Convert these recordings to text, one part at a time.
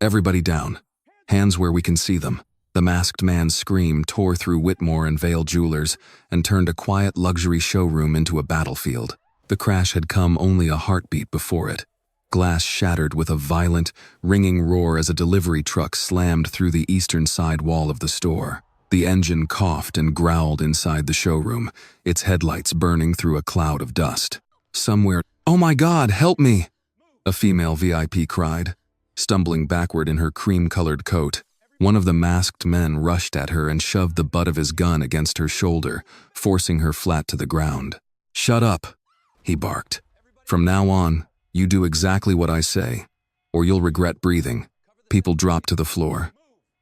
Everybody down. Hands where we can see them. The masked man's scream tore through Whitmore and Vale Jewelers and turned a quiet luxury showroom into a battlefield. The crash had come only a heartbeat before it. Glass shattered with a violent, ringing roar as a delivery truck slammed through the eastern side wall of the store. The engine coughed and growled inside the showroom, its headlights burning through a cloud of dust. Somewhere, "Oh my God, help me!" a female VIP cried, stumbling backward in her cream-colored coat. One of the masked men rushed at her and shoved the butt of his gun against her shoulder, forcing her flat to the ground. "Shut up," he barked. "From now on, you do exactly what I say, or you'll regret breathing." People dropped to the floor.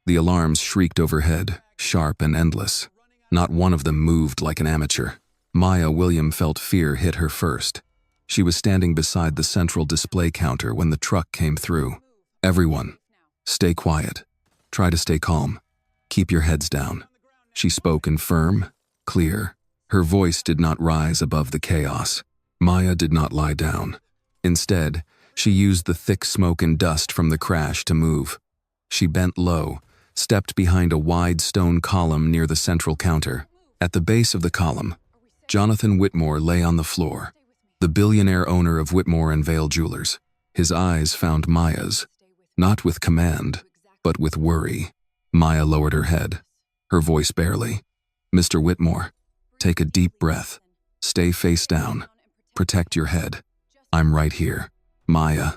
The alarms shrieked overhead, sharp and endless. Not one of them moved like an amateur. Maya William felt fear hit her first. She was standing beside the central display counter when the truck came through. "Everyone, stay quiet. Try to stay calm. Keep your heads down." She spoke in firm, clear. Her voice did not rise above the chaos. Maya did not lie down. Instead, she used the thick smoke and dust from the crash to move. She bent low, stepped behind a wide stone column near the central counter. At the base of the column, Jonathan Whitmore lay on the floor, the billionaire owner of Whitmore and Vale Jewelers. His eyes found Maya's, not with command, but with worry. Maya lowered her head, her voice barely. "Mr. Whitmore, take a deep breath. Stay face down. Protect your head. I'm right here." "Maya,"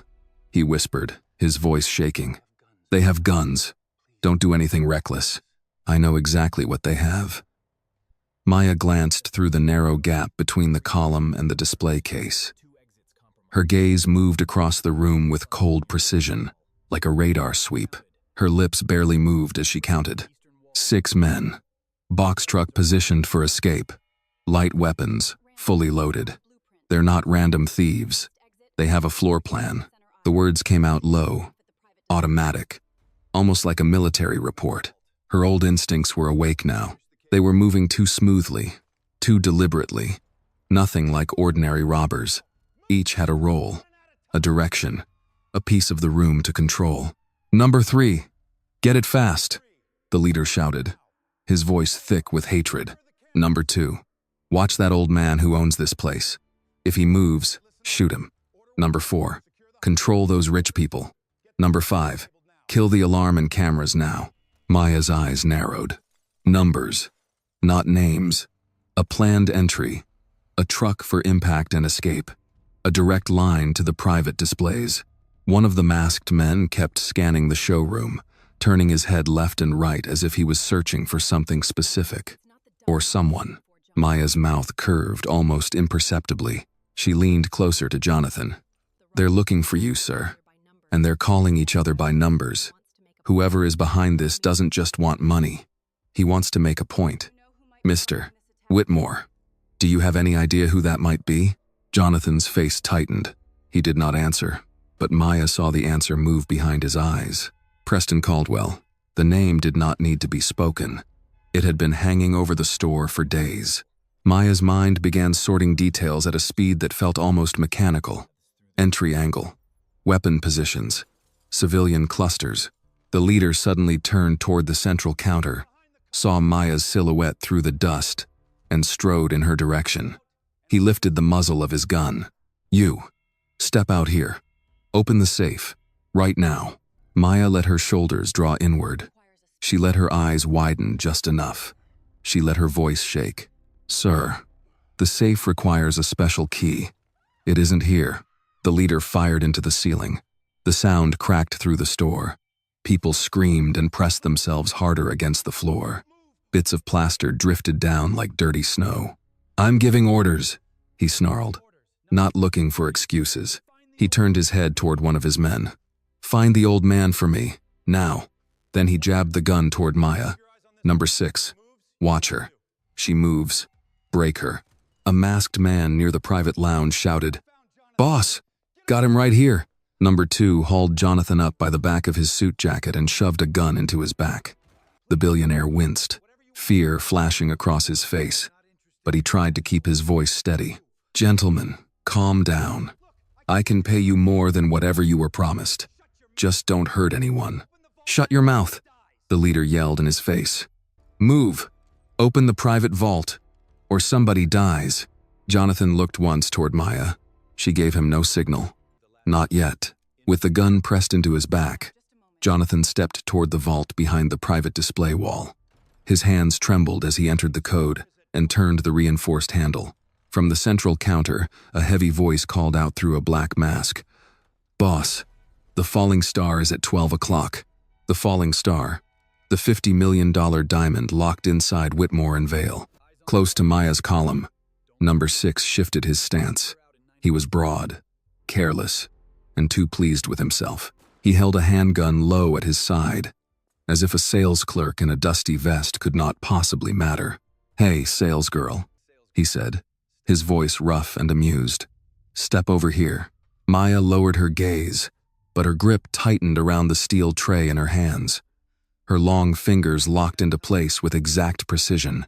he whispered, his voice shaking. "They have guns. Don't do anything reckless. I know exactly what they have." Maya glanced through the narrow gap between the column and the display case. Her gaze moved across the room with cold precision, like a radar sweep. Her lips barely moved as she counted. 6 men. Box truck positioned for escape. Light weapons, fully loaded. They're not random thieves. They have a floor plan. The words came out low, automatic, almost like a military report. Her old instincts were awake now. They were moving too smoothly, too deliberately. Nothing like ordinary robbers. Each had a role, a direction, a piece of the room to control. "Number 3, get it fast," the leader shouted, his voice thick with hatred. "Number 2, watch that old man who owns this place. If he moves, shoot him. Number 4, control those rich people. Number 5, kill the alarm and cameras now." Maya's eyes narrowed. Numbers, not names. A planned entry. A truck for impact and escape. A direct line to the private displays. One of the masked men kept scanning the showroom, turning his head left and right as if he was searching for something specific. Or someone. Maya's mouth curved almost imperceptibly. She leaned closer to Jonathan. "They're looking for you, sir. And they're calling each other by numbers. Whoever is behind this doesn't just want money. He wants to make a point. Mr. Whitmore, do you have any idea who that might be?" Jonathan's face tightened. He did not answer, but Maya saw the answer move behind his eyes. Preston Caldwell. The name did not need to be spoken. It had been hanging over the store for days. Maya's mind began sorting details at a speed that felt almost mechanical. Entry angle, weapon positions, civilian clusters. The leader suddenly turned toward the central counter, saw Maya's silhouette through the dust, and strode in her direction. He lifted the muzzle of his gun. "You, step out here. Open the safe, right now." Maya let her shoulders draw inward. She let her eyes widen just enough. She let her voice shake. "Sir, the safe requires a special key. It isn't here." The leader fired into the ceiling. The sound cracked through the store. People screamed and pressed themselves harder against the floor. Bits of plaster drifted down like dirty snow. "I'm giving orders," he snarled, not looking for excuses. He turned his head toward one of his men. "Find the old man for me, now." Then he jabbed the gun toward Maya. "Number 6, watch her. She moves. Break her." A masked man near the private lounge shouted, "Boss, got him right here." Number 2 hauled Jonathan up by the back of his suit jacket and shoved a gun into his back. The billionaire winced, fear flashing across his face, but he tried to keep his voice steady. "Gentlemen, calm down. I can pay you more than whatever you were promised. Just don't hurt anyone." "Shut your mouth," the leader yelled in his face. "Move! Open the private vault, or somebody dies." Jonathan looked once toward Maya. She gave him no signal. Not yet. With the gun pressed into his back, Jonathan stepped toward the vault behind the private display wall. His hands trembled as he entered the code and turned the reinforced handle. From the central counter, a heavy voice called out through a black mask. "Boss, the falling star is at 12 o'clock. The falling star. The $50 million diamond locked inside Whitmore and Vale. Close to Maya's column." Number 6 shifted his stance. He was broad, careless, and too pleased with himself. He held a handgun low at his side, as if a sales clerk in a dusty vest could not possibly matter. "Hey, sales girl," he said, his voice rough and amused. "Step over here." Maya lowered her gaze, but her grip tightened around the steel tray in her hands. Her long fingers locked into place with exact precision,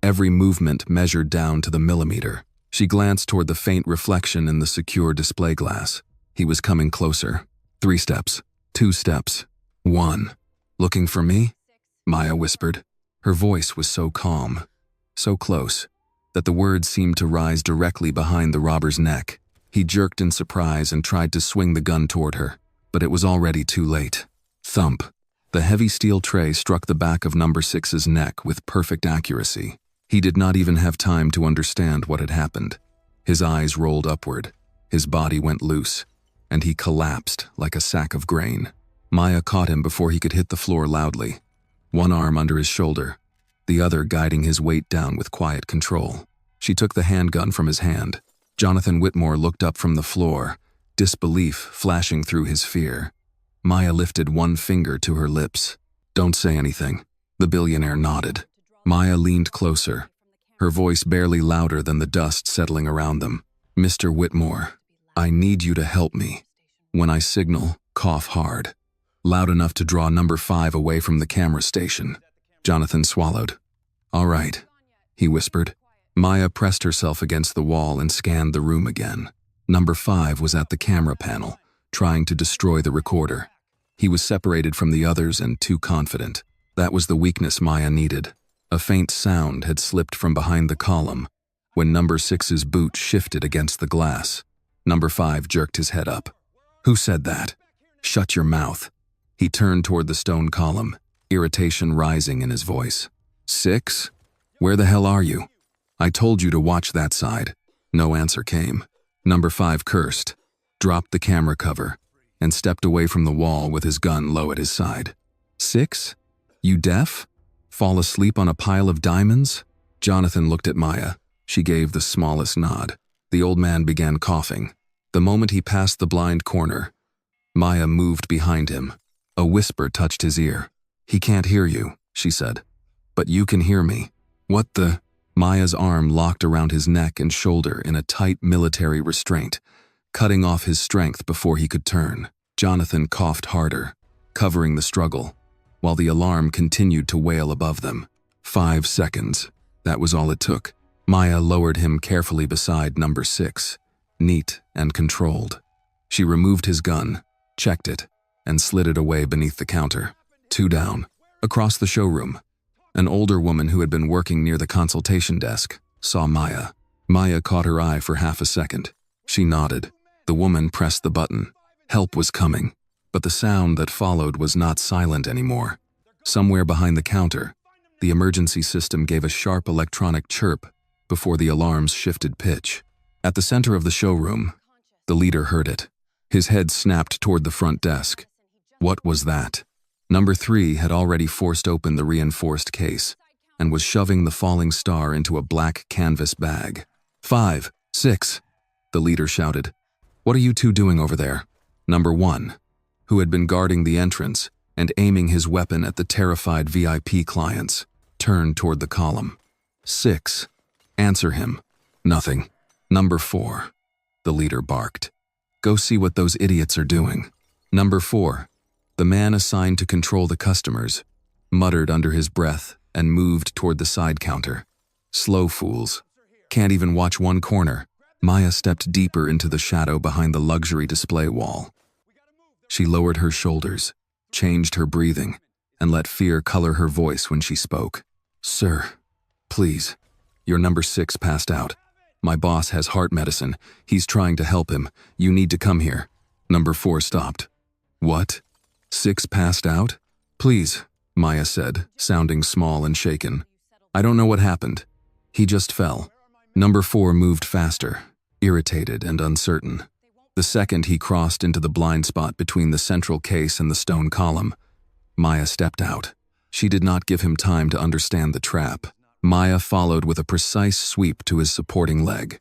every movement measured down to the millimeter. She glanced toward the faint reflection in the secure display glass. He was coming closer. 3 steps, 2 steps, 1. "Looking for me?" Maya whispered. Her voice was so calm, so close, that the words seemed to rise directly behind the robber's neck. He jerked in surprise and tried to swing the gun toward her, but it was already too late. Thump. The heavy steel tray struck the back of number 6's neck with perfect accuracy. He did not even have time to understand what had happened. His eyes rolled upward, his body went loose, and he collapsed like a sack of grain. Maya caught him before he could hit the floor loudly, one arm under his shoulder, the other guiding his weight down with quiet control. She took the handgun from his hand. Jonathan Whitmore looked up from the floor, disbelief flashing through his fear. Maya lifted one finger to her lips. "Don't say anything." The billionaire nodded. Maya leaned closer, her voice barely louder than the dust settling around them. "Mr. Whitmore, I need you to help me. When I signal, cough hard, loud enough to draw number 5 away from the camera station." Jonathan swallowed. "All right," he whispered. Maya pressed herself against the wall and scanned the room again. Number 5 was at the camera panel, trying to destroy the recorder. He was separated from the others and too confident. That was the weakness Maya needed. A faint sound had slipped from behind the column when number 6's boot shifted against the glass. Number 5 jerked his head up. "Who said that?" "Shut your mouth." He turned toward the stone column, irritation rising in his voice. "6? Where the hell are you? I told you to watch that side." No answer came. Number 5 cursed, dropped the camera cover, and stepped away from the wall with his gun low at his side. "6? You deaf? Fall asleep on a pile of diamonds?" Jonathan looked at Maya. She gave the smallest nod. The old man began coughing. The moment he passed the blind corner, Maya moved behind him. A whisper touched his ear. "He can't hear you," she said. "But you can hear me." "What the?" Maya's arm locked around his neck and shoulder in a tight military restraint, cutting off his strength before he could turn. Jonathan coughed harder, covering the struggle, while the alarm continued to wail above them. 5 seconds. That was all it took. Maya lowered him carefully beside number 6, neat and controlled. She removed his gun, checked it, and slid it away beneath the counter. 2 down. Across the showroom, an older woman who had been working near the consultation desk saw Maya. Maya caught her eye for half a second. She nodded. The woman pressed the button. Help was coming, but the sound that followed was not silent anymore. Somewhere behind the counter, the emergency system gave a sharp electronic chirp before the alarms shifted pitch. At the center of the showroom, the leader heard it. His head snapped toward the front desk. What was that? Number 3 had already forced open the reinforced case and was shoving the falling star into a black canvas bag. 5, 6, the leader shouted. What are you two doing over there? Number 1, who had been guarding the entrance and aiming his weapon at the terrified VIP clients, turned toward the column. 6, answer him. Nothing. Number 4, the leader barked. Go see what those idiots are doing. Number 4, the man assigned to control the customers, muttered under his breath and moved toward the side counter. Slow fools. Can't even watch one corner. Maya stepped deeper into the shadow behind the luxury display wall. She lowered her shoulders, changed her breathing, and let fear color her voice when she spoke. "Sir, please. Your number 6 passed out. My boss has heart medicine. He's trying to help him. You need to come here." Number 4 stopped. "What? 6 passed out? Please," Maya said, sounding small and shaken. "I don't know what happened. He just fell." Number 4 moved faster, irritated and uncertain. The second he crossed into the blind spot between the central case and the stone column, Maya stepped out. She did not give him time to understand the trap. Maya followed with a precise sweep to his supporting leg.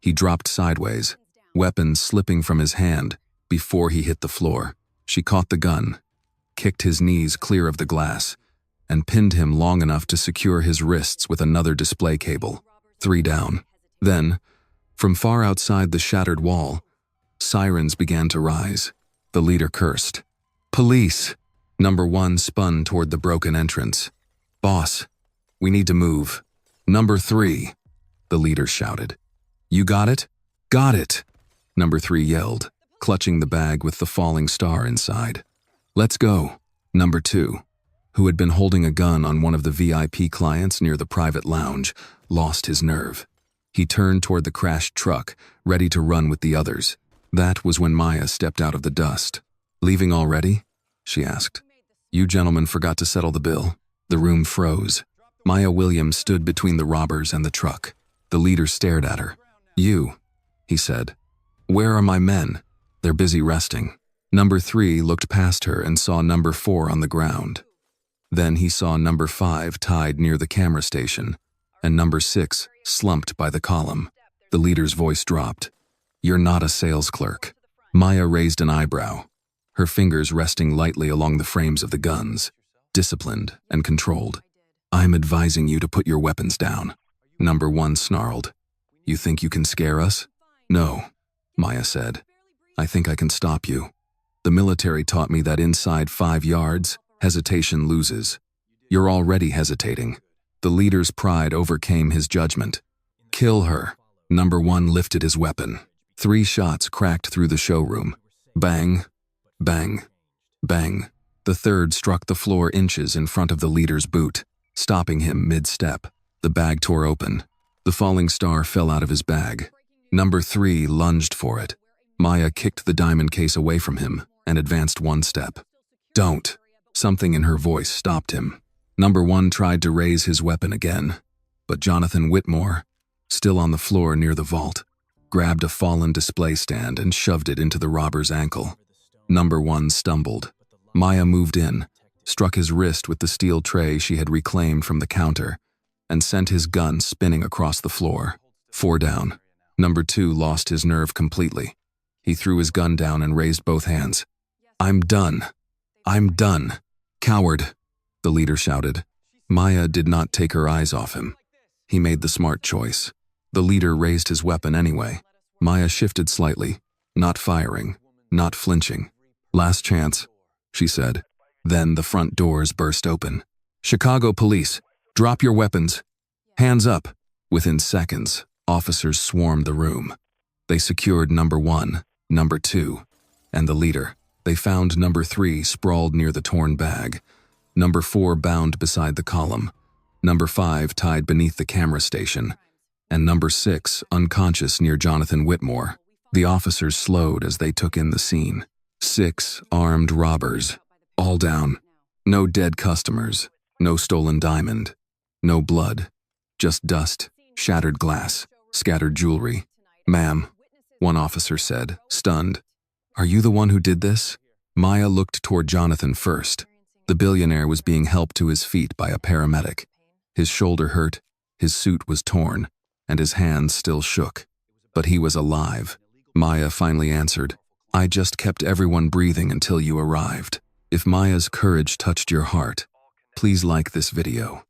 He dropped sideways, weapon slipping from his hand before he hit the floor. She caught the gun, kicked his knees clear of the glass, and pinned him long enough to secure his wrists with another display cable. 3 down. Then, from far outside the shattered wall, sirens began to rise. The leader cursed. "Police!" Number 1 spun toward the broken entrance. "Boss, we need to move." "Number 3, the leader shouted. "You got it?" "Got it," Number 3 yelled, clutching the bag with the falling star inside. "Let's go." Number 2, who had been holding a gun on one of the VIP clients near the private lounge, lost his nerve. He turned toward the crashed truck, ready to run with the others. That was when Maya stepped out of the dust. "Leaving already?" she asked. "You gentlemen forgot to settle the bill." The room froze. Maya Williams stood between the robbers and the truck. The leader stared at her. "You," he said. "Where are my men?" "They're busy resting." Number 3 looked past her and saw number 4 on the ground. Then he saw number 5 tied near the camera station, and number 6 slumped by the column. The leader's voice dropped. "You're not a sales clerk." Maya raised an eyebrow, her fingers resting lightly along the frames of the guns, disciplined and controlled. "I'm advising you to put your weapons down." Number 1 snarled. "You think you can scare us?" "No," Maya said. "I think I can stop you. The military taught me that inside 5 yards, hesitation loses. You're already hesitating." The leader's pride overcame his judgment. "Kill her." Number 1 lifted his weapon. 3 shots cracked through the showroom. Bang, bang, bang. The third struck the floor inches in front of the leader's boot, stopping him mid-step. The bag tore open. The falling star fell out of his bag. Number 3 lunged for it. Maya kicked the diamond case away from him and advanced 1 step. "Don't." Something in her voice stopped him. Number 1 tried to raise his weapon again, but Jonathan Whitmore, still on the floor near the vault, grabbed a fallen display stand and shoved it into the robber's ankle. Number 1 stumbled. Maya moved in, struck his wrist with the steel tray she had reclaimed from the counter, and sent his gun spinning across the floor. 4 down. Number 2 lost his nerve completely. He threw his gun down and raised both hands. "I'm done. I'm done. Coward," the leader shouted. Maya did not take her eyes off him. He made the smart choice. The leader raised his weapon anyway. Maya shifted slightly, not firing, not flinching. "Last chance," she said. Then the front doors burst open. "Chicago police, drop your weapons. Hands up." Within seconds, officers swarmed the room. They secured number 1, number 2, and the leader. They found number 3 sprawled near the torn bag, number 4 bound beside the column, number 5 tied beneath the camera station, and number 6 unconscious near Jonathan Whitmore. The officers slowed as they took in the scene. 6 armed robbers, all down. No dead customers, no stolen diamond, no blood, just dust, shattered glass, scattered jewelry. "Ma'am," one officer said, stunned. "Are you the one who did this?" Maya looked toward Jonathan first. The billionaire was being helped to his feet by a paramedic. His shoulder hurt, his suit was torn, and his hands still shook. But he was alive. Maya finally answered, "I just kept everyone breathing until you arrived." If Maya's courage touched your heart, please like this video.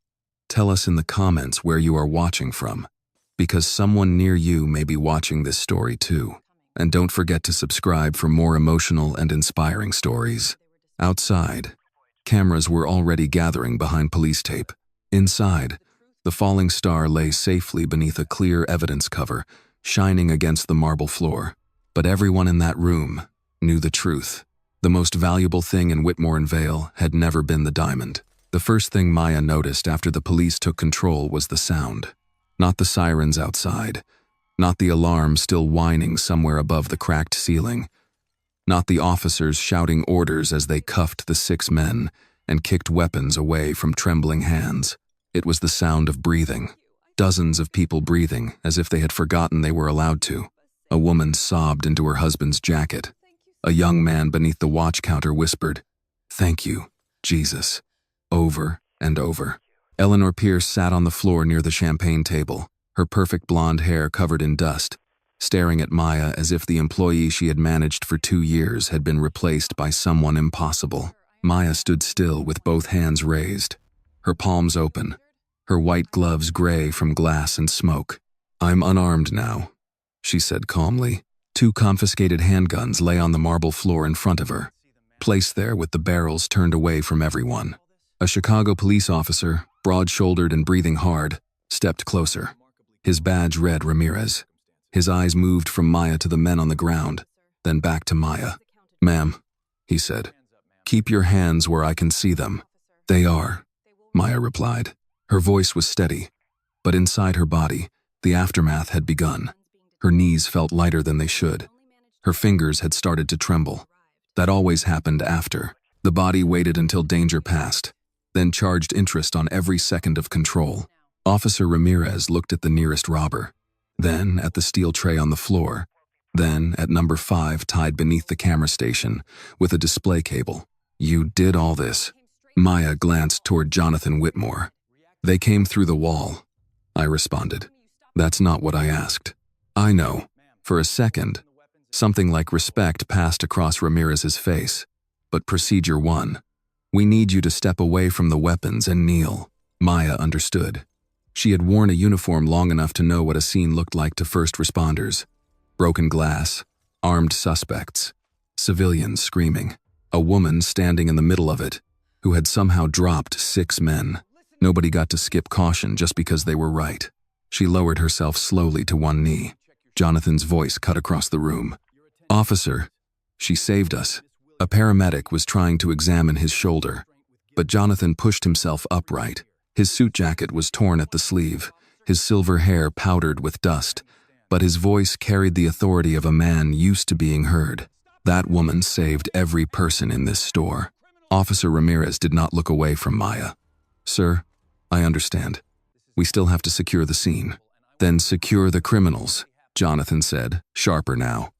Tell us in the comments where you are watching from, because someone near you may be watching this story too. And don't forget to subscribe for more emotional and inspiring stories. Outside, cameras were already gathering behind police tape. Inside, the falling star lay safely beneath a clear evidence cover, shining against the marble floor. But everyone in that room knew the truth. The most valuable thing in Whitmore and Vale had never been the diamond. The first thing Maya noticed after the police took control was the sound. Not the sirens outside, not the alarm still whining somewhere above the cracked ceiling, not the officers shouting orders as they cuffed the 6 men and kicked weapons away from trembling hands. It was the sound of breathing. Dozens of people breathing as if they had forgotten they were allowed to. A woman sobbed into her husband's jacket. A young man beneath the watch counter whispered, "Thank you, Jesus," over and over. Eleanor Pierce sat on the floor near the champagne table, her perfect blonde hair covered in dust, staring at Maya as if the employee she had managed for 2 years had been replaced by someone impossible. Maya stood still with both hands raised, her palms open, her white gloves gray from glass and smoke. "I'm unarmed now," she said calmly. 2 confiscated handguns lay on the marble floor in front of her, placed there with the barrels turned away from everyone. A Chicago police officer, broad-shouldered and breathing hard, stepped closer. His badge read Ramirez. His eyes moved from Maya to the men on the ground, then back to Maya. "Ma'am," he said, "keep your hands where I can see them." "They are," Maya replied. Her voice was steady, but inside her body, the aftermath had begun. Her knees felt lighter than they should. Her fingers had started to tremble. That always happened after. The body waited until danger passed, then charged interest on every second of control. Officer Ramirez looked at the nearest robber, then at the steel tray on the floor, then at number 5 tied beneath the camera station with a display cable. "You did all this." Maya glanced toward Jonathan Whitmore. "They came through the wall," I responded. "That's not what I asked." "I know." For a second, something like respect passed across Ramirez's face. "But procedure 1. We need you to step away from the weapons and kneel." Maya understood. She had worn a uniform long enough to know what a scene looked like to first responders. Broken glass, armed suspects, civilians screaming, a woman standing in the middle of it, who had somehow dropped 6 men. Nobody got to skip caution just because they were right. She lowered herself slowly to one knee. Jonathan's voice cut across the room. "Officer, she saved us." A paramedic was trying to examine his shoulder, but Jonathan pushed himself upright. His suit jacket was torn at the sleeve, his silver hair powdered with dust, but his voice carried the authority of a man used to being heard. "That woman saved every person in this store." Officer Ramirez did not look away from Maya. "Sir, I understand. We still have to secure the scene." "Then secure the criminals," Jonathan said, sharper now.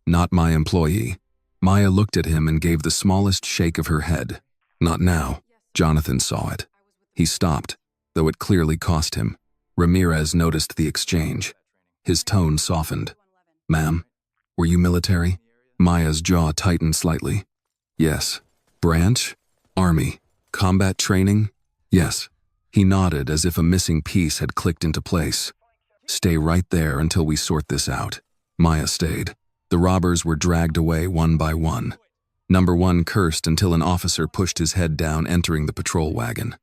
"Not my employee." Maya looked at him and gave the smallest shake of her head. "Not now." Jonathan saw it. He stopped, though it clearly cost him. Ramirez noticed the exchange. His tone softened. "Ma'am, were you military?" Maya's jaw tightened slightly. "Yes." "Branch? Army? Combat training?" "Yes." He nodded as if a missing piece had clicked into place. "Stay right there until we sort this out." Maya stayed. The robbers were dragged away one by one. Number 1 cursed until an officer pushed his head down entering the patrol wagon.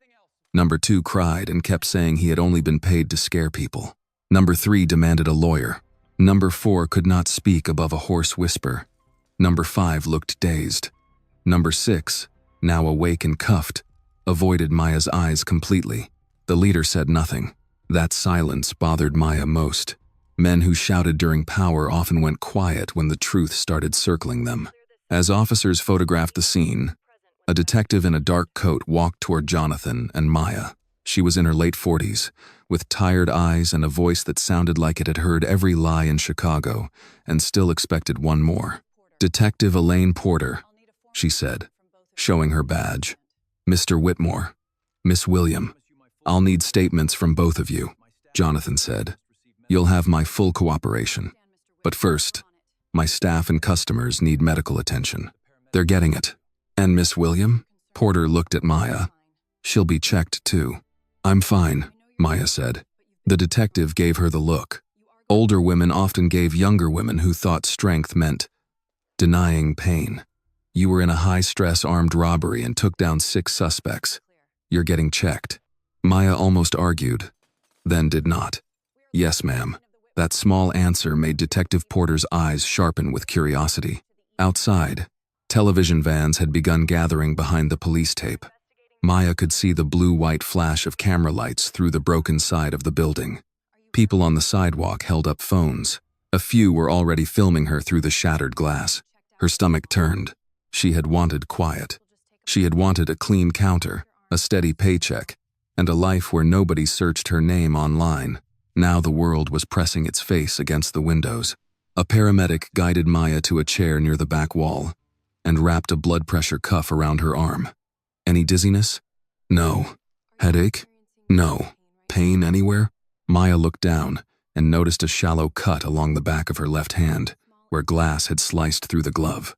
Number 2 cried and kept saying he had only been paid to scare people. Number 3 demanded a lawyer. Number 4 could not speak above a hoarse whisper. Number 5 looked dazed. Number 6, now awake and cuffed, avoided Maya's eyes completely. The leader said nothing. That silence bothered Maya most. Men who shouted during power often went quiet when the truth started circling them. As officers photographed the scene, a detective in a dark coat walked toward Jonathan and Maya. She was in her late 40s, with tired eyes and a voice that sounded like it had heard every lie in Chicago and still expected one more. "Detective Elaine Porter," she said, showing her badge. "Mr. Whitmore, Miss William, I'll need statements from both of you," Jonathan said. "You'll have my full cooperation. But first, my staff and customers need medical attention. They're getting it." "And Miss William?" Porter looked at Maya. "She'll be checked too." "I'm fine," Maya said. The detective gave her the look. Older women often gave younger women who thought strength meant denying pain. "You were in a high-stress armed robbery and took down 6 suspects. You're getting checked." Maya almost argued, then did not. "Yes, ma'am." That small answer made Detective Porter's eyes sharpen with curiosity. Outside, Television vans had begun gathering behind the police tape. Maya could see the blue-white flash of camera lights through the broken side of the building. People on the sidewalk held up phones. A few were already filming her through the shattered glass. Her stomach turned. She had wanted quiet. She had wanted a clean counter, a steady paycheck, and a life where nobody searched her name online. Now the world was pressing its face against the windows. A paramedic guided Maya to a chair near the back wall and wrapped a blood pressure cuff around her arm. Any dizziness? No. Headache? No. Pain anywhere? Maya looked down and noticed a shallow cut along the back of her left hand, where glass had sliced through the glove.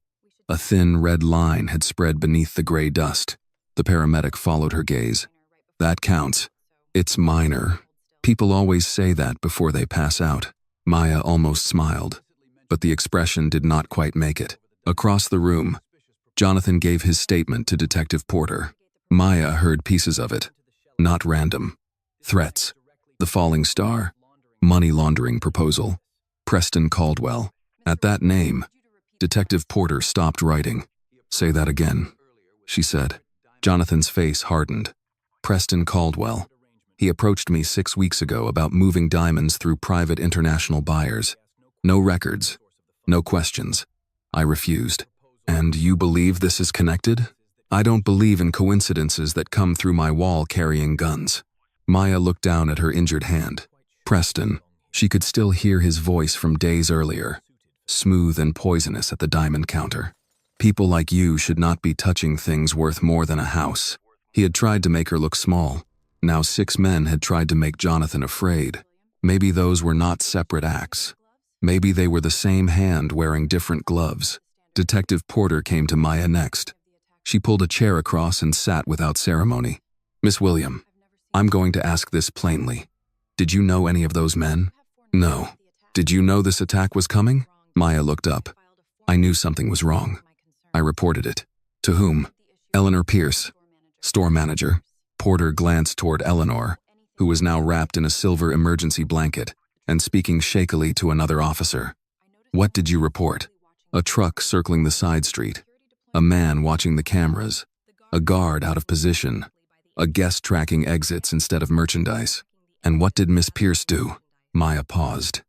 A thin red line had spread beneath the gray dust. The paramedic followed her gaze. That counts. It's minor. People always say that before they pass out. Maya almost smiled, but the expression did not quite make it. Across the room, Jonathan gave his statement to Detective Porter. Maya heard pieces of it. Not random. Threats. The falling star. Money laundering proposal. Preston Caldwell. At that name, Detective Porter stopped writing. Say that again, she said. Jonathan's face hardened. Preston Caldwell. He approached me 6 weeks ago about moving diamonds through private international buyers. No records. No questions. I refused. And you believe this is connected? I don't believe in coincidences that come through my wall carrying guns. Maya looked down at her injured hand. Preston. She could still hear his voice from days earlier. Smooth and poisonous at the diamond counter. People like you should not be touching things worth more than a house. He had tried to make her look small. Now 6 men had tried to make Jonathan afraid. Maybe those were not separate acts. Maybe they were the same hand wearing different gloves. Detective Porter came to Maya next. She pulled a chair across and sat without ceremony. Miss William, I'm going to ask this plainly. Did you know any of those men? No. Did you know this attack was coming? Maya looked up. I knew something was wrong. I reported it. To whom? Eleanor Pierce, store manager. Porter glanced toward Eleanor, who was now wrapped in a silver emergency blanket and speaking shakily to another officer. What did you report? A truck circling the side street. A man watching the cameras. A guard out of position. A guest tracking exits instead of merchandise. And what did Miss Pierce do? Maya paused.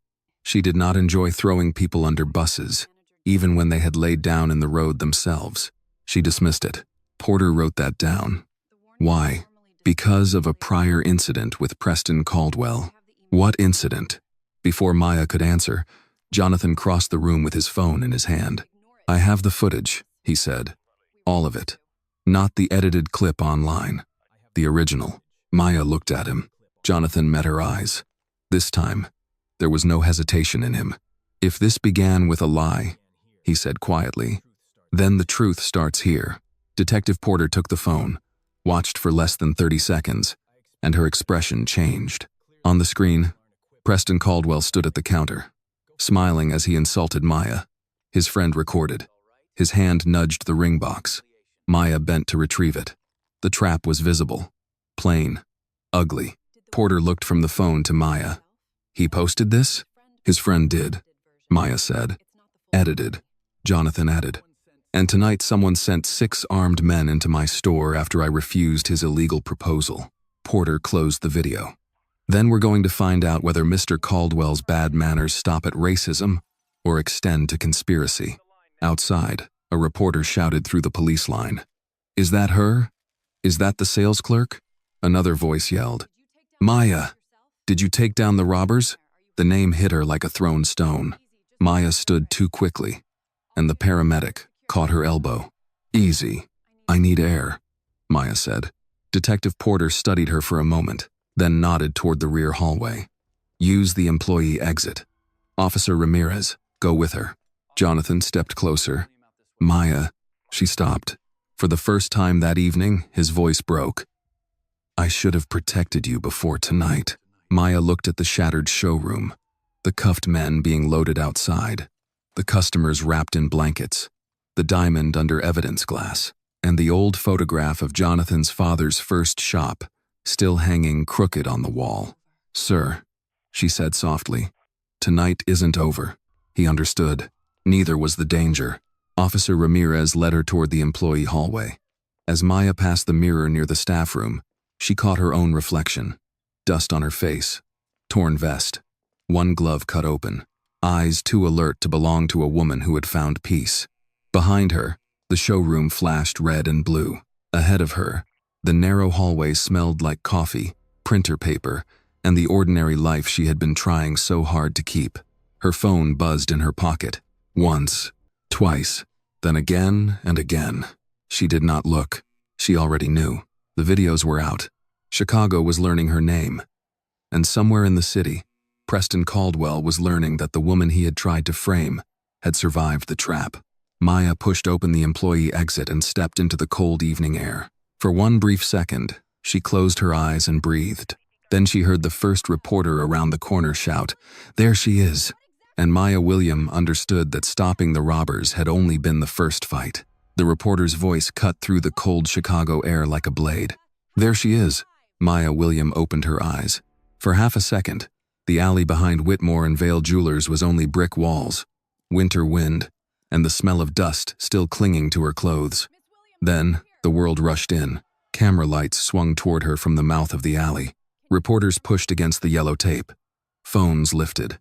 She did not enjoy throwing people under buses, even when they had laid down in the road themselves. She dismissed it. Porter wrote that down. Why? Because of a prior incident with Preston Caldwell. What incident? Before Maya could answer, Jonathan crossed the room with his phone in his hand. I have the footage, he said. All of it. Not the edited clip online. The original. Maya looked at him. Jonathan met her eyes. This time, there was no hesitation in him. If this began with a lie, he said quietly, then the truth starts here. Detective Porter took the phone, watched for less than 30 seconds, and her expression changed. On the screen, Preston Caldwell stood at the counter, smiling as he insulted Maya. His friend recorded. His hand nudged the ring box. Maya bent to retrieve it. The trap was visible. Plain. Ugly. Porter looked from the phone to Maya. He posted this? His friend did, Maya said. Edited, Jonathan added. And tonight someone sent 6 armed men into my store after I refused his illegal proposal. Porter closed the video. Then we're going to find out whether Mr. Caldwell's bad manners stop at racism or extend to conspiracy. Outside, a reporter shouted through the police line. Is that her? Is that the sales clerk? Another voice yelled. Maya, did you take down the robbers? The name hit her like a thrown stone. Maya stood too quickly, and the paramedic caught her elbow. Easy. I need air, Maya said. Detective Porter studied her for a moment, then nodded toward the rear hallway. Use the employee exit. Officer Ramirez, go with her. Jonathan stepped closer. Maya, she stopped. For the first time that evening, his voice broke. I should have protected you before tonight. Maya looked at the shattered showroom, the cuffed men being loaded outside, the customers wrapped in blankets, the diamond under evidence glass, and the old photograph of Jonathan's father's first shop, still hanging crooked on the wall. Sir, she said softly, tonight isn't over. He understood. Neither was the danger. Officer Ramirez led her toward the employee hallway. As Maya passed the mirror near the staff room, she caught her own reflection. Dust on her face, torn vest, one glove cut open, eyes too alert to belong to a woman who had found peace. Behind her, the showroom flashed red and blue. Ahead of her, the narrow hallway smelled like coffee, printer paper, and the ordinary life she had been trying so hard to keep. Her phone buzzed in her pocket. Once, twice, then again and again. She did not look. She already knew. The videos were out. Chicago was learning her name. And somewhere in the city, Preston Caldwell was learning that the woman he had tried to frame had survived the trap. Maya pushed open the employee exit and stepped into the cold evening air. For one brief second, she closed her eyes and breathed. Then she heard the first reporter around the corner shout, "There she is!" And Maya William understood that stopping the robbers had only been the first fight. The reporter's voice cut through the cold Chicago air like a blade. "There she is!" Maya William opened her eyes. For half a second, the alley behind Whitmore and Vale Jewelers was only brick walls, winter wind, and the smell of dust still clinging to her clothes. Then, the world rushed in. Camera lights swung toward her from the mouth of the alley. Reporters pushed against the yellow tape. Phones lifted.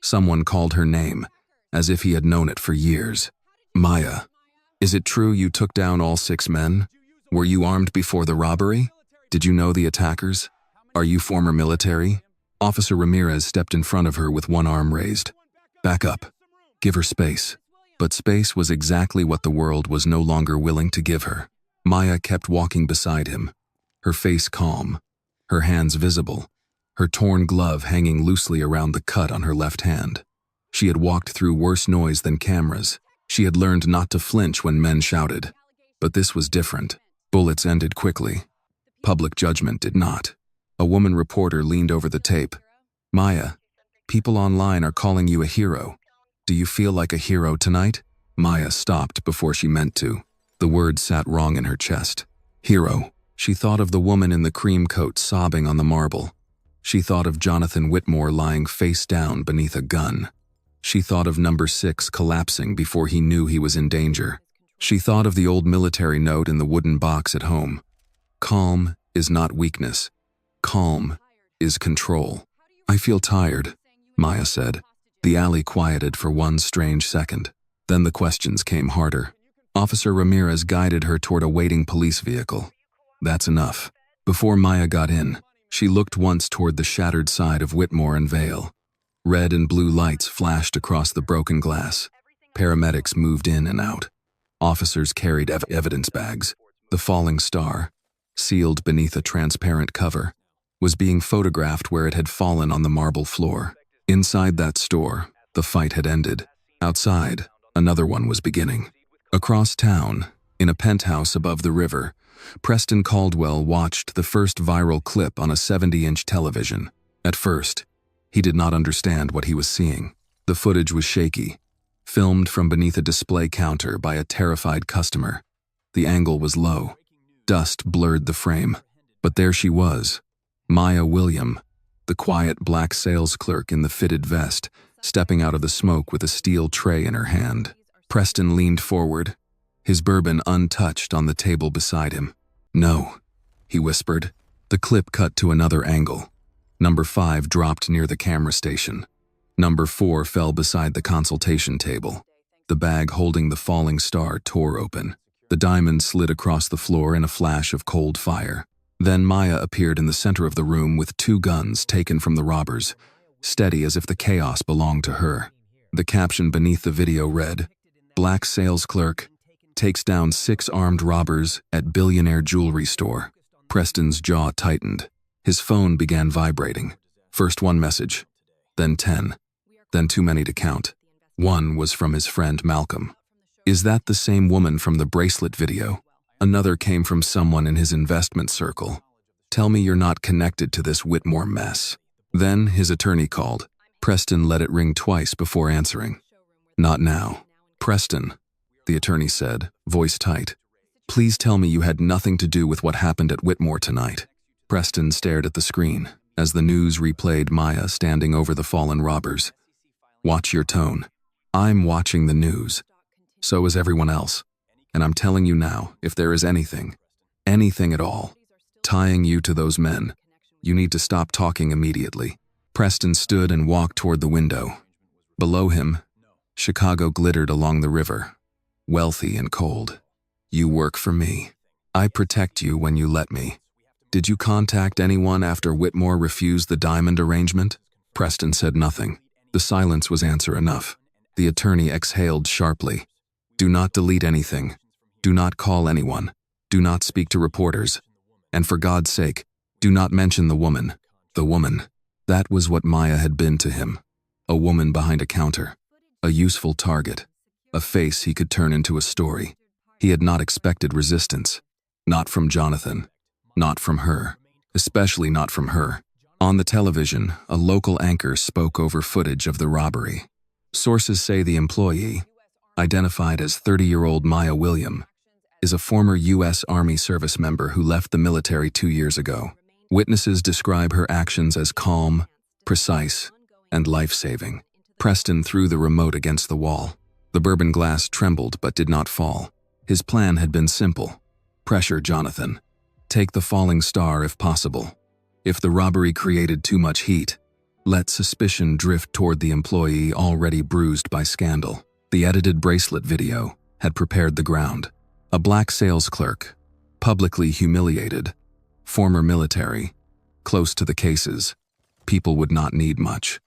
Someone called her name, as if he had known it for years. "Maya, is it true you took down all 6 men? Were you armed before the robbery? Did you know the attackers? Are you former military?" Officer Ramirez stepped in front of her with one arm raised. "Back up. Give her space." But space was exactly what the world was no longer willing to give her. Maya kept walking beside him, her face calm, her hands visible, her torn glove hanging loosely around the cut on her left hand. She had walked through worse noise than cameras. She had learned not to flinch when men shouted. But this was different. Bullets ended quickly. Public judgment did not. A woman reporter leaned over the tape. "Maya, people online are calling you a hero. Do you feel like a hero tonight?" Maya stopped before she meant to. The word sat wrong in her chest. Hero. She thought of the woman in the cream coat sobbing on the marble. She thought of Jonathan Whitmore lying face down beneath a gun. She thought of number 6 collapsing before he knew he was in danger. She thought of the old military note in the wooden box at home. Calm is not weakness. Calm is control. "I feel tired," Maya said. The alley quieted for one strange second. Then the questions came harder. Officer Ramirez guided her toward a waiting police vehicle. "That's enough." Before Maya got in, she looked once toward the shattered side of Whitmore and Vale. Red and blue lights flashed across the broken glass. Paramedics moved in and out. Officers carried evidence bags. The falling star, sealed beneath a transparent cover, was being photographed where it had fallen on the marble floor. Inside that store, the fight had ended. Outside, another one was beginning. Across town, in a penthouse above the river, Preston Caldwell watched the first viral clip on a 70-inch television. At first, he did not understand what he was seeing. The footage was shaky, filmed from beneath a display counter by a terrified customer. The angle was low. Dust blurred the frame. But there she was, Maya William, the quiet black sales clerk in the fitted vest, stepping out of the smoke with a steel tray in her hand. Preston leaned forward, his bourbon untouched on the table beside him. "No," he whispered. The clip cut to another angle. Number 5 dropped near the camera station. Number 4 fell beside the consultation table. The bag holding the falling star tore open. The diamond slid across the floor in a flash of cold fire. Then Maya appeared in the center of the room with 2 guns taken from the robbers, steady as if the chaos belonged to her. The caption beneath the video read, "Black sales clerk takes down 6 armed robbers at Billionaire jewelry store." Preston's jaw tightened. His phone began vibrating. First one message, then 10, then too many to count. One was from his friend Malcolm. "Is that the same woman from the bracelet video?" Another came from someone in his investment circle. "Tell me you're not connected to this Whitmore mess." Then his attorney called. Preston let it ring twice before answering. "Not now." "Preston," the attorney said, voice tight. "Please tell me you had nothing to do with what happened at Whitmore tonight." Preston stared at the screen as the news replayed Maya standing over the fallen robbers. "Watch your tone. I'm watching the news." So is everyone else. And I'm telling you now, if there is anything at all, tying you to those men, you need to stop talking immediately. Preston stood and walked toward the window. Below him, Chicago glittered along the river, wealthy and cold. You work for me. I protect you when you let me. Did you contact anyone after Whitmore refused the diamond arrangement? Preston said nothing. The silence was answer enough. The attorney exhaled sharply. Do not delete anything. Do not call anyone. Do not speak to reporters. And for God's sake, do not mention the woman. The woman. That was what Maya had been to him. A woman behind a counter. A useful target. A face he could turn into a story. He had not expected resistance. Not from Jonathan. Not from her. Especially not from her. On the television, a local anchor spoke over footage of the robbery. Sources say the employee, identified as 30-year-old Maya William, is a former U.S. Army service member who left the military 2 years ago. Witnesses describe her actions as calm, precise, and life-saving. Preston threw the remote against the wall. The bourbon glass trembled but did not fall. His plan had been simple. Pressure Jonathan. Take the falling star if possible. If the robbery created too much heat, let suspicion drift toward the employee already bruised by scandal. The edited bracelet video had prepared the ground. A black sales clerk, publicly humiliated, former military, close to the cases. People would not need much.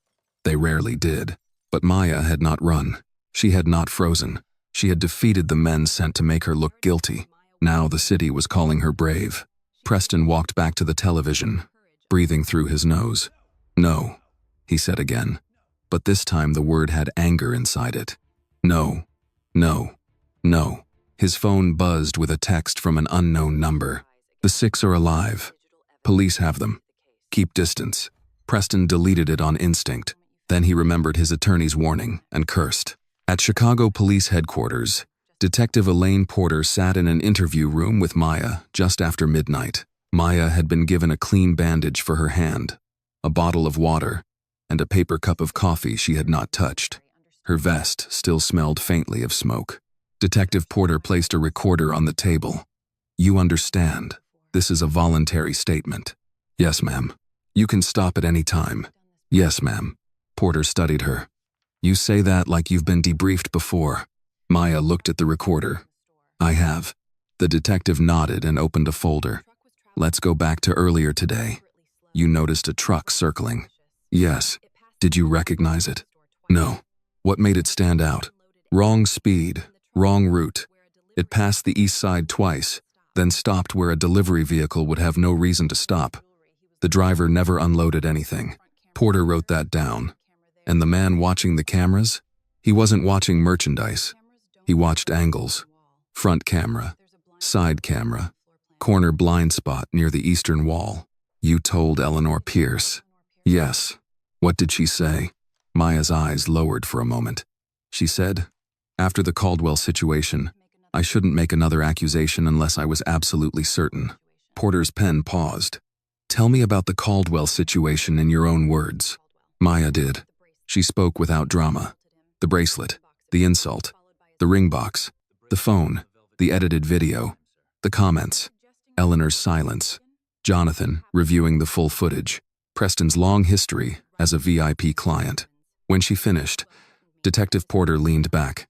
They rarely did. But Maya had not run. She had not frozen. She had defeated the men sent to make her look guilty. Now the city was calling her brave. Preston walked back to the television, breathing through his nose. No, he said again. But this time the word had anger inside it. No, no, no. His phone buzzed with a text from an unknown number. The 6 are alive. Police have them. Keep distance. Preston deleted it on instinct. Then he remembered his attorney's warning and cursed. At Chicago Police Headquarters, Detective Elaine Porter sat in an interview room with Maya just after midnight. Maya had been given a clean bandage for her hand, a bottle of water, and a paper cup of coffee she had not touched. Her vest still smelled faintly of smoke. Detective Porter placed a recorder on the table. You understand, this is a voluntary statement. Yes, ma'am. You can stop at any time. Yes, ma'am. Porter studied her. You say that like you've been debriefed before. Maya looked at the recorder. I have. The detective nodded and opened a folder. Let's go back to earlier today. You noticed a truck circling. Yes. Did you recognize it? No. What made it stand out? Wrong speed, wrong route. It passed the east side twice, then stopped where a delivery vehicle would have no reason to stop. The driver never unloaded anything. Porter wrote that down. And the man watching the cameras? He wasn't watching merchandise. He watched angles. Front camera, side camera, corner blind spot near the eastern wall. You told Eleanor Pierce. Yes. What did she say? Maya's eyes lowered for a moment. She said, after the Caldwell situation, I shouldn't make another accusation unless I was absolutely certain. Porter's pen paused. Tell me about the Caldwell situation in your own words. Maya did. She spoke without drama. The bracelet, the insult, the ring box, the phone, the edited video, the comments, Eleanor's silence, Jonathan reviewing the full footage, Preston's long history as a VIP client. When she finished, Detective Porter leaned back.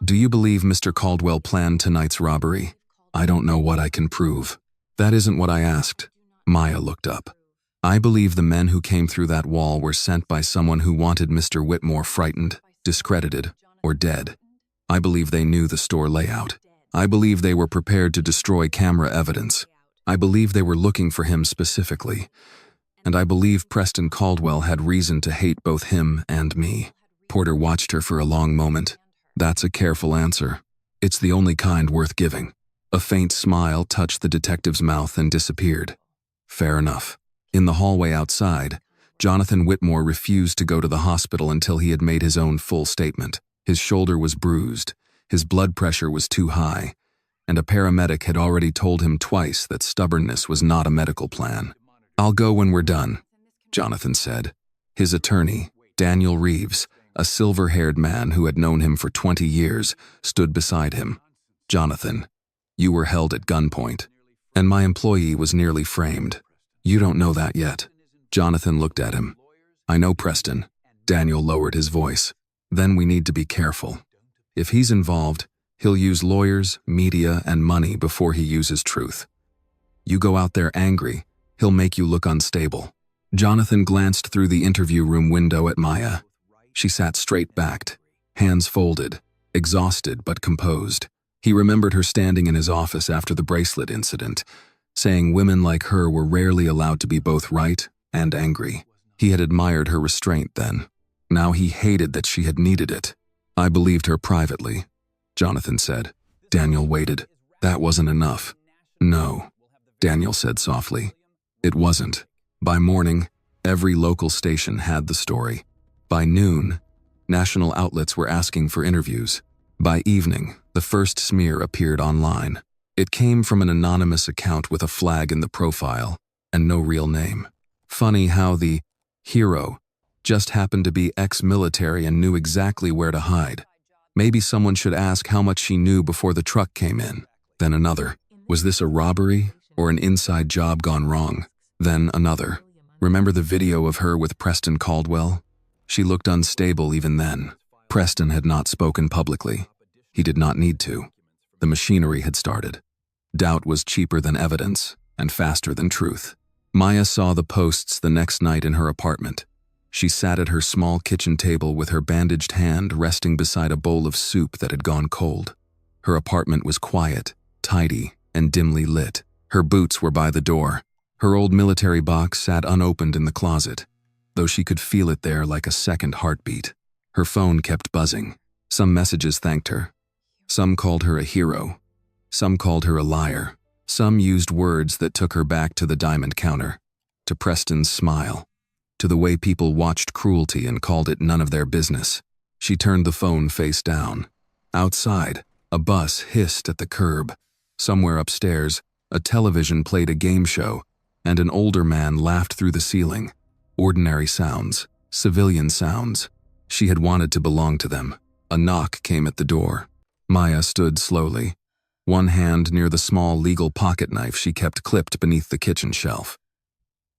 Do you believe Mr. Caldwell planned tonight's robbery? I don't know what I can prove. That isn't what I asked. Maya looked up. I believe the men who came through that wall were sent by someone who wanted Mr. Whitmore frightened, discredited, or dead. I believe they knew the store layout. I believe they were prepared to destroy camera evidence. I believe they were looking for him specifically. And I believe Preston Caldwell had reason to hate both him and me. Porter watched her for a long moment. That's a careful answer. It's the only kind worth giving. A faint smile touched the detective's mouth and disappeared. Fair enough. In the hallway outside, Jonathan Whitmore refused to go to the hospital until he had made his own full statement. His shoulder was bruised, his blood pressure was too high, and a paramedic had already told him twice that stubbornness was not a medical plan. I'll go when we're done, Jonathan said. His attorney, Daniel Reeves, A silver-haired man who had known him for 20 years stood beside him. "Jonathan, you were held at gunpoint, and my employee was nearly framed. You don't know that yet." Jonathan looked at him. "I know, Preston." Daniel lowered his voice. "Then we need to be careful. If he's involved, he'll use lawyers, media, and money before he uses truth. You go out there angry, he'll make you look unstable." Jonathan glanced through the interview room window at Maya. She sat straight-backed, hands folded, exhausted but composed. He remembered her standing in his office after the bracelet incident, saying women like her were rarely allowed to be both right and angry. He had admired her restraint then. Now he hated that she had needed it. "I believed her privately," Jonathan said. Daniel waited. "That wasn't enough." "No," Daniel said softly. "It wasn't." By morning, every local station had the story. By noon, national outlets were asking for interviews. By evening, the first smear appeared online. It came from an anonymous account with a flag in the profile and no real name. Funny how the hero just happened to be ex-military and knew exactly where to hide. Maybe someone should ask how much she knew before the truck came in. Then another. Was this a robbery or an inside job gone wrong? Then another. Remember the video of her with Preston Caldwell? She looked unstable even then. Preston had not spoken publicly. He did not need to. The machinery had started. Doubt was cheaper than evidence and faster than truth. Maya saw the posts the next night in her apartment. She sat at her small kitchen table with her bandaged hand resting beside a bowl of soup that had gone cold. Her apartment was quiet, tidy, and dimly lit. Her boots were by the door. Her old military box sat unopened in the closet, though she could feel it there like a second heartbeat. Her phone kept buzzing. Some messages thanked her. Some called her a hero. Some called her a liar. Some used words that took her back to the diamond counter, to Preston's smile, to the way people watched cruelty and called it none of their business. She turned the phone face down. Outside, a bus hissed at the curb. Somewhere upstairs, a television played a game show, and an older man laughed through the ceiling. Ordinary sounds, civilian sounds. She had wanted to belong to them. A knock came at the door. Maya stood slowly, one hand near the small legal pocket knife she kept clipped beneath the kitchen shelf.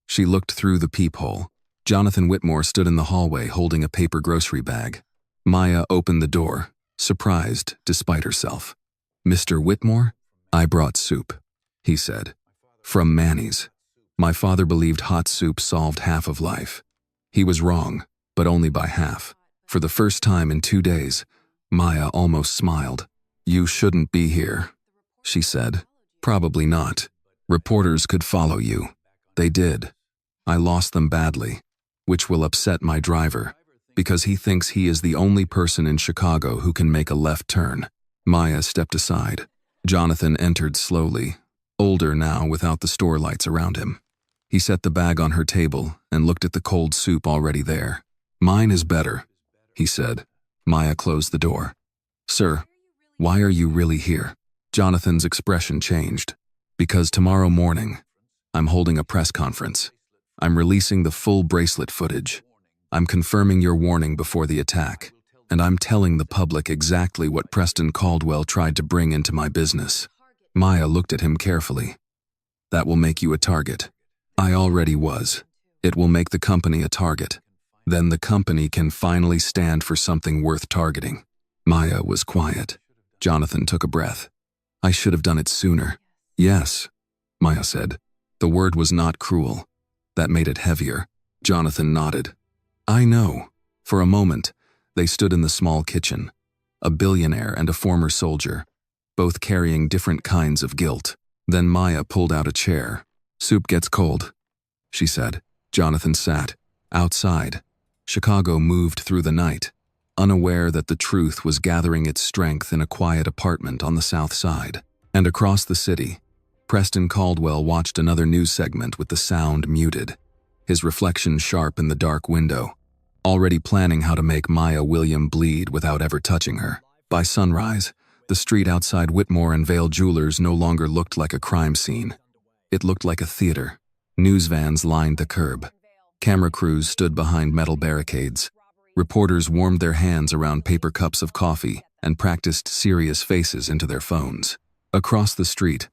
She looked through the peephole. Jonathan Whitmore stood in the hallway holding a paper grocery bag. Maya opened the door, surprised despite herself. "Mr. Whitmore? I brought soup," he said. "From Manny's. My father believed hot soup solved half of life. He was wrong, but only by half." For the first time in 2 days, Maya almost smiled. "You shouldn't be here," she said. "Probably not. Reporters could follow you. They did. I lost them badly, which will upset my driver, because he thinks he is the only person in Chicago who can make a left turn." Maya stepped aside. Jonathan entered slowly, older now without the store lights around him. He set the bag on her table and looked at the cold soup already there. "Mine is better," he said. Maya closed the door. "Sir, why are you really here?" Jonathan's expression changed. "Because tomorrow morning, I'm holding a press conference. I'm releasing the full bracelet footage. I'm confirming your warning before the attack, and I'm telling the public exactly what Preston Caldwell tried to bring into my business." Maya looked at him carefully. "That will make you a target." "I already was. It will make the company a target. Then the company can finally stand for something worth targeting." Maya was quiet. Jonathan took a breath. "I should have done it sooner." "Yes," Maya said. The word was not cruel. That made it heavier. Jonathan nodded. "I know." For a moment, they stood in the small kitchen, a billionaire and a former soldier, both carrying different kinds of guilt. Then Maya pulled out a chair. "Soup gets cold," she said. Jonathan sat. Outside, Chicago moved through the night, unaware that the truth was gathering its strength in a quiet apartment on the south side. And across the city, Preston Caldwell watched another news segment with the sound muted, his reflection sharp in the dark window, already planning how to make Maya William bleed without ever touching her. By sunrise, the street outside Whitmore and Vale Jewelers no longer looked like a crime scene. It looked like a theater. News vans lined the curb. Camera crews stood behind metal barricades. Reporters warmed their hands around paper cups of coffee and practiced serious faces into their phones. Across the street,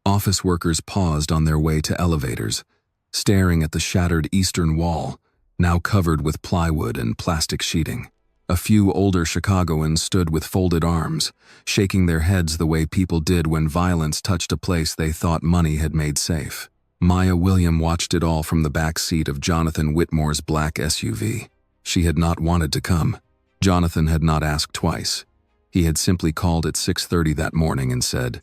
office workers paused on their way to elevators, staring at the shattered eastern wall, now covered with plywood and plastic sheeting. A few older Chicagoans stood with folded arms, shaking their heads the way people did when violence touched a place they thought money had made safe. Maya William watched it all from the back seat of Jonathan Whitmore's black SUV. She had not wanted to come. Jonathan had not asked twice. He had simply called at 6:30 that morning and said,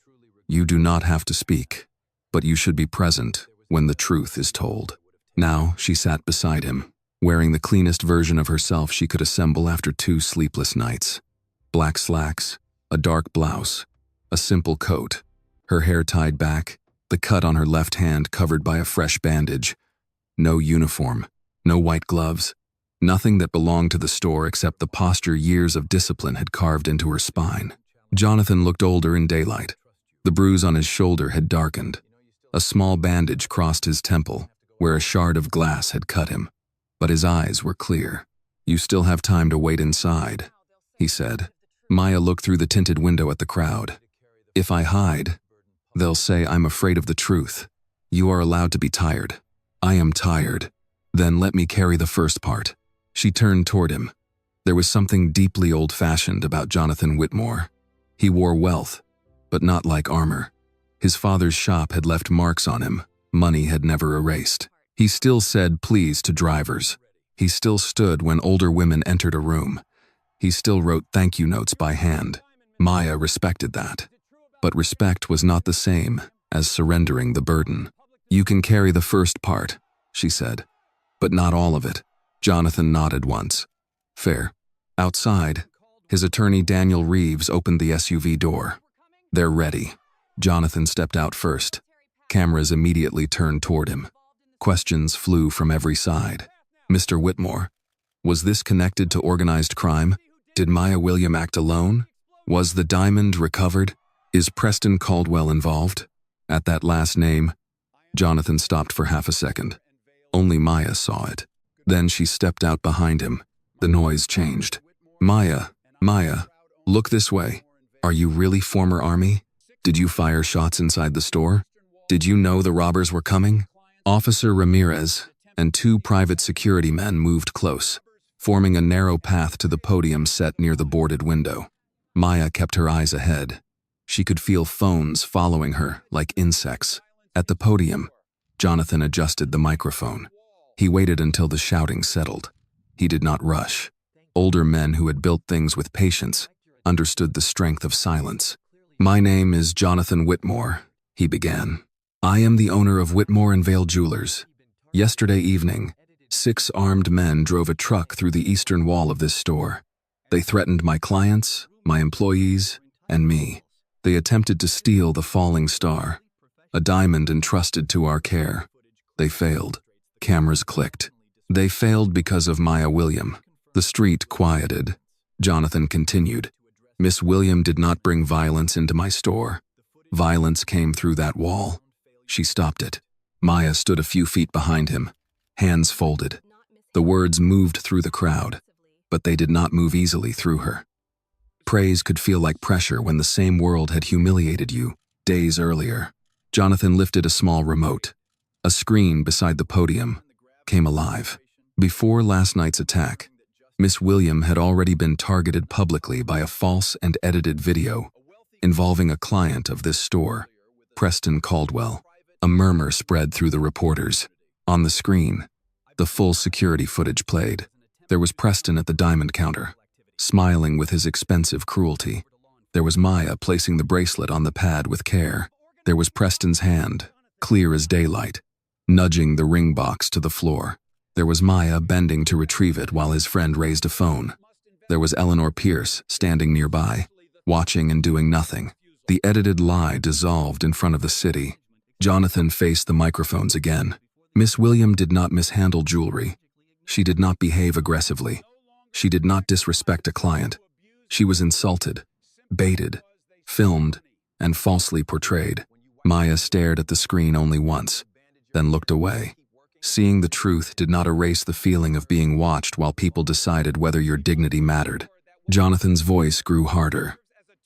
"You do not have to speak, but you should be present when the truth is told." Now she sat beside him, wearing the cleanest version of herself she could assemble after 2 sleepless nights. Black slacks, a dark blouse, a simple coat, her hair tied back, the cut on her left hand covered by a fresh bandage. No uniform, no white gloves, nothing that belonged to the store except the posture years of discipline had carved into her spine. Jonathan looked older in daylight. The bruise on his shoulder had darkened. A small bandage crossed his temple, where a shard of glass had cut him. But his eyes were clear. "You still have time to wait inside," he said. Maya looked through the tinted window at the crowd. "If I hide, they'll say I'm afraid of the truth. You are allowed to be tired. I am tired. Then let me carry the first part." She turned toward him. There was something deeply old-fashioned about Jonathan Whitmore. He wore wealth, but not like armor. His father's shop had left marks on him, money had never erased. He still said please to drivers. He still stood when older women entered a room. He still wrote thank you notes by hand. Maya respected that. But respect was not the same as surrendering the burden. "You can carry the first part," she said, "but not all of it." Jonathan nodded once. "Fair." Outside, his attorney Daniel Reeves opened the SUV door. "They're ready." Jonathan stepped out first. Cameras immediately turned toward him. Questions flew from every side. "Mr. Whitmore, was this connected to organized crime? Did Maya William act alone? Was the diamond recovered? Is Preston Caldwell involved?" At that last name, Jonathan stopped for half a second. Only Maya saw it. Then she stepped out behind him. The noise changed. Maya, look this way. Are you really former Army? Did you fire shots inside the store? Did you know the robbers were coming?" Officer Ramirez and 2 private security men moved close, forming a narrow path to the podium set near the boarded window. Maya kept her eyes ahead. She could feel phones following her like insects. At the podium, Jonathan adjusted the microphone. He waited until the shouting settled. He did not rush. Older men who had built things with patience understood the strength of silence. "My name is Jonathan Whitmore," he began. "I am the owner of Whitmore and Vale Jewelers. Yesterday evening, 6 armed men drove a truck through the eastern wall of this store. They threatened my clients, my employees, and me. They attempted to steal the falling star, a diamond entrusted to our care. They failed." Cameras clicked. "They failed because of Maya William." The street quieted. Jonathan continued. "Miss William did not bring violence into my store. Violence came through that wall." She stopped it. Maya stood a few feet behind him, hands folded. The words moved through the crowd, but they did not move easily through her. Praise could feel like pressure when the same world had humiliated you days earlier. Jonathan lifted a small remote. A screen beside the podium came alive. Before last night's attack, Miss William had already been targeted publicly by a false and edited video involving a client of this store, Preston Caldwell. A murmur spread through the reporters. On the screen, the full security footage played. There was Preston at the diamond counter, smiling with his expensive cruelty. There was Maya placing the bracelet on the pad with care. There was Preston's hand, clear as daylight, nudging the ring box to the floor. There was Maya bending to retrieve it while his friend raised a phone. There was Eleanor Pierce standing nearby, watching and doing nothing. The edited lie dissolved in front of the city. Jonathan faced the microphones again. Miss William did not mishandle jewelry. She did not behave aggressively. She did not disrespect a client. She was insulted, baited, filmed, and falsely portrayed. Maya stared at the screen only once, then looked away. Seeing the truth did not erase the feeling of being watched while people decided whether your dignity mattered. Jonathan's voice grew harder.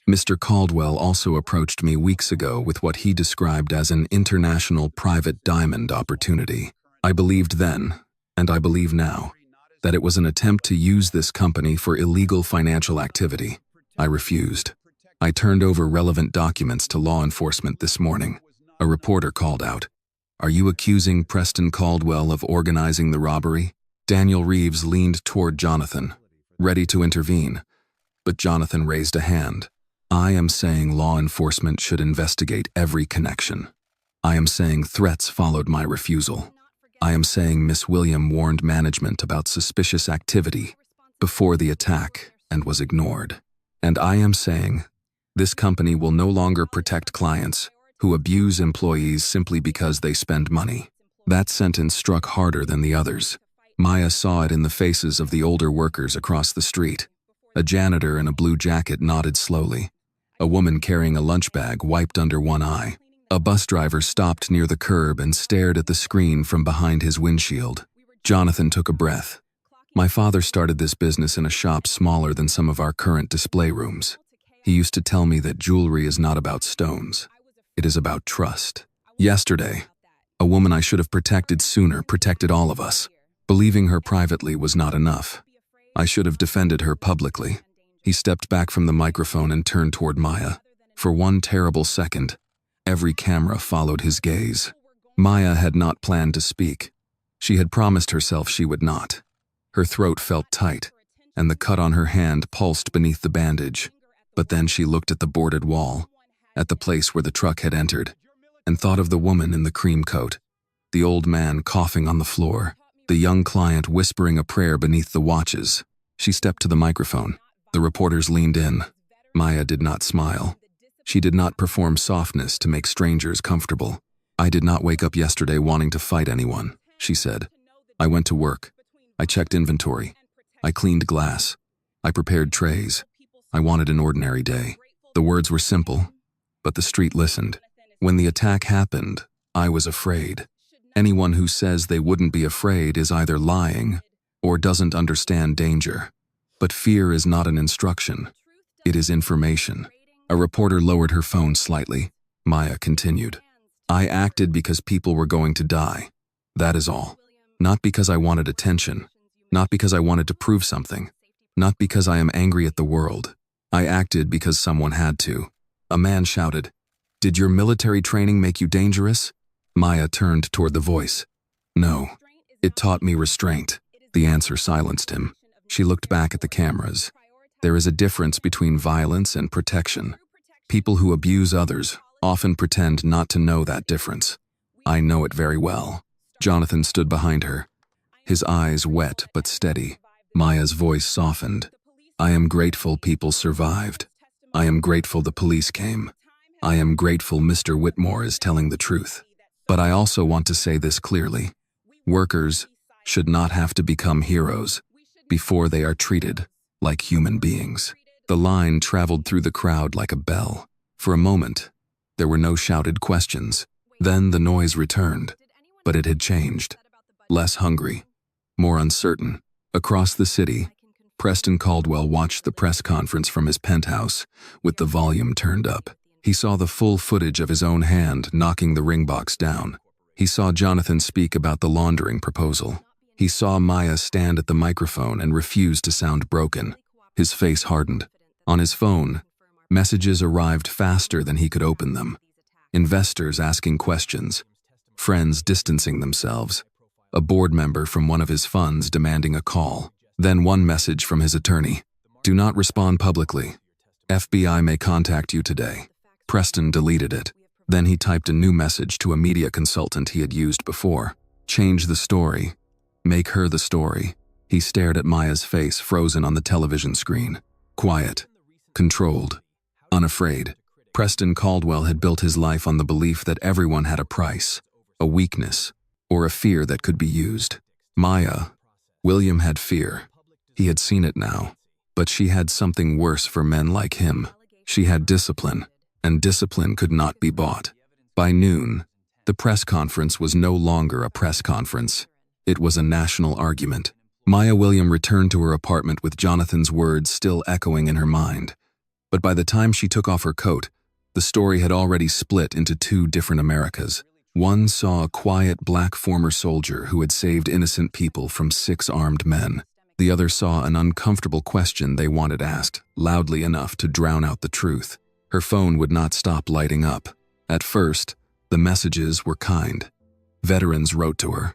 Mr. Caldwell also approached me weeks ago with what he described as an international private diamond opportunity. I believed then, and I believe now, that it was an attempt to use this company for illegal financial activity. I refused. I turned over relevant documents to law enforcement this morning. A reporter called out, "Are you accusing Preston Caldwell of organizing the robbery?" Daniel Reeves leaned toward Jonathan, ready to intervene, but Jonathan raised a hand. "I am saying law enforcement should investigate every connection. I am saying threats followed my refusal. I am saying Miss William warned management about suspicious activity before the attack and was ignored. And I am saying this company will no longer protect clients who abuse employees simply because they spend money." That sentence struck harder than the others. Maya saw it in the faces of the older workers across the street. A janitor in a blue jacket nodded slowly. A woman carrying a lunch bag wiped under one eye. A bus driver stopped near the curb and stared at the screen from behind his windshield. Jonathan took a breath. My father started this business in a shop smaller than some of our current display rooms. He used to tell me that jewelry is not about stones. It is about trust. Yesterday, a woman I should have protected sooner protected all of us. Believing her privately was not enough. I should have defended her publicly. He stepped back from the microphone and turned toward Maya. For one terrible second, every camera followed his gaze. Maya had not planned to speak. She had promised herself she would not. Her throat felt tight, and the cut on her hand pulsed beneath the bandage. But then she looked at the boarded wall, at the place where the truck had entered, and thought of the woman in the cream coat, the old man coughing on the floor, the young client whispering a prayer beneath the watches. She stepped to the microphone. The reporters leaned in. Maya did not smile. She did not perform softness to make strangers comfortable. "I did not wake up yesterday wanting to fight anyone," she said. "I went to work. I checked inventory. I cleaned glass. I prepared trays. I wanted an ordinary day." The words were simple, but the street listened. When the attack happened, I was afraid. Anyone who says they wouldn't be afraid is either lying or doesn't understand danger. But fear is not an instruction. It is information. A reporter lowered her phone slightly. Maya continued, "I acted because people were going to die. That is all. Not because I wanted attention. Not because I wanted to prove something. Not because I am angry at the world. I acted because someone had to." A man shouted, "Did your military training make you dangerous?" Maya turned toward the voice. "No. It taught me restraint." The answer silenced him. She looked back at the cameras. There is a difference between violence and protection. People who abuse others often pretend not to know that difference. I know it very well. Jonathan stood behind her, his eyes wet but steady. Maya's voice softened. "I am grateful people survived. I am grateful the police came. I am grateful Mr. Whitmore is telling the truth. But I also want to say this clearly. Workers should not have to become heroes before they are treated like human beings." The line traveled through the crowd like a bell. For a moment, there were no shouted questions. Then the noise returned, but it had changed. Less hungry, more uncertain. Across the city, Preston Caldwell watched the press conference from his penthouse, with the volume turned up. He saw the full footage of his own hand knocking the ring box down. He saw Jonathan speak about the laundering proposal. He saw Maya stand at the microphone and refuse to sound broken. His face hardened. On his phone, messages arrived faster than he could open them. Investors asking questions, friends distancing themselves, a board member from one of his funds demanding a call. Then one message from his attorney. "Do not respond publicly. FBI may contact you today." Preston deleted it. Then he typed a new message to a media consultant he had used before. "Change the story. Make her the story." He stared at Maya's face frozen on the television screen. Quiet, controlled, unafraid. Preston Caldwell had built his life on the belief that everyone had a price, a weakness, or a fear that could be used. Maya, William had fear. He had seen it now. But she had something worse for men like him. She had discipline, and discipline could not be bought. By noon, The press conference was no longer a press conference. It was a national argument. Maya William returned to her apartment with Jonathan's words still echoing in her mind. But by the time she took off her coat, the story had already split into two different Americas. One saw a quiet black former soldier who had saved innocent people from 6 armed men. The other saw an uncomfortable question they wanted asked, loudly enough to drown out the truth. Her phone would not stop lighting up. At first, the messages were kind. Veterans wrote to her.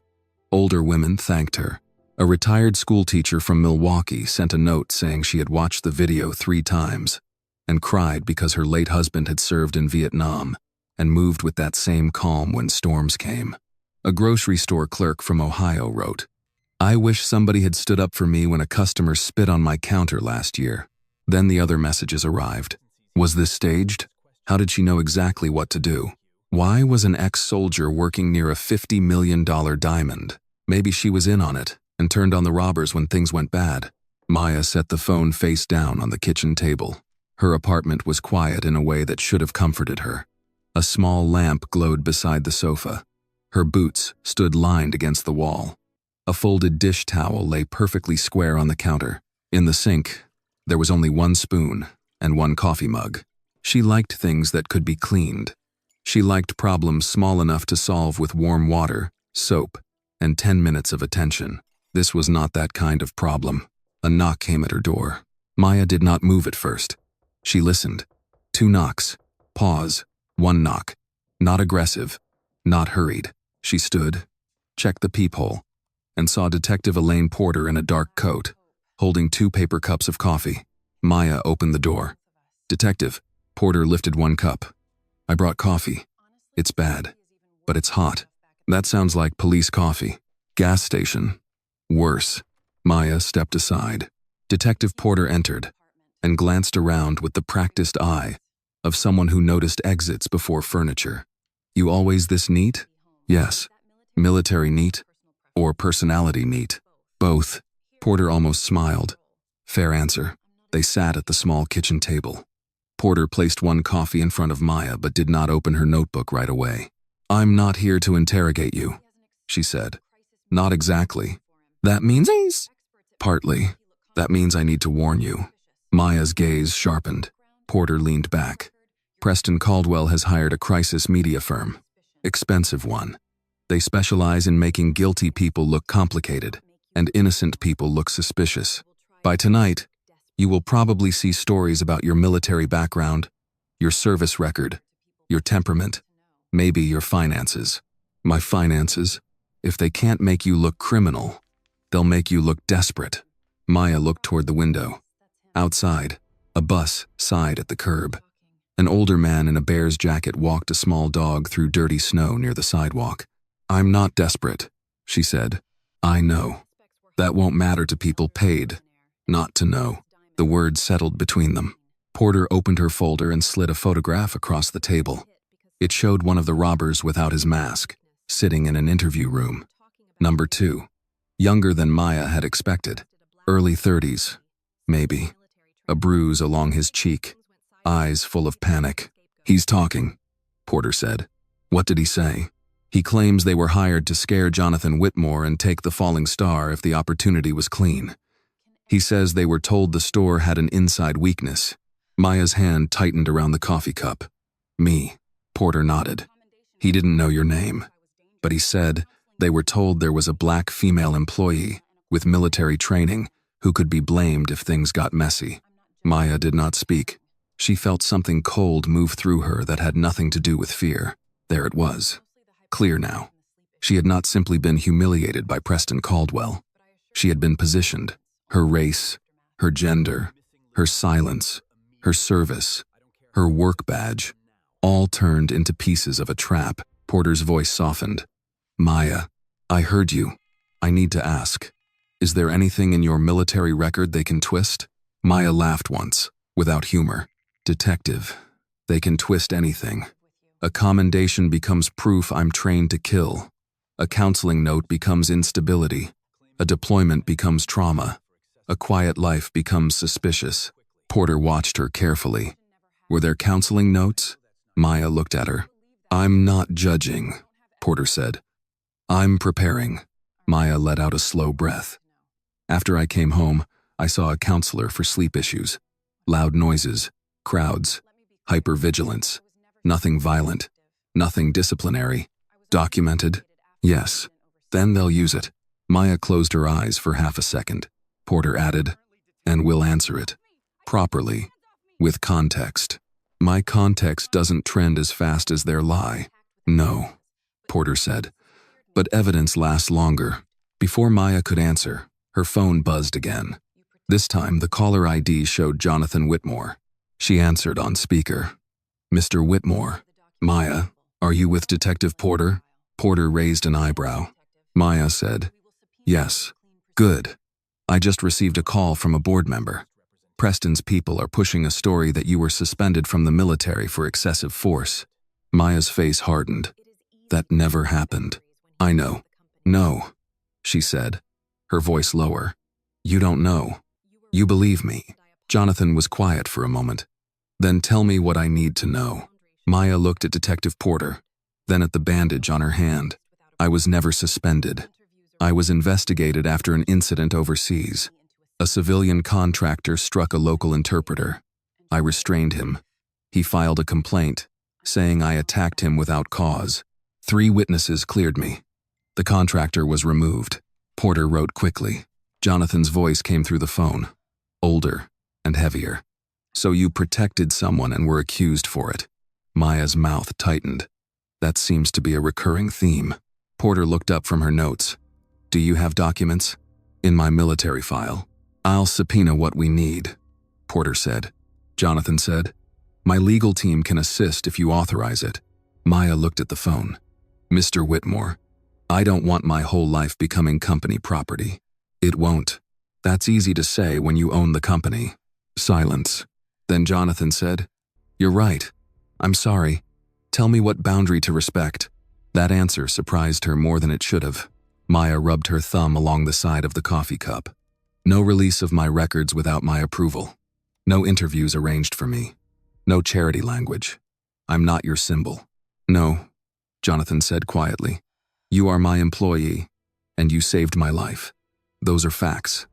Older women thanked her. A retired schoolteacher from Milwaukee sent a note saying she had watched the video 3 times and cried because her late husband had served in Vietnam and moved with that same calm when storms came. A grocery store clerk from Ohio wrote, "I wish somebody had stood up for me when a customer spit on my counter last year." Then the other messages arrived. Was this staged? How did she know exactly what to do? Why was an ex-soldier working near a $50 million diamond? Maybe she was in on it and turned on the robbers when things went bad. Maya set the phone face down on the kitchen table. Her apartment was quiet in a way that should have comforted her. A small lamp glowed beside the sofa. Her boots stood lined against the wall. A folded dish towel lay perfectly square on the counter. In the sink, there was only 1 spoon and 1 coffee mug. She liked things that could be cleaned. She liked problems small enough to solve with warm water, soap, and 10 minutes of attention. This was not that kind of problem. A knock came at her door. Maya did not move at first. She listened. 2 knocks. Pause. 1 knock. Not aggressive. Not hurried. She stood, checked the peephole, and saw Detective Elaine Porter in a dark coat, holding 2 paper cups of coffee. Maya opened the door. "Detective." Porter lifted 1 cup. "I brought coffee. It's bad, but it's hot." "That sounds like police coffee. Gas station. Worse." Maya stepped aside. Detective Porter entered and glanced around with the practiced eye of someone who noticed exits before furniture. "You always this neat?" "Yes." "Military neat? Or personality neat?" "Both." Porter almost smiled. "Fair answer." They sat at the small kitchen table. Porter placed 1 coffee in front of Maya but did not open her notebook right away. "I'm not here to interrogate you," she said. "Not exactly." "That means?" "Partly. That means I need to warn you." Maya's gaze sharpened. Porter leaned back. "Preston Caldwell has hired a crisis media firm. Expensive one. They specialize in making guilty people look complicated and innocent people look suspicious. By tonight, you will probably see stories about your military background, your service record, your temperament, maybe your finances." "My finances? If they can't make you look criminal, they'll make you look desperate." Maya looked toward the window. Outside, a bus sighed at the curb. An older man in a bear's jacket walked a small dog through dirty snow near the sidewalk. "I'm not desperate," she said. "I know. That won't matter to people paid not to know." The words settled between them. Porter opened her folder and slid a photograph across the table. It showed one of the robbers without his mask, sitting in an interview room. Number 2. Younger than Maya had expected. Early 30s, maybe. A bruise along his cheek, eyes full of panic. "He's talking," Porter said. "What did he say?" "He claims they were hired to scare Jonathan Whitmore and take the falling star if the opportunity was clean. He says they were told the store had an inside weakness." Maya's hand tightened around the coffee cup. "Me," Porter nodded. "He didn't know your name, but he said they were told there was a black female employee with military training who could be blamed if things got messy." Maya did not speak. She felt something cold move through her that had nothing to do with fear. There it was. Clear now. She had not simply been humiliated by Preston Caldwell. She had been positioned. Her race, her gender, her silence, her service, her work badge, all turned into pieces of a trap. Porter's voice softened. "Maya, I heard you. I need to ask. Is there anything in your military record they can twist?" Maya laughed once, without humor. "Detective, they can twist anything. A commendation becomes proof I'm trained to kill. A counseling note becomes instability. A deployment becomes trauma. A quiet life becomes suspicious." Porter watched her carefully. "Were there counseling notes?" Maya looked at her. "I'm not judging. Porter said. I'm preparing. Maya let out a slow breath. After I came home, I saw a counselor for sleep issues. Loud noises, crowds, hypervigilance. Nothing violent, nothing disciplinary. Documented? Yes. Then they'll use it. Maya closed her eyes for half a second. Porter added, and we'll answer it. Properly. With context. My context doesn't trend as fast as their lie. No, Porter said. But evidence lasts longer. Before Maya could answer, her phone buzzed again. This time, the caller ID showed Jonathan Whitmore. She answered on speaker. Mr. Whitmore. Maya, are you with Detective Porter? Porter raised an eyebrow. Maya said, yes. Good. I just received a call from a board member. Preston's people are pushing a story that you were suspended from the military for excessive force. Maya's face hardened. That never happened. I know. No, she said, her voice lower. You don't know. You believe me. Jonathan was quiet for a moment. Then tell me what I need to know. Maya looked at Detective Porter, then at the bandage on her hand. I was never suspended. I was investigated after an incident overseas. A civilian contractor struck a local interpreter. I restrained him. He filed a complaint, saying I attacked him without cause. 3 witnesses cleared me. The contractor was removed. Porter wrote quickly. Jonathan's voice came through the phone, older and heavier. So you protected someone and were accused for it. Maya's mouth tightened. That seems to be a recurring theme. Porter looked up from her notes. Do you have documents? In my military file. I'll subpoena what we need, Porter said. Jonathan said, my legal team can assist if you authorize it. Maya looked at the phone. Mr. Whitmore, I don't want my whole life becoming company property. It won't. That's easy to say when you own the company. Silence. Then Jonathan said, you're right. I'm sorry. Tell me what boundary to respect. That answer surprised her more than it should have. Maya rubbed her thumb along the side of the coffee cup. No release of my records without my approval. No interviews arranged for me. No charity language. I'm not your symbol. No, Jonathan said quietly. You are my employee, and you saved my life. Those are facts.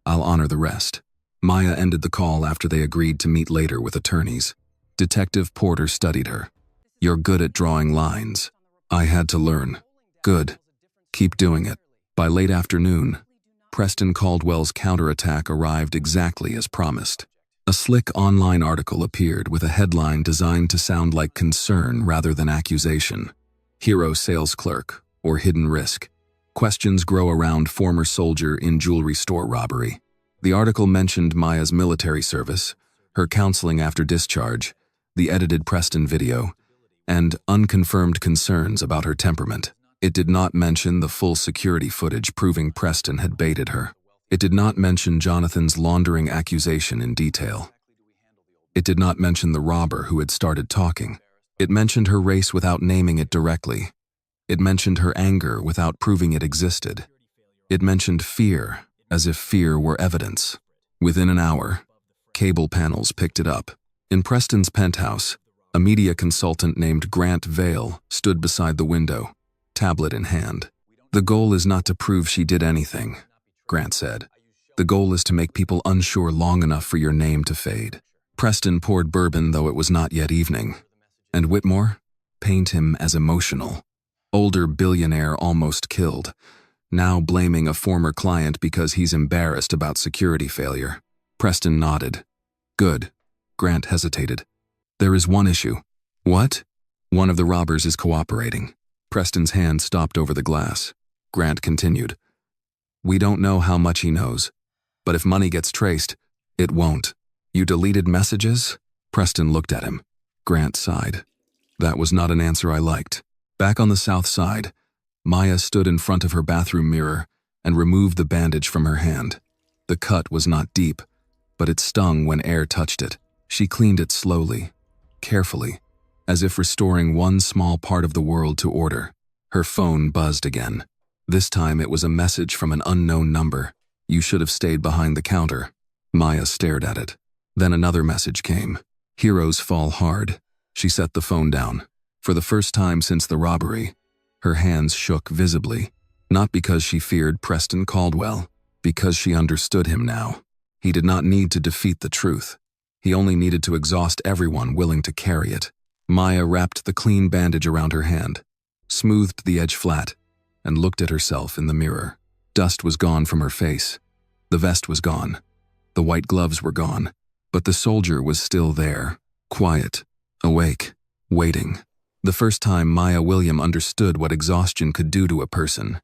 I'll honor the rest. Maya ended the call after they agreed to meet later with attorneys. Detective Porter studied her. You're good at drawing lines. I had to learn. Good. Keep doing it. By late afternoon, Preston Caldwell's counterattack arrived exactly as promised. A slick online article appeared with a headline designed to sound like concern rather than accusation. Hero Salesclerk, or Hidden Risk. Questions grow around former soldier in jewelry store robbery. The article mentioned Maya's military service, her counseling after discharge, the edited Preston video, and unconfirmed concerns about her temperament. It did not mention the full security footage proving Preston had baited her. It did not mention Jonathan's laundering accusation in detail. It did not mention the robber who had started talking. It mentioned her race without naming it directly. It mentioned her anger without proving it existed. It mentioned fear, as if fear were evidence. Within an hour, cable panels picked it up. In Preston's penthouse, a media consultant named Grant Vale stood beside the window, tablet in hand. The goal is not to prove she did anything, Grant said. The goal is to make people unsure long enough for your name to fade. Preston poured bourbon though it was not yet evening. And Whitmore? Paint him as emotional. Older billionaire almost killed, now blaming a former client because he's embarrassed about security failure. Preston nodded. Good. Grant hesitated. There is one issue. What? One of the robbers is cooperating. Preston's hand stopped over the glass. Grant continued. We don't know how much he knows, but if money gets traced, it won't. You deleted messages? Preston looked at him. Grant sighed. That was not an answer I liked. Back on the south side, Maya stood in front of her bathroom mirror and removed the bandage from her hand. The cut was not deep, but it stung when air touched it. She cleaned it slowly, carefully, as if restoring one small part of the world to order. Her phone buzzed again. This time it was a message from an unknown number. You should have stayed behind the counter. Maya stared at it. Then another message came. Heroes fall hard. She set the phone down. For the first time since the robbery, Her hands shook visibly, not because she feared Preston Caldwell, because she understood him now. He did not need to defeat the truth. He only needed to exhaust everyone willing to carry it. Maya wrapped the clean bandage around her hand, smoothed the edge flat, and looked at herself in the mirror. Dust was gone from her face. The vest was gone. The white gloves were gone. But the soldier was still there, quiet, awake, waiting. The first time Maya William understood what exhaustion could do to a person.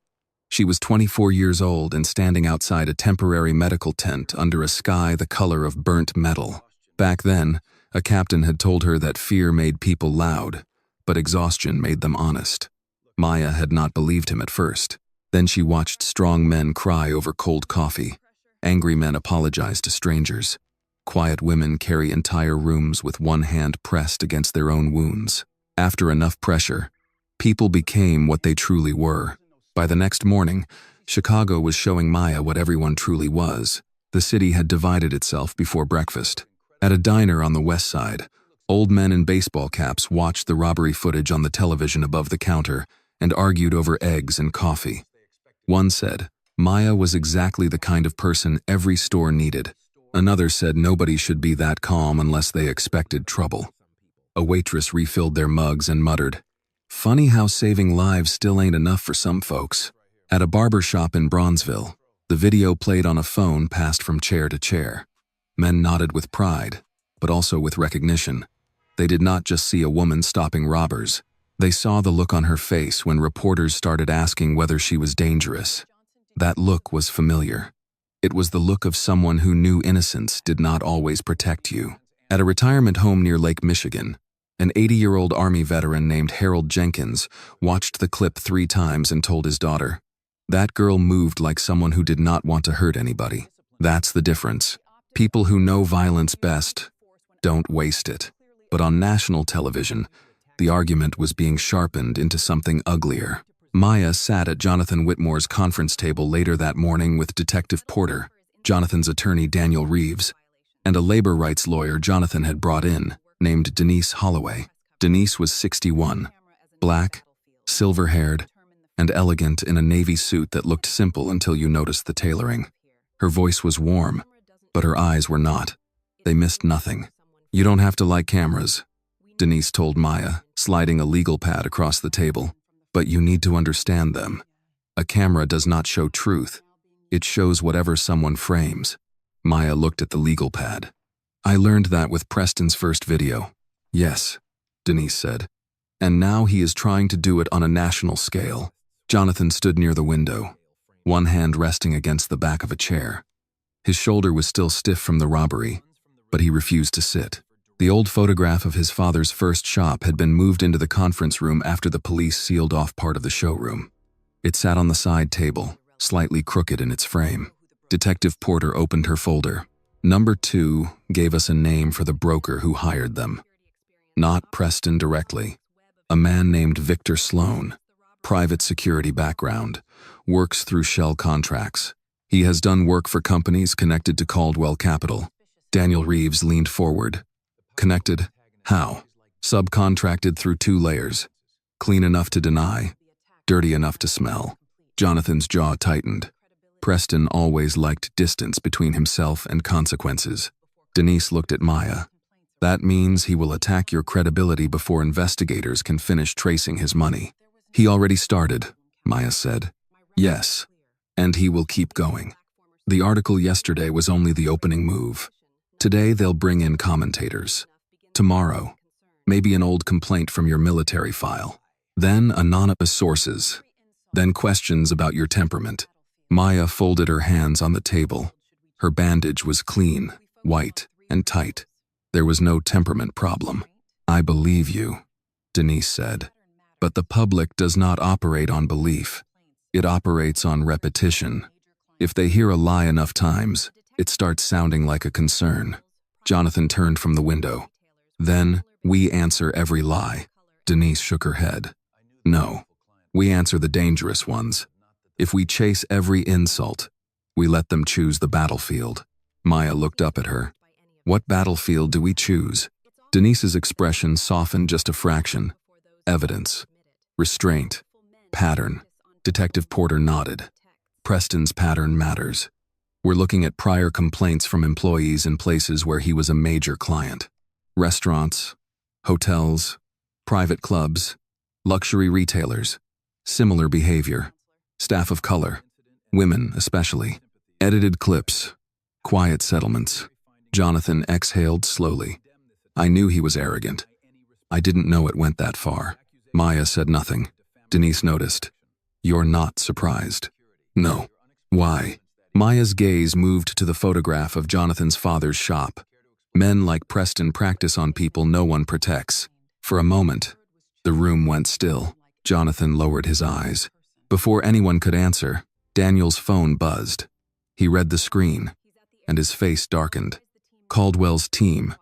She was 24 years old and standing outside a temporary medical tent under a sky the color of burnt metal. Back then, a captain had told her that fear made people loud, but exhaustion made them honest. Maya had not believed him at first. Then she watched strong men cry over cold coffee. Angry men apologize to strangers. Quiet women carry entire rooms with one hand pressed against their own wounds. After enough pressure, people became what they truly were. By the next morning, Chicago was showing Maya what everyone truly was. The city had divided itself before breakfast. At a diner on the west side, old men in baseball caps watched the robbery footage on the television above the counter and argued over eggs and coffee. One said, Maya was exactly the kind of person every store needed. Another said nobody should be that calm unless they expected trouble. A waitress refilled their mugs and muttered, "Funny how saving lives still ain't enough for some folks." At a barber shop in Bronzeville, the video played on a phone passed from chair to chair. Men nodded with pride, but also with recognition. They did not just see a woman stopping robbers. They saw the look on her face when reporters started asking whether she was dangerous. That look was familiar. It was the look of someone who knew innocence did not always protect you. At a retirement home near Lake Michigan, an 80-year-old Army veteran named Harold Jenkins watched the clip 3 times and told his daughter, "That girl moved like someone who did not want to hurt anybody." That's the difference. People who know violence best don't waste it. But on national television, the argument was being sharpened into something uglier. Maya sat at Jonathan Whitmore's conference table later that morning with Detective Porter, Jonathan's attorney Daniel Reeves, and a labor rights lawyer Jonathan had brought in, named Denise Holloway. Denise was 61, black, silver-haired, and elegant in a navy suit that looked simple until you noticed the tailoring. Her voice was warm, but her eyes were not. They missed nothing. "You don't have to like cameras," Denise told Maya, sliding a legal pad across the table. "But you need to understand them. A camera does not show truth. It shows whatever someone frames." Maya looked at the legal pad. "I learned that with Preston's first video." "Yes," Denise said. "And now he is trying to do it on a national scale." Jonathan stood near the window, one hand resting against the back of a chair. His shoulder was still stiff from the robbery, but he refused to sit. The old photograph of his father's first shop had been moved into the conference room after the police sealed off part of the showroom. It sat on the side table, slightly crooked in its frame. Detective Porter opened her folder. Number 2 gave us a name for the broker who hired them. Not Preston directly. A man named Victor Sloan, private security background, works through shell contracts. He has done work for companies connected to Caldwell Capital. Daniel Reeves leaned forward. Connected? How? Subcontracted through 2 layers. Clean enough to deny, dirty enough to smell. Jonathan's jaw tightened. Preston always liked distance between himself and consequences. Denise looked at Maya. "That means he will attack your credibility before investigators can finish tracing his money." "He already started," Maya said. "Yes, and he will keep going. The article yesterday was only the opening move. Today they'll bring in commentators. Tomorrow, maybe an old complaint from your military file. Then anonymous sources. Then questions about your temperament." Maya folded her hands on the table. Her bandage was clean, white, and tight. There was no temperament problem. "I believe you," Denise said. "But the public does not operate on belief. It operates on repetition. If they hear a lie enough times, it starts sounding like a concern." Jonathan turned from the window. "Then, we answer every lie." Denise shook her head. "No, we answer the dangerous ones. If we chase every insult, we let them choose the battlefield." Maya looked up at her. "What battlefield do we choose?" Denise's expression softened just a fraction. "Evidence. Restraint. Pattern. Detective Porter nodded. Preston's pattern matters. We're looking at prior complaints from employees in places where he was a major client. Restaurants, hotels, private clubs, luxury retailers. Similar behavior. Staff of color. Women, especially. Edited clips. Quiet settlements. Jonathan exhaled slowly. I knew he was arrogant. I didn't know it went that far. Maya said nothing. Denise noticed. You're not surprised. No. Why? Maya's gaze moved to the photograph of Jonathan's father's shop. Men like Preston practice on people no one protects. For a moment, the room went still. Jonathan lowered his eyes. Before anyone could answer, Daniel's phone buzzed. He read the screen, and his face darkened. Caldwell's team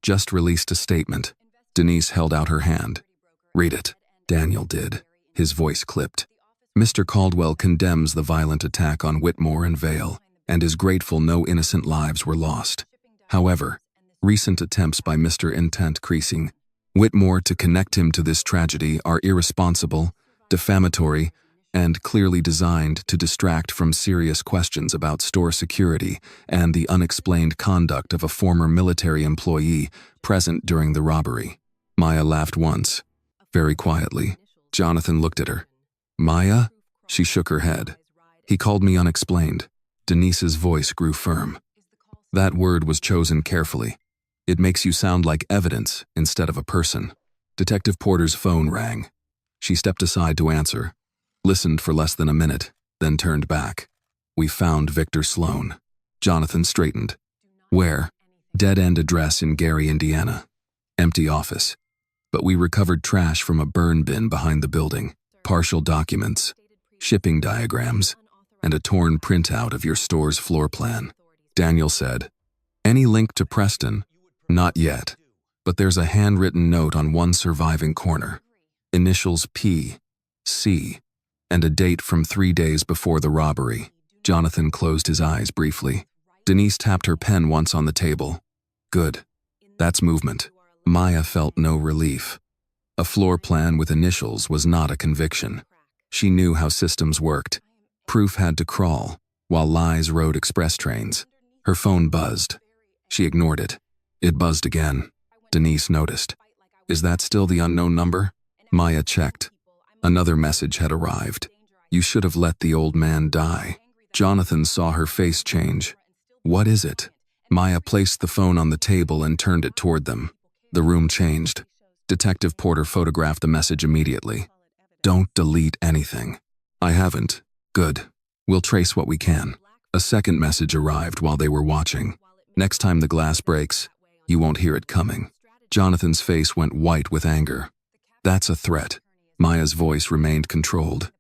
just released a statement. Denise held out her hand. Read it. Daniel did. His voice clipped. Mr. Caldwell condemns the violent attack on Whitmore and Vale, and is grateful no innocent lives were lost. However, recent attempts by Mr. Intent Creasing Whitmore to connect him to this tragedy are irresponsible, defamatory, and clearly designed to distract from serious questions about store security and the unexplained conduct of a former military employee present during the robbery. Maya laughed once, very quietly. Jonathan looked at her. Maya? She shook her head. He called me unexplained. Denise's voice grew firm. That word was chosen carefully. It makes you sound like evidence instead of a person. Detective Porter's phone rang. She stepped aside to answer, listened for less than a minute, then turned back. We found Victor Sloan. Jonathan straightened. Where? Dead-end address in Gary, Indiana. Empty office. But we recovered trash from a burn bin behind the building, partial documents, shipping diagrams, and a torn printout of your store's floor plan. Daniel said, Any link to Preston? Not yet, but there's a handwritten note on one surviving corner. Initials P, C, and a date from 3 days before the robbery. Jonathan closed his eyes briefly. Denise tapped her pen once on the table. Good. That's movement. Maya felt no relief. A floor plan with initials was not a conviction. She knew how systems worked. Proof had to crawl, while lies rode express trains. Her phone buzzed. She ignored it. It buzzed again. Denise noticed. Is that still the unknown number? Maya checked. Another message had arrived. You should have let the old man die. Jonathan saw her face change. What is it? Maya placed the phone on the table and turned it toward them. The room changed. Detective Porter photographed the message immediately. Don't delete anything. I haven't. Good. We'll trace what we can. A second message arrived while they were watching. Next time the glass breaks, you won't hear it coming. Jonathan's face went white with anger. That's a threat. Maya's voice remained controlled.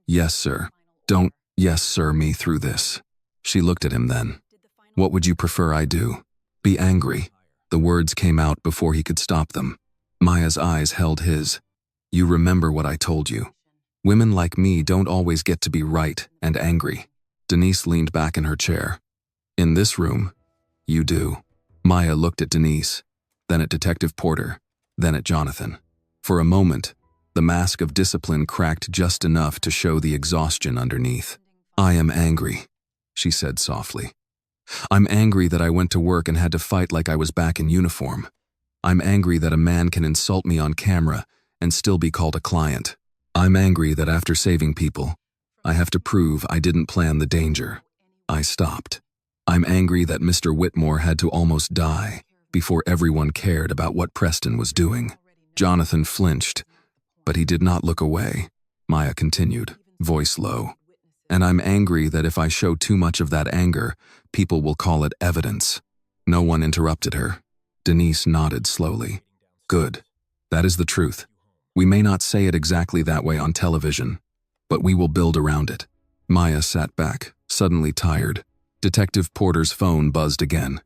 Yes, sir. Don't yes, sir me through this. She looked at him then. What would you prefer I do? Be angry. The words came out before he could stop them. Maya's eyes held his. You remember what I told you. Women like me don't always get to be right and angry. Denise leaned back in her chair. In this room, you do. Maya looked at Denise, then at Detective Porter, then at Jonathan. For a moment, the mask of discipline cracked just enough to show the exhaustion underneath. I am angry, she said softly. I'm angry that I went to work and had to fight like I was back in uniform. I'm angry that a man can insult me on camera and still be called a client. I'm angry that after saving people, I have to prove I didn't plan the danger. I stopped. I'm angry that Mr. Whitmore had to almost die before everyone cared about what Preston was doing. Jonathan flinched, but he did not look away. Maya continued, voice low. And I'm angry that if I show too much of that anger, people will call it evidence. No one interrupted her. Denise nodded slowly. Good. That is the truth. We may not say it exactly that way on television, but we will build around it. Maya sat back, suddenly tired. Detective Porter's phone buzzed again.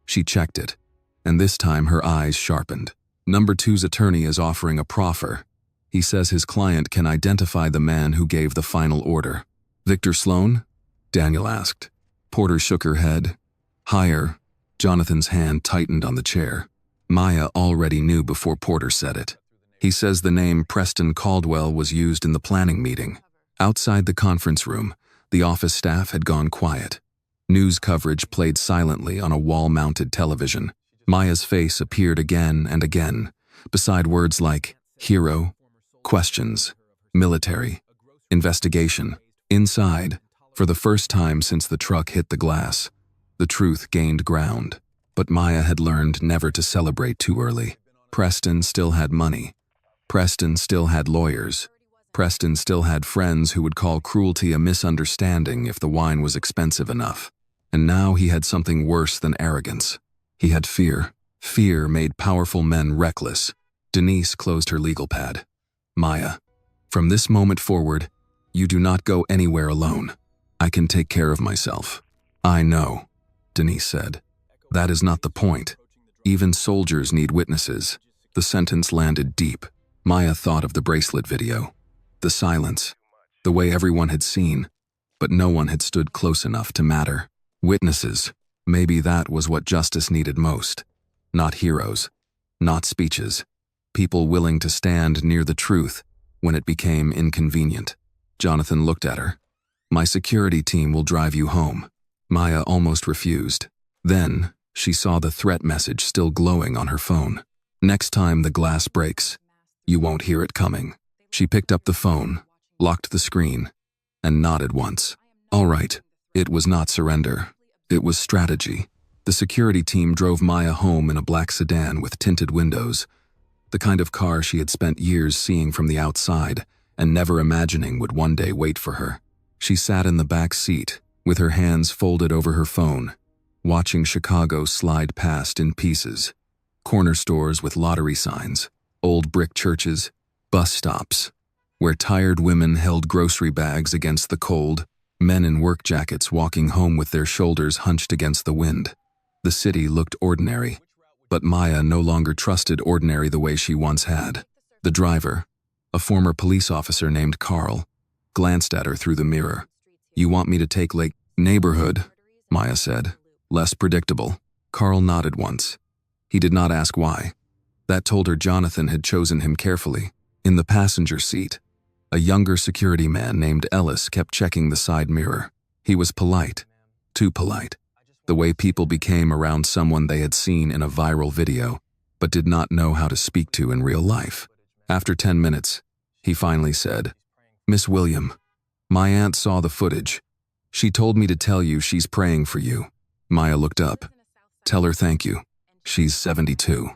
She checked it, and this time her eyes sharpened. Number 2's attorney is offering a proffer. He says his client can identify the man who gave the final order. Victor Sloan? Daniel asked. Porter shook her head. Higher. Jonathan's hand tightened on the chair. Maya already knew before Porter said it. He says the name Preston Caldwell was used in the planning meeting. Outside the conference room, the office staff had gone quiet. News coverage played silently on a wall-mounted television. Maya's face appeared again and again, beside words like hero, questions, military, investigation. Inside, for the first time since the truck hit the glass, the truth gained ground. But Maya had learned never to celebrate too early. Preston still had money. Preston still had lawyers. Preston still had friends who would call cruelty a misunderstanding if the wine was expensive enough. And now he had something worse than arrogance. He had fear. Fear made powerful men reckless. Denise closed her legal pad. Maya, from this moment forward, you do not go anywhere alone. I can take care of myself. I know, Denise said. That is not the point. Even soldiers need witnesses. The sentence landed deep. Maya thought of the bracelet video. The silence. The way everyone had seen, but no one had stood close enough to matter. Witnesses. Maybe that was what justice needed most. Not heroes. Not speeches. People willing to stand near the truth when it became inconvenient. Jonathan looked at her. My security team will drive you home. Maya almost refused. Then, she saw the threat message still glowing on her phone. Next time the glass breaks, you won't hear it coming. She picked up the phone, locked the screen, and nodded once. All right, it was not surrender. It was strategy. The security team drove Maya home in a black sedan with tinted windows, the kind of car she had spent years seeing from the outside and never imagining would one day wait for her. She sat in the back seat, with her hands folded over her phone, watching Chicago slide past in pieces. Corner stores with lottery signs, old brick churches, bus stops, where tired women held grocery bags against the cold, men in work jackets walking home with their shoulders hunched against the wind. The city looked ordinary, but Maya no longer trusted ordinary the way she once had. The driver, a former police officer named Carl, glanced at her through the mirror. You want me to take Lake Neighborhood, Maya said, less predictable. Carl nodded once. He did not ask why. That told her Jonathan had chosen him carefully. In the passenger seat, a younger security man named Ellis kept checking the side mirror. He was polite, too polite, the way people became around someone they had seen in a viral video, but did not know how to speak to in real life. After 10 minutes, he finally said, Miss William, my aunt saw the footage. She told me to tell you she's praying for you. Maya looked up. Tell her thank you. She's 72.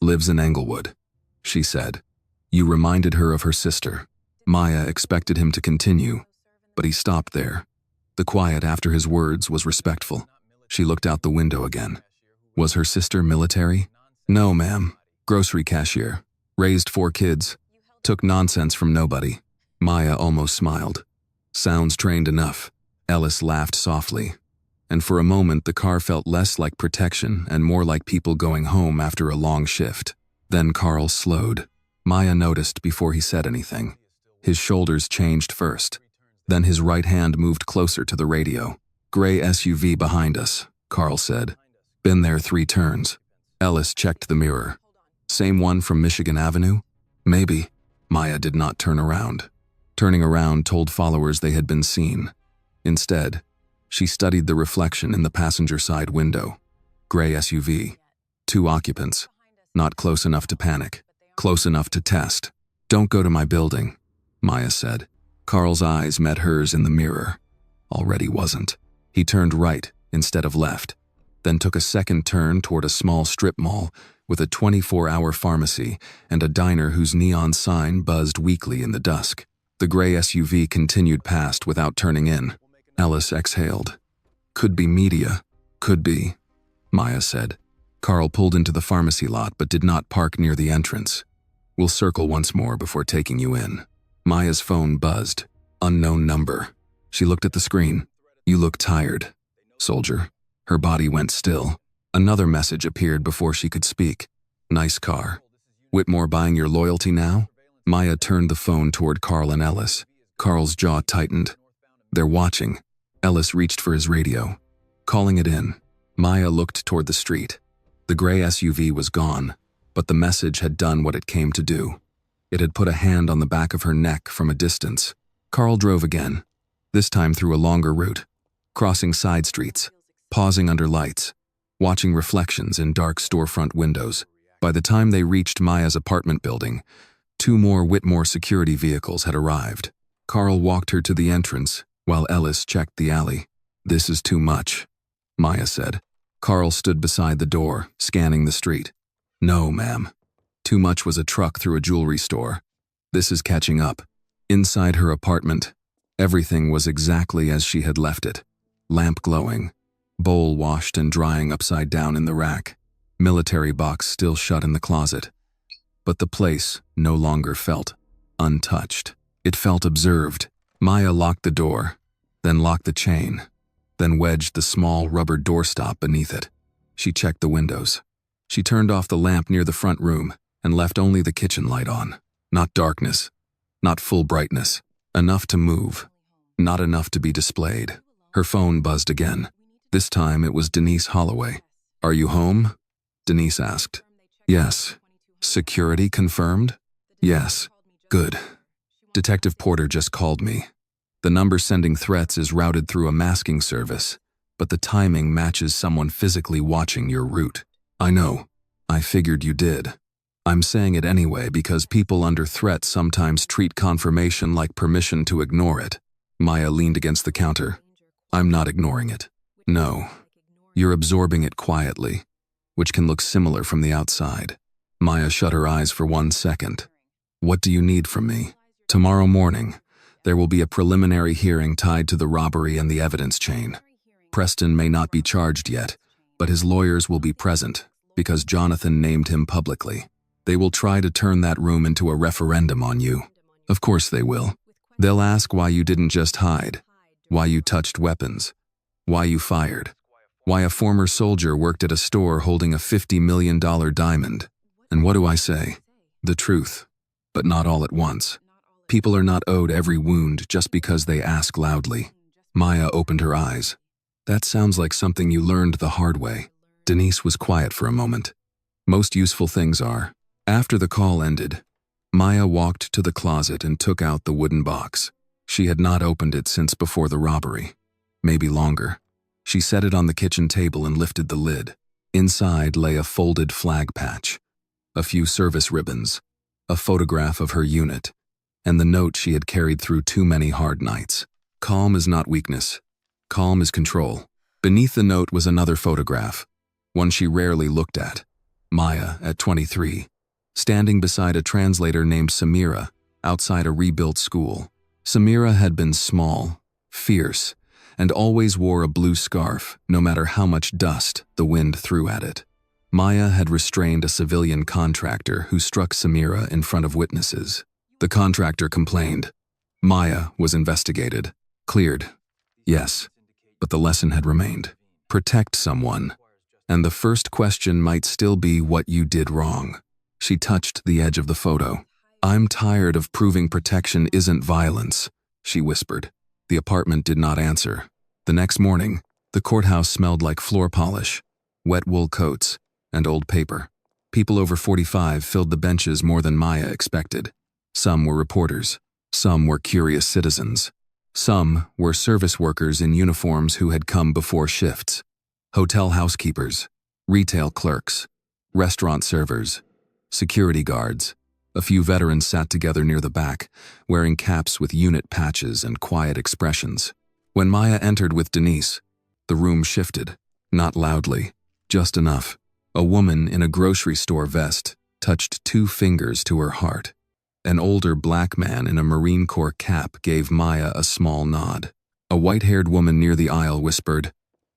Lives in Englewood, she said. You reminded her of her sister. Maya expected him to continue, but he stopped there. The quiet after his words was respectful. She looked out the window again. Was her sister military? No, ma'am. Grocery cashier. Raised 4 kids. Took nonsense from nobody. Maya almost smiled. Sounds trained enough. Ellis laughed softly. And for a moment the car felt less like protection and more like people going home after a long shift. Then Carl slowed. Maya noticed before he said anything. His shoulders changed first. Then his right hand moved closer to the radio. Gray SUV behind us, Carl said. Been there 3 turns. Ellis checked the mirror. Same one from Michigan Avenue? Maybe. Maya did not turn around. Turning around told followers they had been seen. Instead, she studied the reflection in the passenger side window. Gray SUV. 2 occupants. Not close enough to panic. Close enough to test. Don't go to my building, Maya said. Carl's eyes met hers in the mirror. Already wasn't. He turned right instead of left, then took a second turn toward a small strip mall with a 24-hour pharmacy and a diner whose neon sign buzzed weakly in the dusk. The gray SUV continued past without turning in. Ellis exhaled. Could be media. Could be, Maya said. Carl pulled into the pharmacy lot but did not park near the entrance. We'll circle once more before taking you in. Maya's phone buzzed. Unknown number. She looked at the screen. You look tired, soldier. Her body went still. Another message appeared before she could speak. Nice car. Whitmore buying your loyalty now? Maya turned the phone toward Carl and Ellis. Carl's jaw tightened. They're watching. Ellis reached for his radio. Calling it in. Maya looked toward the street. The gray SUV was gone, but the message had done what it came to do. It had put a hand on the back of her neck from a distance. Carl drove again, this time through a longer route, crossing side streets, pausing under lights, watching reflections in dark storefront windows. By the time they reached Maya's apartment building, 2 more Whitmore security vehicles had arrived. Carl walked her to the entrance, while Ellis checked the alley. "This is too much," Maya said. Carl stood beside the door, scanning the street. "No, ma'am. Too much was a truck through a jewelry store. This is catching up." Inside her apartment, everything was exactly as she had left it. Lamp glowing, bowl washed and drying upside down in the rack, military box still shut in the closet. But the place no longer felt untouched. It felt observed. Maya locked the door, then locked the chain, then wedged the small rubber doorstop beneath it. She checked the windows. She turned off the lamp near the front room and left only the kitchen light on. Not darkness, not full brightness. Enough to move, not enough to be displayed. Her phone buzzed again. This time it was Denise Holloway. "Are you home?" Denise asked. "Yes." "Security confirmed?" "Yes." "Good. Detective Porter just called me. The number sending threats is routed through a masking service, but the timing matches someone physically watching your route." "I know. I figured you did. I'm saying it anyway because people under threat sometimes treat confirmation like permission to ignore it." Maya leaned against the counter. "I'm not ignoring it. No. You're absorbing it quietly, which can look similar from the outside." Maya shut her eyes for 1 second. "What do you need from me?" "Tomorrow morning, there will be a preliminary hearing tied to the robbery and the evidence chain. Preston may not be charged yet, but his lawyers will be present because Jonathan named him publicly. They will try to turn that room into a referendum on you. Of course they will. They'll ask why you didn't just hide, why you touched weapons, why you fired, why a former soldier worked at a store holding a $50 million diamond. And what do I say? The truth, but not all at once. People are not owed every wound just because they ask loudly." Maya opened her eyes. "That sounds like something you learned the hard way." Denise was quiet for a moment. Most useful things are. After the call ended, Maya walked to the closet and took out the wooden box. She had not opened it since before the robbery. Maybe longer. She set it on the kitchen table and lifted the lid. Inside lay a folded flag patch, a few service ribbons, a photograph of her unit, and the note she had carried through too many hard nights. "Calm is not weakness. Calm is control." Beneath the note was another photograph, one she rarely looked at. Maya, at 23, standing beside a translator named Samira outside a rebuilt school. Samira had been small, fierce, and always wore a blue scarf, no matter how much dust the wind threw at it. Maya had restrained a civilian contractor who struck Samira in front of witnesses. The contractor complained. Maya was investigated, cleared. Yes, but the lesson had remained. Protect someone. And the first question might still be what you did wrong. She touched the edge of the photo. "I'm tired of proving protection isn't violence," she whispered. The apartment did not answer. The next morning, the courthouse smelled like floor polish, wet wool coats, and old paper. People over 45 filled the benches more than Maya expected. Some were reporters. Some were curious citizens. Some were service workers in uniforms who had come before shifts. Hotel housekeepers, retail clerks, restaurant servers, security guards. A few veterans sat together near the back, wearing caps with unit patches and quiet expressions. When Maya entered with Denise, the room shifted, not loudly, just enough. A woman in a grocery store vest touched 2 fingers to her heart. An older black man in a Marine Corps cap gave Maya a small nod. A white-haired woman near the aisle whispered,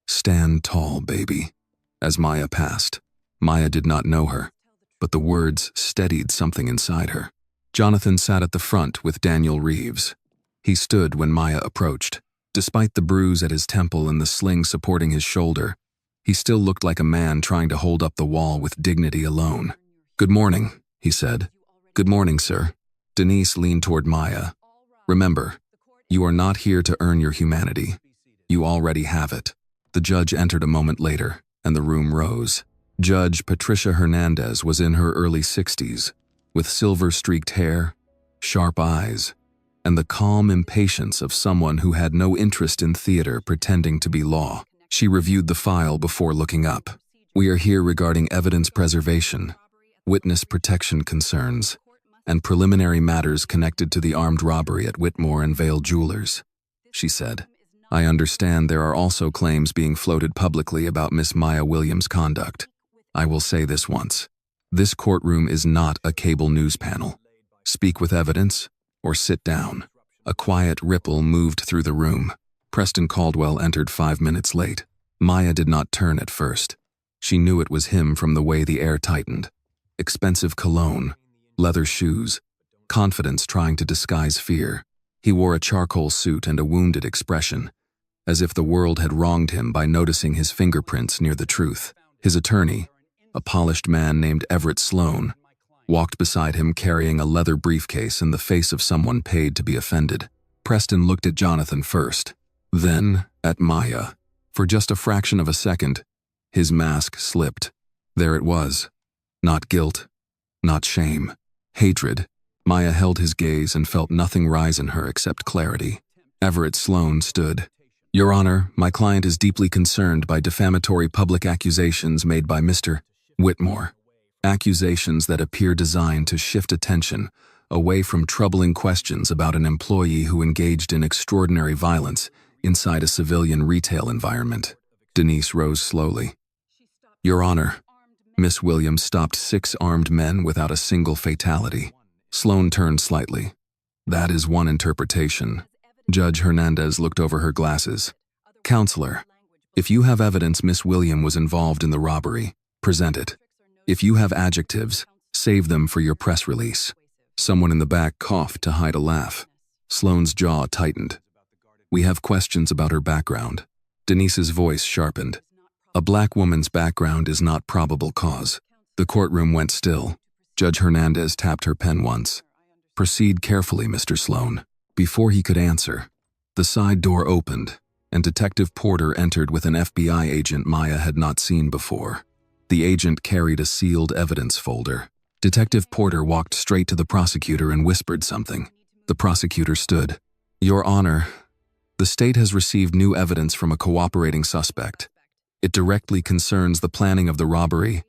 "Stand tall, baby." As Maya passed, Maya did not know her, but the words steadied something inside her. Jonathan sat at the front with Daniel Reeves. He stood when Maya approached. Despite the bruise at his temple and the sling supporting his shoulder, he still looked like a man trying to hold up the wall with dignity alone. "Good morning," he said. "Good morning, sir." Denise leaned toward Maya. "Remember, you are not here to earn your humanity. You already have it." The judge entered a moment later, and the room rose. Judge Patricia Hernandez was in her early 60s, with silver-streaked hair, sharp eyes, and the calm impatience of someone who had no interest in theater pretending to be law. She reviewed the file before looking up. We are here regarding evidence preservation, witness protection concerns, and preliminary matters connected to the armed robbery at Whitmore and Vale Jewelers, she said. I understand there are also claims being floated publicly about Miss Maya Williams' conduct. I will say this once. This courtroom is not a cable news panel. Speak with evidence or sit down. A quiet ripple moved through the room. Preston Caldwell entered 5 minutes late. Maya did not turn at first. She knew it was him from the way the air tightened. Expensive cologne, leather shoes, confidence trying to disguise fear. He wore a charcoal suit and a wounded expression, as if the world had wronged him by noticing his fingerprints near the truth. His attorney, a polished man named Everett Sloan, walked beside him carrying a leather briefcase in the face of someone paid to be offended. Preston looked at Jonathan first, then at Maya. For just a fraction of a second, his mask slipped. There it was. Not guilt, not shame, hatred. Maya held his gaze and felt nothing rise in her except clarity. Everett Sloan stood. Your Honor, my client is deeply concerned by defamatory public accusations made by Mr. Whitmore. Accusations that appear designed to shift attention away from troubling questions about an employee who engaged in extraordinary violence inside a civilian retail environment. Denise rose slowly. Your Honor, Miss Williams stopped 6 armed men without a single fatality. Sloan turned slightly. That is one interpretation. Judge Hernandez looked over her glasses. Counselor, if you have evidence Miss Williams was involved in the robbery, present it. If you have adjectives, save them for your press release. Someone in the back coughed to hide a laugh. Sloan's jaw tightened. We have questions about her background. Denise's voice sharpened. A black woman's background is not probable cause. The courtroom went still. Judge Hernandez tapped her pen once. Proceed carefully, Mr. Sloan. Before he could answer, the side door opened, and Detective Porter entered with an FBI agent Maya had not seen before. The agent carried a sealed evidence folder. Detective Porter walked straight to the prosecutor and whispered something. The prosecutor stood. Your Honor, the state has received new evidence from a cooperating suspect. It directly concerns the planning of the robbery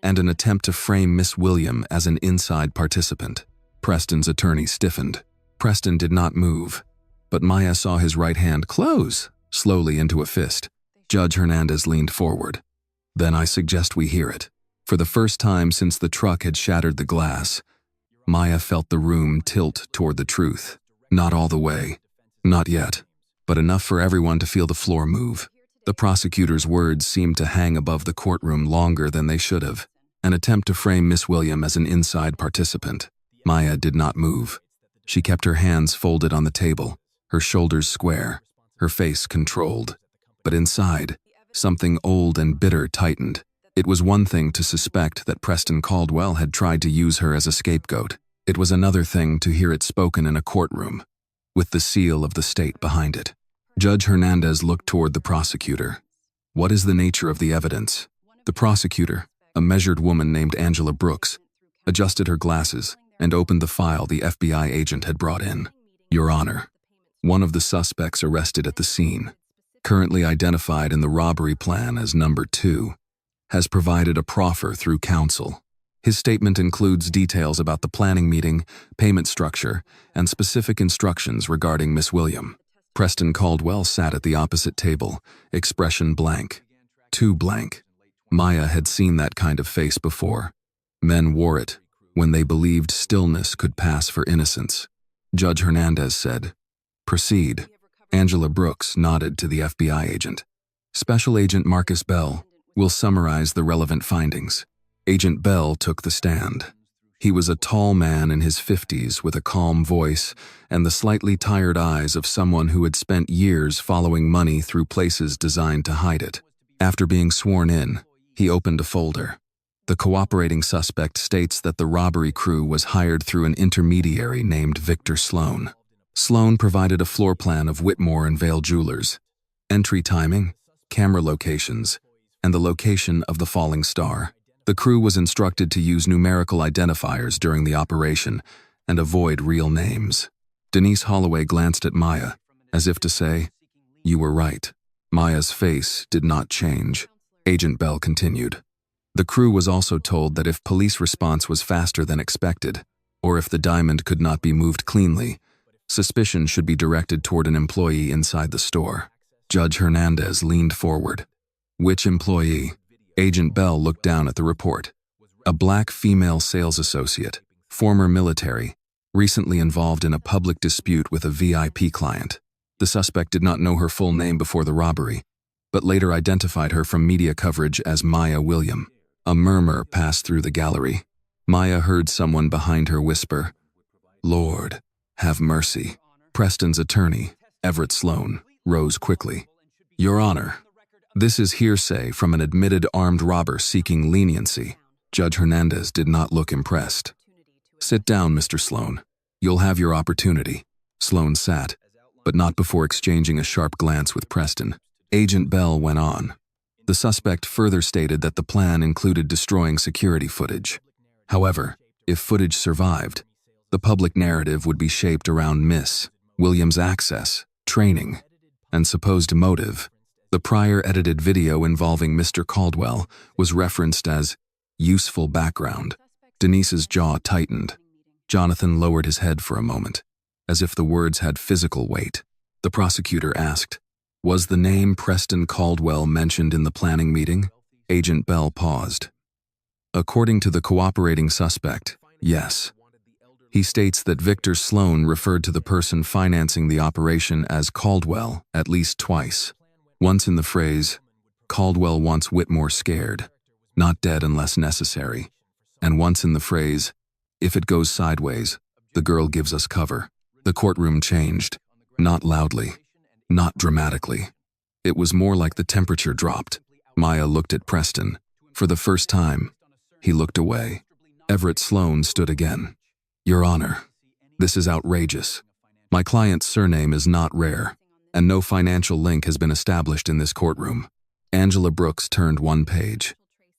and an attempt to frame Miss Williams as an inside participant. Preston's attorney stiffened. Preston did not move, but Maya saw his right hand close slowly into a fist. Judge Hernandez leaned forward. Then I suggest we hear it. For the first time since the truck had shattered the glass, Maya felt the room tilt toward the truth. Not all the way. Not yet. But enough for everyone to feel the floor move. The prosecutor's words seemed to hang above the courtroom longer than they should have. An attempt to frame Miss Williams as an inside participant. Maya did not move. She kept her hands folded on the table, her shoulders square, her face controlled. But inside, something old and bitter tightened. It was one thing to suspect that Preston Caldwell had tried to use her as a scapegoat. It was another thing to hear it spoken in a courtroom, with the seal of the state behind it. Judge Hernandez looked toward the prosecutor. What is the nature of the evidence? The prosecutor, a measured woman named Angela Brooks, adjusted her glasses and opened the file the FBI agent had brought in. Your Honor, one of the suspects arrested at the scene, currently identified in the robbery plan as number 2, has provided a proffer through counsel. His statement includes details about the planning meeting, payment structure, and specific instructions regarding Miss Williams. Preston Caldwell sat at the opposite table, expression blank. Too blank. Maya had seen that kind of face before. Men wore it when they believed stillness could pass for innocence. Judge Hernandez said, Proceed. Angela Brooks nodded to the FBI agent. Special Agent Marcus Bell will summarize the relevant findings. Agent Bell took the stand. He was a tall man in his 50s with a calm voice and the slightly tired eyes of someone who had spent years following money through places designed to hide it. After being sworn in, he opened a folder. The cooperating suspect states that the robbery crew was hired through an intermediary named Victor Sloan. Sloan provided a floor plan of Whitmore and Vale Jewelers, entry timing, camera locations, and the location of the falling star. The crew was instructed to use numerical identifiers during the operation and avoid real names. Denise Holloway glanced at Maya, as if to say, "You were right." Maya's face did not change. Agent Bell continued. The crew was also told that if police response was faster than expected, or if the diamond could not be moved cleanly, suspicion should be directed toward an employee inside the store. Judge Hernandez leaned forward. "Which employee?" Agent Bell looked down at the report. "A black female sales associate, former military, recently involved in a public dispute with a VIP client. The suspect did not know her full name before the robbery, but later identified her from media coverage as Maya William." A murmur passed through the gallery. Maya heard someone behind her whisper, "Lord, have mercy." Preston's attorney, Everett Sloan, rose quickly. "Your Honor, this is hearsay from an admitted armed robber seeking leniency." Judge Hernandez did not look impressed. "Sit down, Mr. Sloan. You'll have your opportunity." Sloan sat, but not before exchanging a sharp glance with Preston. Agent Bell went on. The suspect further stated that the plan included destroying security footage. However, if footage survived, the public narrative would be shaped around Miss Williams' access, training, and supposed motive. The prior edited video involving Mr. Caldwell was referenced as useful background. Denise's jaw tightened. Jonathan lowered his head for a moment, as if the words had physical weight. The prosecutor asked, "Was the name Preston Caldwell mentioned in the planning meeting?" Agent Bell paused. "According to the cooperating suspect, yes. He states that Victor Sloan referred to the person financing the operation as Caldwell at least twice. Once in the phrase, 'Caldwell wants Whitmore scared, not dead unless necessary,' and once in the phrase, 'If it goes sideways, the girl gives us cover.'" The courtroom changed, not loudly, not dramatically. It was more like the temperature dropped. Maya looked at Preston. For the first time, he looked away. Everett Sloan stood again. "Your Honor, this is outrageous. My client's surname is not rare, and no financial link has been established in this courtroom." Angela Brooks turned one page.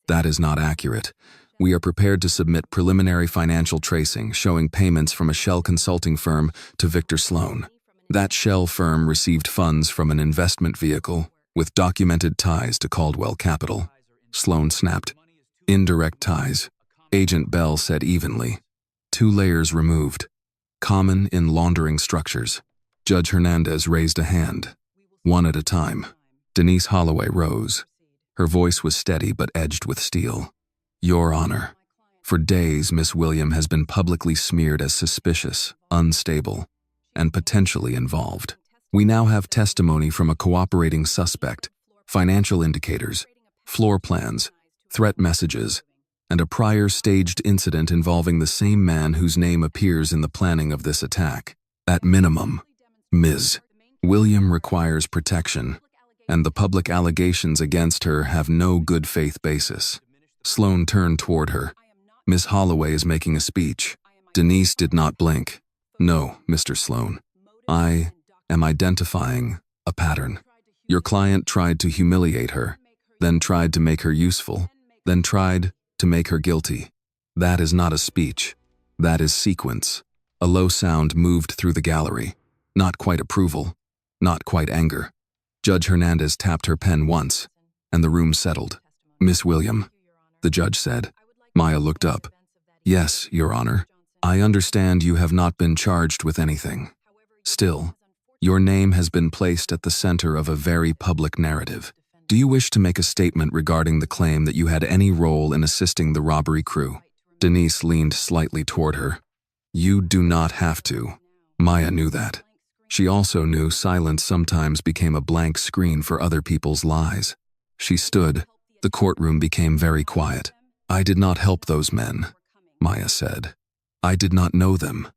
"That is not accurate. We are prepared to submit preliminary financial tracing showing payments from a shell consulting firm to Victor Sloan. That shell firm received funds from an investment vehicle with documented ties to Caldwell Capital." Sloan snapped. "Indirect ties," Agent Bell said evenly. "2 layers removed. Common in laundering structures." Judge Hernandez raised a hand. "One at a time." Denise Holloway rose. Her voice was steady but edged with steel. "Your Honor, for days Miss William has been publicly smeared as suspicious, unstable, and potentially involved. We now have testimony from a cooperating suspect, financial indicators, floor plans, threat messages, and a prior staged incident involving the same man whose name appears in the planning of this attack. At minimum, Ms. William requires protection, and the public allegations against her have no good faith basis." Sloan turned toward her. "Miss Holloway is making a speech." Denise did not blink. "No, Mr. Sloan. I am identifying a pattern. Your client tried to humiliate her, then tried to make her useful, then tried to make her guilty. That is not a speech. That is sequence." A low sound moved through the gallery. Not quite approval, not quite anger. Judge Hernandez tapped her pen once, and the room settled. "Miss William," the judge said. Maya looked up. "Yes, Your Honor. I understand you have not been charged with anything. Still, your name has been placed at the center of a very public narrative. Do you wish to make a statement regarding the claim that you had any role in assisting the robbery crew?" Denise leaned slightly toward her. "You do not have to." Maya knew that. She also knew silence sometimes became a blank screen for other people's lies. She stood. The courtroom became very quiet. "I did not help those men," Maya said. "I did not know them.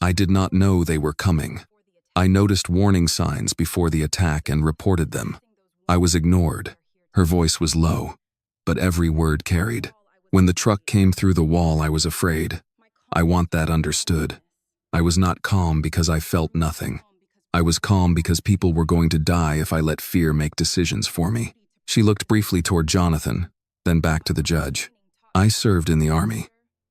I did not know they were coming. I noticed warning signs before the attack and reported them. I was ignored." Her voice was low, but every word carried. "When the truck came through the wall, I was afraid. I want that understood. I was not calm because I felt nothing. I was calm because people were going to die if I let fear make decisions for me." She looked briefly toward Jonathan, then back to the judge. I served in the army.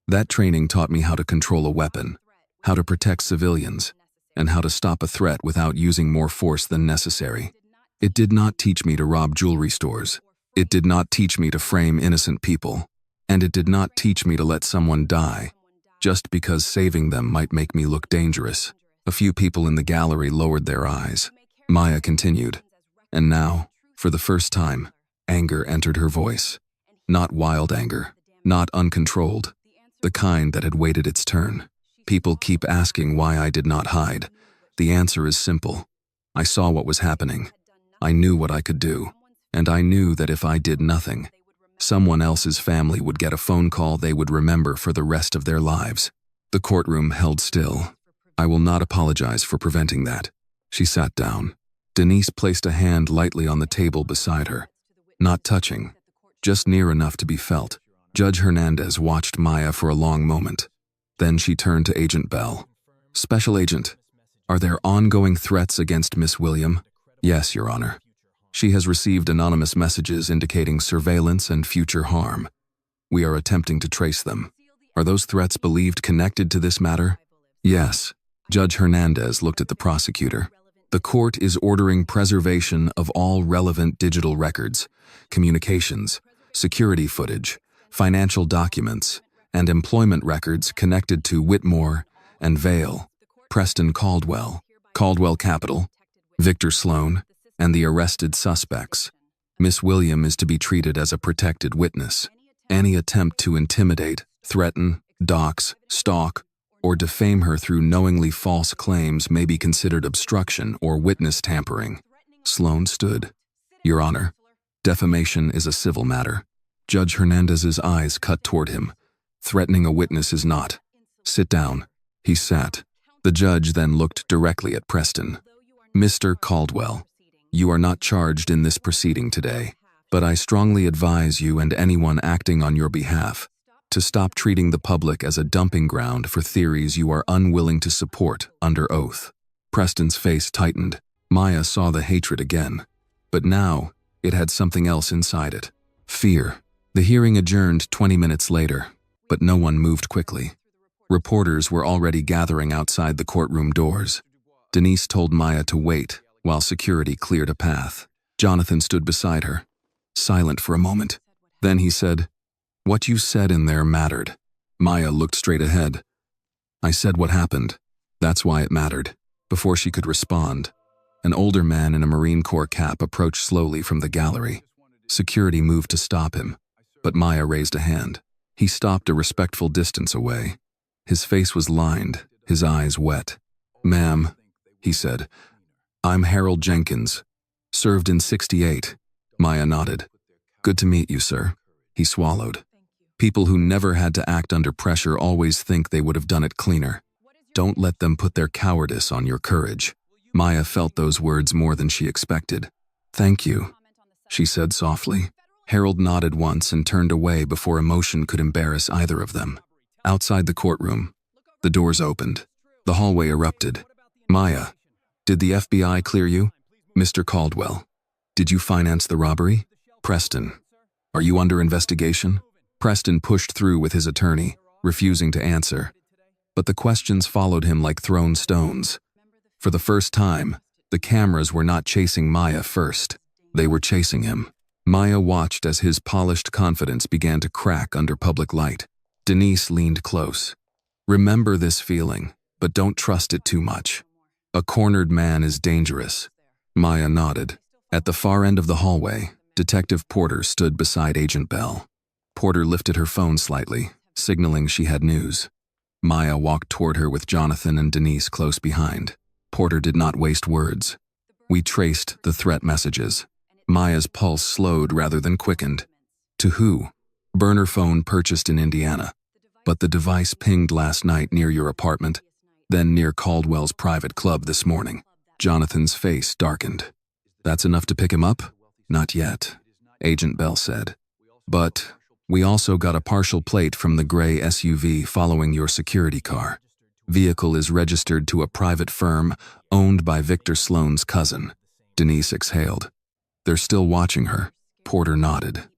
That training taught me how to control a weapon, how to protect civilians, and how to stop a threat without using more force than necessary. It did not teach me to rob jewelry stores. It did not teach me to frame innocent people. And it did not teach me to let someone die, just because saving them might make me look dangerous. A few people in the gallery lowered their eyes. Maya continued. And now, for the first time, anger entered her voice. Not wild anger, not uncontrolled, the kind that had waited its turn. People keep asking why I did not hide. The answer is simple. I saw what was happening. I knew what I could do. And I knew that if I did nothing, someone else's family would get a phone call they would remember for the rest of their lives. The courtroom held still. I will not apologize for preventing that. She sat down. Denise placed a hand lightly on the table beside her. Not touching, just near enough to be felt. Judge Hernandez watched Maya for a long moment. Then she turned to Agent Bell. Special Agent, are there ongoing threats against Miss William? Yes, Your Honor. She has received anonymous messages indicating surveillance and future harm. We are attempting to trace them. Are those threats believed connected to this matter? Yes. Judge Hernandez looked at the prosecutor. The court is ordering preservation of all relevant digital records, communications, security footage, financial documents, and employment records connected to Whitmore and Vale, Preston Caldwell, Caldwell Capital, Victor Sloan, and the arrested suspects. Miss William is to be treated as a protected witness. Any attempt to intimidate, threaten, dox, stalk, or defame her through knowingly false claims may be considered obstruction or witness tampering. Sloan stood. Your Honor, defamation is a civil matter. Judge Hernandez's eyes cut toward him. Threatening a witness is not. Sit down. He sat. The judge then looked directly at Preston. Mr. Caldwell, you are not charged in this proceeding today, but I strongly advise you and anyone acting on your behalf to stop treating the public as a dumping ground for theories you are unwilling to support under oath. Preston's face tightened. Maya saw the hatred again, but now it had something else inside it. Fear. The hearing adjourned 20 minutes later, but no one moved quickly. Reporters were already gathering outside the courtroom doors. Denise told Maya to wait while security cleared a path. Jonathan stood beside her, silent for a moment. Then he said, "What you said in there mattered." Maya looked straight ahead. "I said what happened. That's why it mattered." Before she could respond, an older man in a Marine Corps cap approached slowly from the gallery. Security moved to stop him, but Maya raised a hand. He stopped a respectful distance away. His face was lined, his eyes wet. "Ma'am," he said, "I'm Harold Jenkins. Served in '68. Maya nodded. "Good to meet you, sir." He swallowed. People who never had to act under pressure always think they would have done it cleaner. Don't let them put their cowardice on your courage. Maya felt those words more than she expected. "Thank you," she said softly. Harold nodded once and turned away before emotion could embarrass either of them. Outside the courtroom, the doors opened. The hallway erupted. "Maya, did the FBI clear you?" "Mr. Caldwell, did you finance the robbery?" "Preston, are you under investigation?" Preston pushed through with his attorney, refusing to answer. But the questions followed him like thrown stones. For the first time, the cameras were not chasing Maya first. They were chasing him. Maya watched as his polished confidence began to crack under public light. Denise leaned close. "Remember this feeling, but don't trust it too much. A cornered man is dangerous." Maya nodded. At the far end of the hallway, Detective Porter stood beside Agent Bell. Porter lifted her phone slightly, signaling she had news. Maya walked toward her with Jonathan and Denise close behind. Porter did not waste words. "We traced the threat messages." Maya's pulse slowed rather than quickened. "To who?" "Burner phone purchased in Indiana. But the device pinged last night near your apartment, then near Caldwell's private club this morning." Jonathan's face darkened. "That's enough to pick him up?" "Not yet," Agent Bell said. "But we also got a partial plate from the gray SUV following your security car. Vehicle is registered to a private firm owned by Victor Sloan's cousin." Denise exhaled. "They're still watching her." Porter nodded.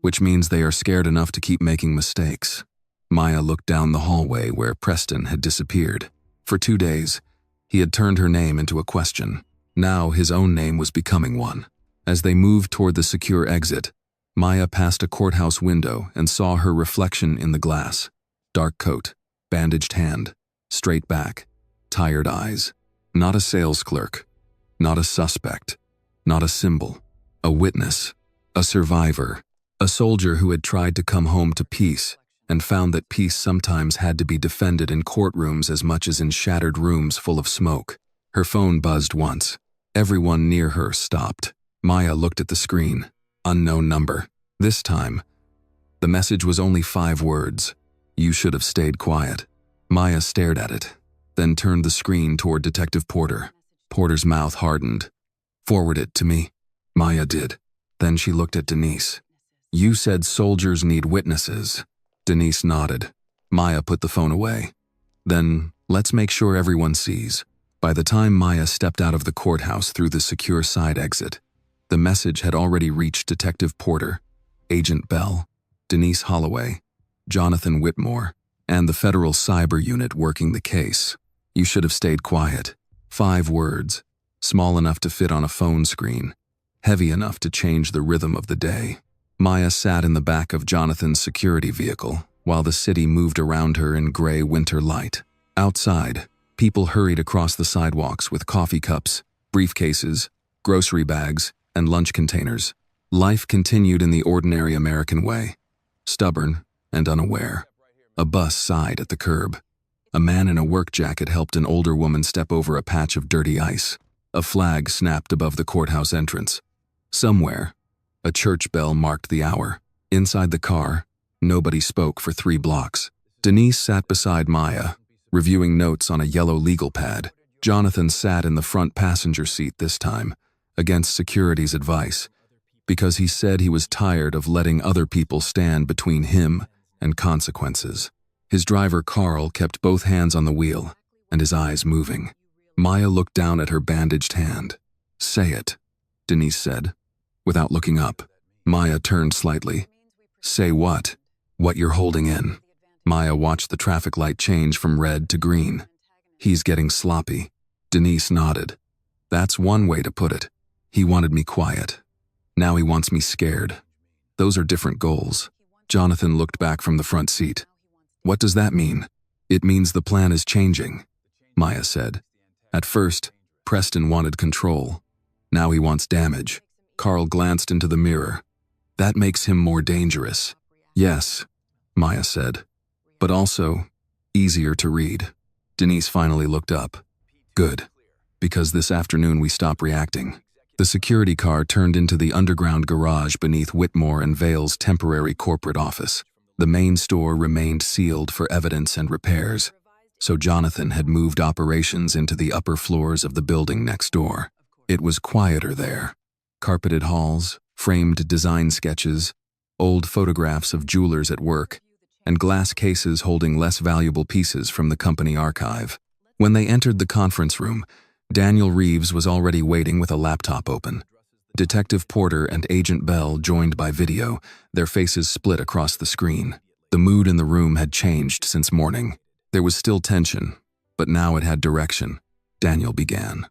which means they are scared enough to keep making mistakes. Maya looked down the hallway where Preston had disappeared. For 2 days, he had turned her name into a question. Now his own name was becoming one. As they moved toward the secure exit, Maya passed a courthouse window and saw her reflection in the glass. Dark coat, bandaged hand, straight back, tired eyes. Not a sales clerk, not a suspect, not a symbol, a witness, a survivor, a soldier who had tried to come home to peace and found that peace sometimes had to be defended in courtrooms as much as in shattered rooms full of smoke. Her phone buzzed once. Everyone near her stopped. Maya looked at the screen. Unknown number. This time, the message was only 5 words. You should have stayed quiet. Maya stared at it, then turned the screen toward Detective Porter. Porter's mouth hardened. Forward it to me. Maya did. Then she looked at Denise. You said soldiers need witnesses. Denise nodded. Maya put the phone away. Then, let's make sure everyone sees. By the time Maya stepped out of the courthouse through the secure side exit, the message had already reached Detective Porter, Agent Bell, Denise Holloway, Jonathan Whitmore, and the federal cyber unit working the case. You should have stayed quiet. 5 words, small enough to fit on a phone screen, heavy enough to change the rhythm of the day. Maya sat in the back of Jonathan's security vehicle while the city moved around her in gray winter light. Outside, people hurried across the sidewalks with coffee cups, briefcases, grocery bags, and lunch containers. Life continued in the ordinary American way, stubborn and unaware. A bus sighed at the curb. A man in a work jacket helped an older woman step over a patch of dirty ice. A flag snapped above the courthouse entrance. Somewhere, a church bell marked the hour. Inside the car, nobody spoke for 3 blocks. Denise sat beside Maya, reviewing notes on a yellow legal pad. Jonathan sat in the front passenger seat this time, against security's advice, because he said he was tired of letting other people stand between him and consequences. His driver, Carl, kept both hands on the wheel and his eyes moving. Maya looked down at her bandaged hand. Say it, Denise said, without looking up. Maya turned slightly. Say what? What you're holding in. Maya watched the traffic light change from red to green. He's getting sloppy. Denise nodded. That's one way to put it. He wanted me quiet. Now he wants me scared. Those are different goals. Jonathan looked back from the front seat. What does that mean? It means the plan is changing, Maya said. At first, Preston wanted control. Now he wants damage. Carl glanced into the mirror. That makes him more dangerous. Yes, Maya said. But also, easier to read. Denise finally looked up. Good, because this afternoon we stop reacting. The security car turned into the underground garage beneath Whitmore and Vale's temporary corporate office. The main store remained sealed for evidence and repairs, so Jonathan had moved operations into the upper floors of the building next door. It was quieter there. Carpeted halls, framed design sketches, old photographs of jewelers at work, and glass cases holding less valuable pieces from the company archive. When they entered the conference room, Daniel Reeves was already waiting with a laptop open. Detective Porter and Agent Bell joined by video, their faces split across the screen. The mood in the room had changed since morning. There was still tension, but now it had direction. Daniel began.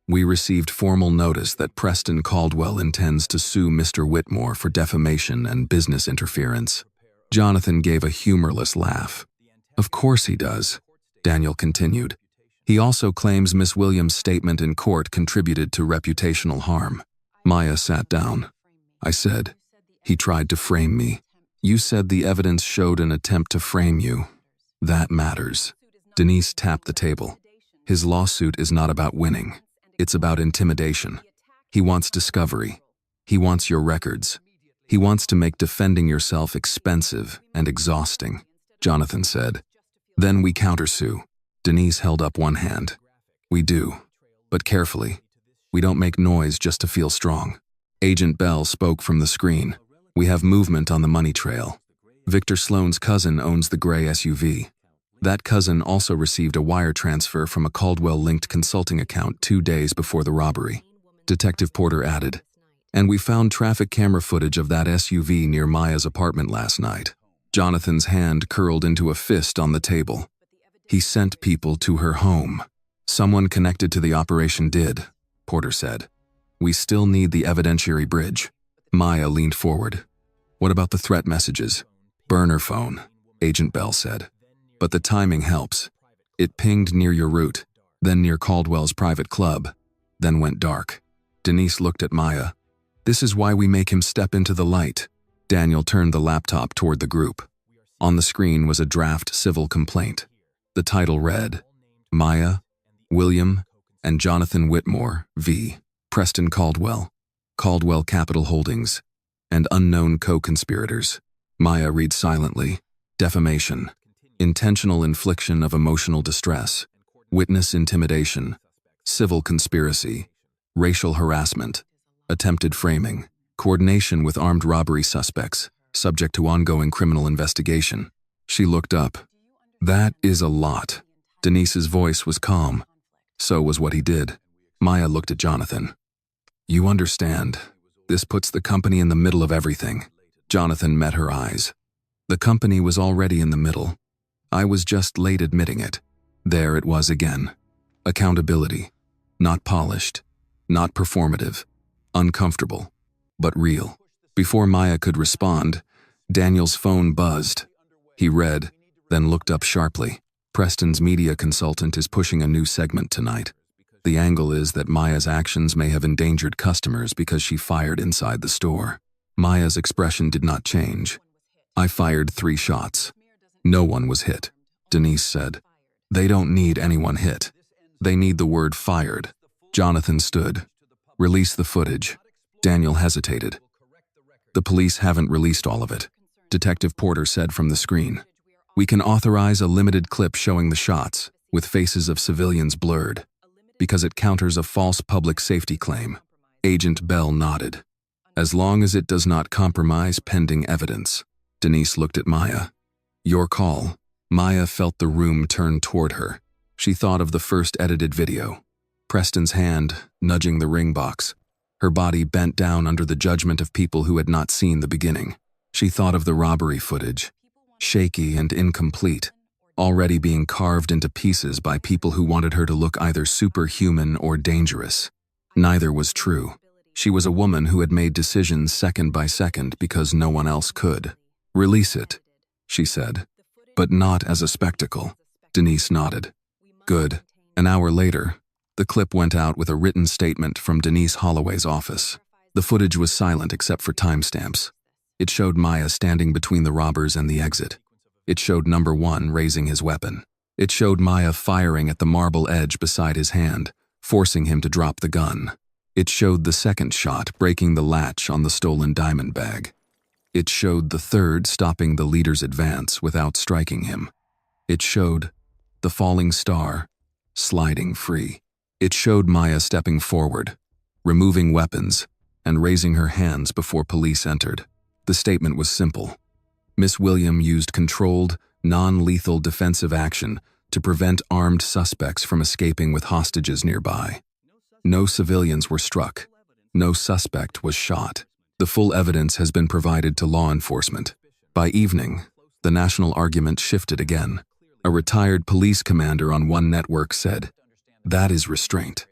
We received formal notice that Preston Caldwell intends to sue Mr. Whitmore for defamation and business interference. Jonathan gave a humorless laugh. Of course he does, Daniel continued. He also claims Miss Williams' statement in court contributed to reputational harm. Maya sat down. I said, he tried to frame me. You said the evidence showed an attempt to frame you. That matters. Denise tapped the table. His lawsuit is not about winning. It's about intimidation. He wants discovery. He wants your records. He wants to make defending yourself expensive and exhausting, Jonathan said. Then we countersue. Denise held up one hand. We do, but carefully. We don't make noise just to feel strong. Agent Bell spoke from the screen. We have movement on the money trail. Victor Sloan's cousin owns the gray SUV. That cousin also received a wire transfer from a Caldwell-linked consulting account 2 days before the robbery. Detective Porter added, And we found traffic camera footage of that SUV near Maya's apartment last night. Jonathan's hand curled into a fist on the table. He sent people to her home. Someone connected to the operation did, Porter said. We still need the evidentiary bridge. Maya leaned forward. What about the threat messages? Burner phone, Agent Bell said. But the timing helps. It pinged near your route, then near Caldwell's private club, then went dark. Denise looked at Maya. This is why we make him step into the light. Daniel turned the laptop toward the group. On the screen was a draft civil complaint. The title read, Maya, William, and Jonathan Whitmore, v. Preston Caldwell, Caldwell Capital Holdings, and unknown co-conspirators. Maya reads silently. Defamation. Intentional infliction of emotional distress. Witness intimidation. Civil conspiracy. Racial harassment. Attempted framing. Coordination with armed robbery suspects, subject to ongoing criminal investigation. She looked up. That is a lot. Denise's voice was calm. So was what he did. Maya looked at Jonathan. You understand. This puts the company in the middle of everything. Jonathan met her eyes. The company was already in the middle. I was just late admitting it. There it was again. Accountability. Not polished. Not performative. Uncomfortable. But real. Before Maya could respond, Daniel's phone buzzed. He read, then looked up sharply. Preston's media consultant is pushing a new segment tonight. The angle is that Maya's actions may have endangered customers because she fired inside the store. Maya's expression did not change. I fired 3 shots. No one was hit, Denise said. They don't need anyone hit. They need the word fired. Jonathan stood. Release the footage. Daniel hesitated. The police haven't released all of it, Detective Porter said from the screen. We can authorize a limited clip showing the shots, with faces of civilians blurred, because it counters a false public safety claim. Agent Bell nodded. As long as it does not compromise pending evidence. Denise looked at Maya. Your call. Maya felt the room turn toward her. She thought of the first edited video. Preston's hand, nudging the ring box. Her body bent down under the judgment of people who had not seen the beginning. She thought of the robbery footage. Shaky and incomplete, already being carved into pieces by people who wanted her to look either superhuman or dangerous. Neither was true. She was a woman who had made decisions second by second because no one else could. Release it, she said. But not as a spectacle. Denise nodded. Good. An hour later, the clip went out with a written statement from Denise Holloway's office. The footage was silent except for timestamps. It showed Maya standing between the robbers and the exit. It showed number 1 raising his weapon. It showed Maya firing at the marble edge beside his hand, forcing him to drop the gun. It showed the second shot breaking the latch on the stolen diamond bag. It showed the third stopping the leader's advance without striking him. It showed the falling star sliding free. It showed Maya stepping forward, removing weapons, and raising her hands before police entered. The statement was simple. Miss William used controlled, non-lethal defensive action to prevent armed suspects from escaping with hostages nearby. No civilians were struck. No suspect was shot. The full evidence has been provided to law enforcement. By evening, the national argument shifted again. A retired police commander on one network said, "That is restraint.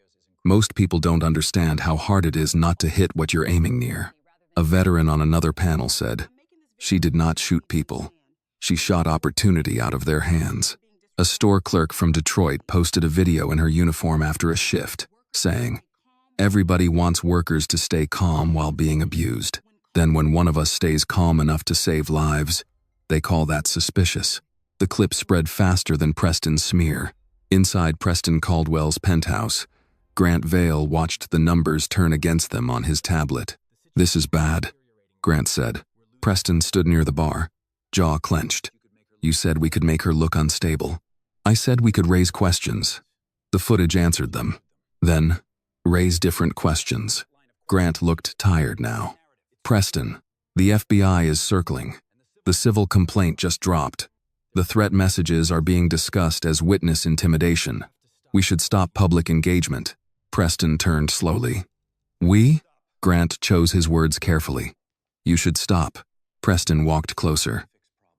Most people don't understand how hard it is not to hit what you're aiming near." A veteran on another panel said, "She did not shoot people. She shot opportunity out of their hands." A store clerk from Detroit posted a video in her uniform after a shift, saying, "Everybody wants workers to stay calm while being abused. Then when one of us stays calm enough to save lives, they call that suspicious." The clip spread faster than Preston's smear. Inside Preston Caldwell's penthouse, Grant Vale watched the numbers turn against them on his tablet. "This is bad," Grant said. Preston stood near the bar, jaw clenched. "You said we could make her look unstable. I said we could raise questions." The footage answered them. Then, raise different questions. Grant looked tired now. "Preston, the FBI is circling. The civil complaint just dropped. The threat messages are being discussed as witness intimidation. We should stop public engagement." Preston turned slowly. "We? Grant chose his words carefully. You should stop. Preston walked closer.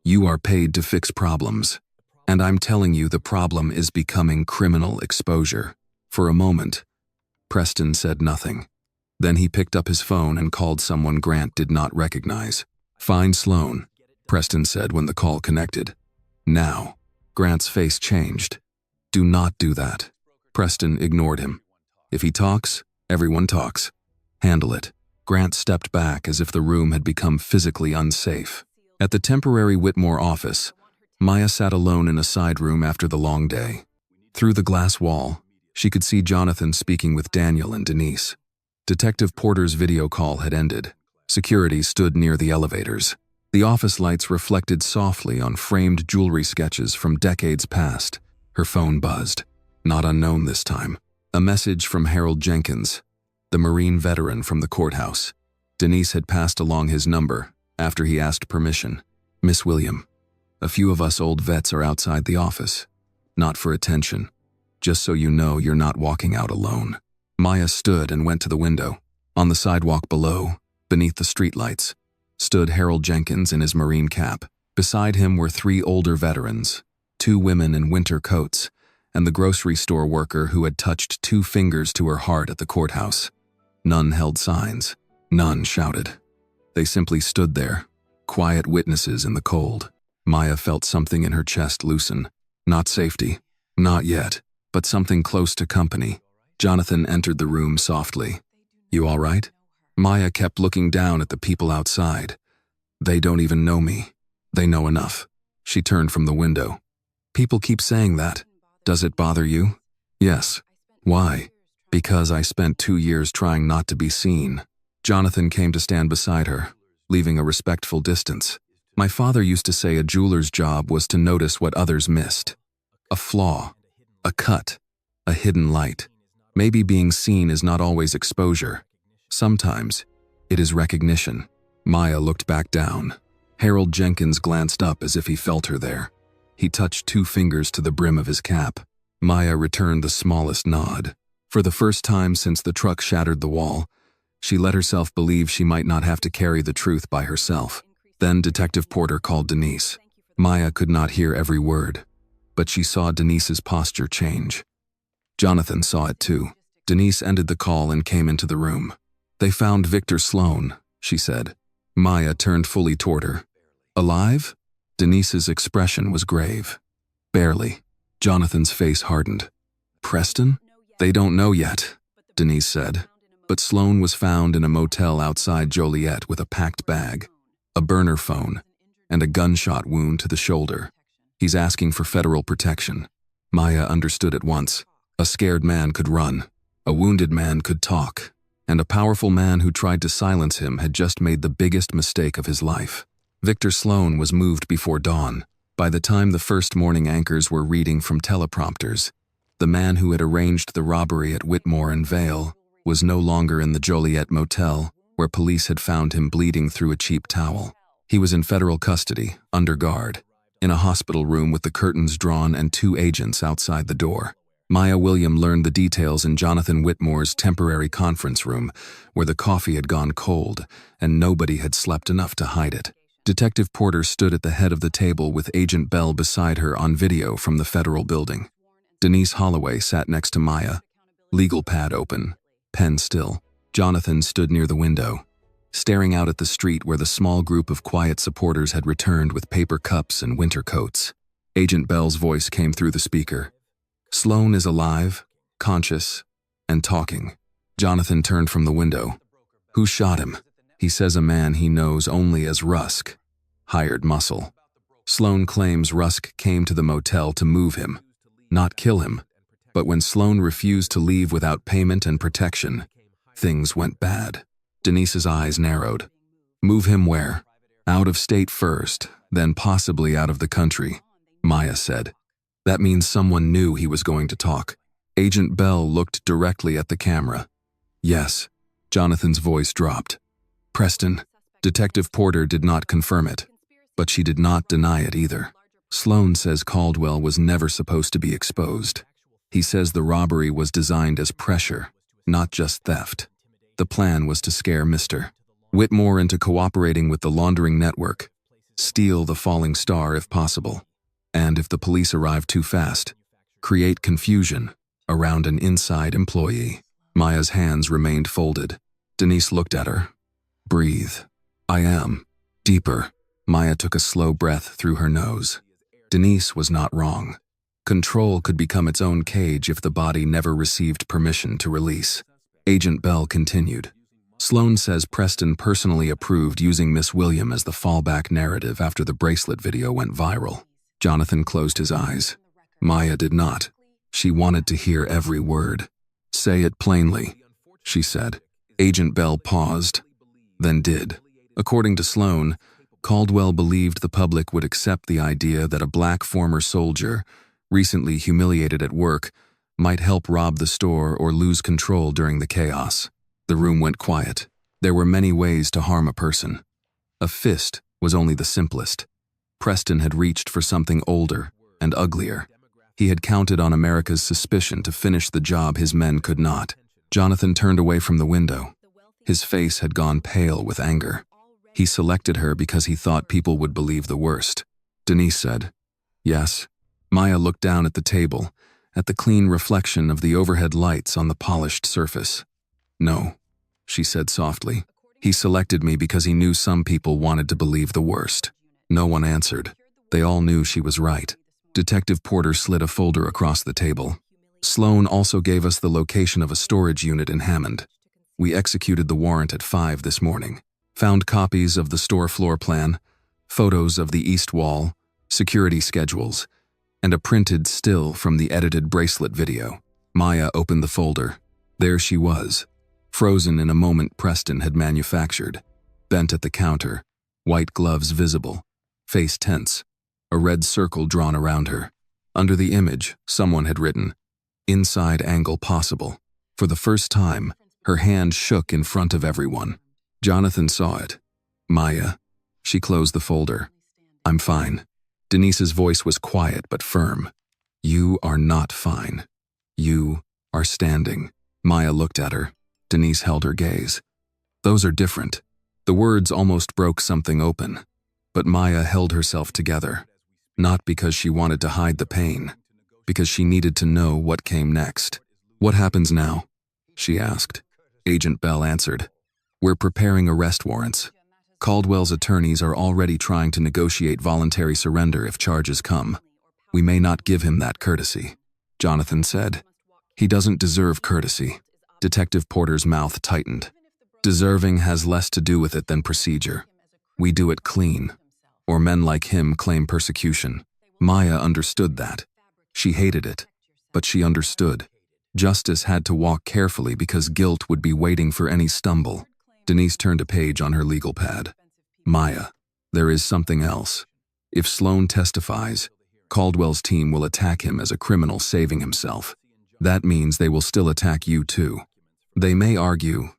You are paid to fix problems. And I'm telling you the problem is becoming criminal exposure. For a moment, Preston said nothing. Then he picked up his phone and called someone Grant did not recognize. Find Sloan, Preston said when the call connected. Now. Grant's face changed. Do not do that. Preston ignored him. If he talks, everyone talks. Handle it. Grant stepped back as if the room had become physically unsafe. At the temporary Whitmore office, Maya sat alone in a side room after the long day. Through the glass wall, she could see Jonathan speaking with Daniel and Denise. Detective Porter's video call had ended. Security stood near the elevators. The office lights reflected softly on framed jewelry sketches from decades past. Her phone buzzed. Not unknown this time. A message from Harold Jenkins, the Marine veteran from the courthouse. Denise had passed along his number after he asked permission. Miss William, a few of us old vets are outside the office. Not for attention. Just so you know you're not walking out alone. Maya stood and went to the window. On the sidewalk below, beneath the streetlights, stood Harold Jenkins in his Marine cap. Beside him were 3 older veterans, 2 women in winter coats, and the grocery store worker who had touched 2 fingers to her heart at the courthouse. None held signs. None shouted. They simply stood there, quiet witnesses in the cold. Maya felt something in her chest loosen. Not safety. Not yet. But something close to company. Jonathan entered the room softly. You all right? Maya kept looking down at the people outside. They don't even know me. They know enough. She turned from the window. People keep saying that. Does it bother you? Yes. Why? Because I spent 2 years trying not to be seen. Jonathan came to stand beside her, leaving a respectful distance. My father used to say a jeweler's job was to notice what others missed. A flaw. A cut. A hidden light. Maybe being seen is not always exposure. Sometimes, it is recognition. Maya looked back down. Harold Jenkins glanced up as if he felt her there. He touched 2 fingers to the brim of his cap. Maya returned the smallest nod. For the first time since the truck shattered the wall, she let herself believe she might not have to carry the truth by herself. Then Detective Porter called Denise. Maya could not hear every word, but she saw Denise's posture change. Jonathan saw it too. Denise ended the call and came into the room. They found Victor Sloan, she said. Maya turned fully toward her. Alive? Denise's expression was grave. Barely. Jonathan's face hardened. Preston? They don't know yet, Denise said. But Sloan was found in a motel outside Joliet with a packed bag, a burner phone, and a gunshot wound to the shoulder. He's asking for federal protection. Maya understood at once. A scared man could run. A wounded man could talk. And a powerful man who tried to silence him had just made the biggest mistake of his life. Victor Sloan was moved before dawn. By the time the first morning anchors were reading from teleprompters, the man who had arranged the robbery at Whitmore and Vale was no longer in the Joliet motel, where police had found him bleeding through a cheap towel. He was in federal custody, under guard, in a hospital room with the curtains drawn and 2 agents outside the door. Maya William learned the details in Jonathan Whitmore's temporary conference room, where the coffee had gone cold and nobody had slept enough to hide it. Detective Porter stood at the head of the table with Agent Bell beside her on video from the federal building. Denise Holloway sat next to Maya, legal pad open, pen still. Jonathan stood near the window, staring out at the street where the small group of quiet supporters had returned with paper cups and winter coats. Agent Bell's voice came through the speaker. Sloan is alive, conscious, and talking. Jonathan turned from the window. Who shot him? He says a man he knows only as Rusk. Hired muscle. Sloan claims Rusk came to the motel to move him, not kill him. But when Sloan refused to leave without payment and protection, things went bad. Denise's eyes narrowed. Move him where? Out of state first, then possibly out of the country, Maya said. That means someone knew he was going to talk. Agent Bell looked directly at the camera. Yes. Jonathan's voice dropped. Preston. Detective Porter did not confirm it, but she did not deny it either. Sloan says Caldwell was never supposed to be exposed. He says the robbery was designed as pressure, not just theft. The plan was to scare Mr. Whitmore into cooperating with the laundering network, steal the falling star if possible, and if the police arrived too fast, create confusion around an inside employee. Maya's hands remained folded. Denise looked at her. Breathe. I am. Deeper. Maya took a slow breath through her nose. Denise was not wrong. Control could become its own cage if the body never received permission to release. Agent Bell continued. Sloan says Preston personally approved using Miss William as the fallback narrative after the bracelet video went viral. Jonathan closed his eyes. Maya did not. She wanted to hear every word. Say it plainly, she said. Agent Bell paused, then did. According to Sloan, Caldwell believed the public would accept the idea that a black former soldier, recently humiliated at work, might help rob the store or lose control during the chaos. The room went quiet. There were many ways to harm a person. A fist was only the simplest. Preston had reached for something older and uglier. He had counted on America's suspicion to finish the job his men could not. Jonathan turned away from the window. His face had gone pale with anger. He selected her because he thought people would believe the worst. Denise said, "Yes." Maya looked down at the table, at the clean reflection of the overhead lights on the polished surface. "No," she said softly. "He selected me because he knew some people wanted to believe the worst." No one answered. They all knew she was right. Detective Porter slid a folder across the table. "Sloan also gave us the location of a storage unit in Hammond. We executed the warrant at 5 this morning. Found copies of the store floor plan, photos of the east wall, security schedules, and a printed still from the edited bracelet video." Maya opened the folder. There she was, frozen in a moment Preston had manufactured, bent at the counter, white gloves visible, face tense, a red circle drawn around her. Under the image, someone had written, "Inside angle possible." For the first time, her hand shook in front of everyone. Jonathan saw it. "Maya." She closed the folder. "I'm fine." Denise's voice was quiet but firm. "You are not fine. You are standing." Maya looked at her. Denise held her gaze. "Those are different." The words almost broke something open, but Maya held herself together, not because she wanted to hide the pain, because she needed to know what came next. "What happens now?" she asked. Agent Bell answered. "We're preparing arrest warrants. Caldwell's attorneys are already trying to negotiate voluntary surrender if charges come. We may not give him that courtesy," Jonathan said. "He doesn't deserve courtesy." Detective Porter's mouth tightened. "Deserving has less to do with it than procedure. We do it clean, or men like him claim persecution." Maya understood that. She hated it, but she understood. Justice had to walk carefully because guilt would be waiting for any stumble. Denise turned a page on her legal pad. "Maya, there is something else. If Sloan testifies, Caldwell's team will attack him as a criminal saving himself. That means they will still attack you too. They may argue,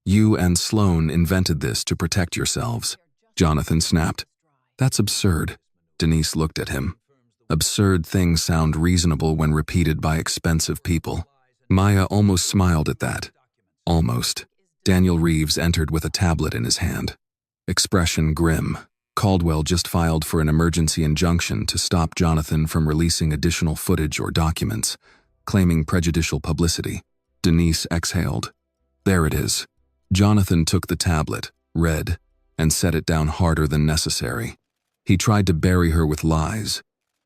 you and Sloan invented this to protect yourselves." Jonathan snapped. "That's absurd." Denise looked at him. Absurd things sound reasonable when repeated by expensive people. Maya almost smiled at that. Almost. Daniel Reeves entered with a tablet in his hand. Expression grim. Caldwell just filed for an emergency injunction to stop Jonathan from releasing additional footage or documents, claiming prejudicial publicity. Denise exhaled. "There it is." Jonathan took the tablet, read, and set it down harder than necessary. He tried to bury her with lies,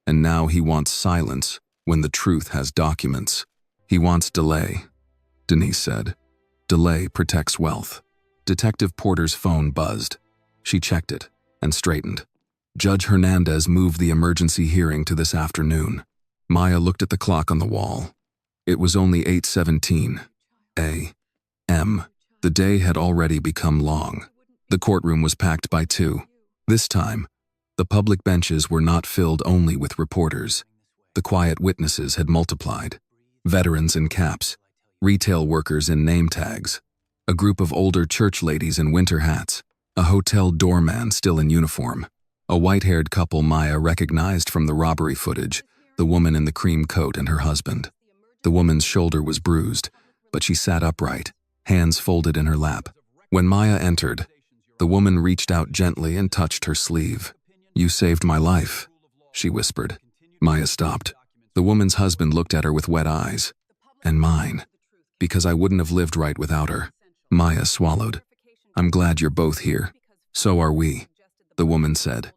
and now he wants silence when the truth has documents. He wants delay, Denise said. "Delay protects wealth." Detective Porter's phone buzzed. She checked it and straightened. Judge Hernandez moved the emergency hearing to this afternoon. Maya looked at the clock on the wall. It was only 8:17 a.m. The day had already become long. The courtroom was packed by 2. This time, the public benches were not filled only with reporters. The quiet witnesses had multiplied. Veterans in caps, retail workers in name tags, a group of older church ladies in winter hats, a hotel doorman still in uniform, a white-haired couple Maya recognized from the robbery footage, the woman in the cream coat and her husband. The woman's shoulder was bruised, but she sat upright, hands folded in her lap. When Maya entered, the woman reached out gently and touched her sleeve. "You saved my life," she whispered. Maya stopped. The woman's husband looked at her with wet eyes. "And mine. Because I wouldn't have lived right without her." Maya swallowed. "I'm glad you're both here." "So are we," the woman said,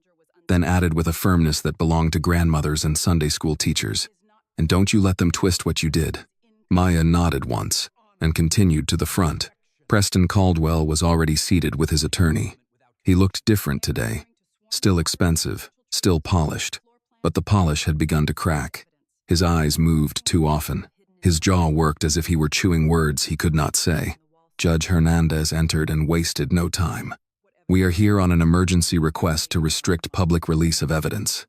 then added with a firmness that belonged to grandmothers and Sunday school teachers. "And don't you let them twist what you did." Maya nodded once and continued to the front. Preston Caldwell was already seated with his attorney. He looked different today. Still expensive, still polished, but the polish had begun to crack. His eyes moved too often. His jaw worked as if he were chewing words he could not say. Judge Hernandez entered and wasted no time. "We are here on an emergency request to restrict public release of evidence.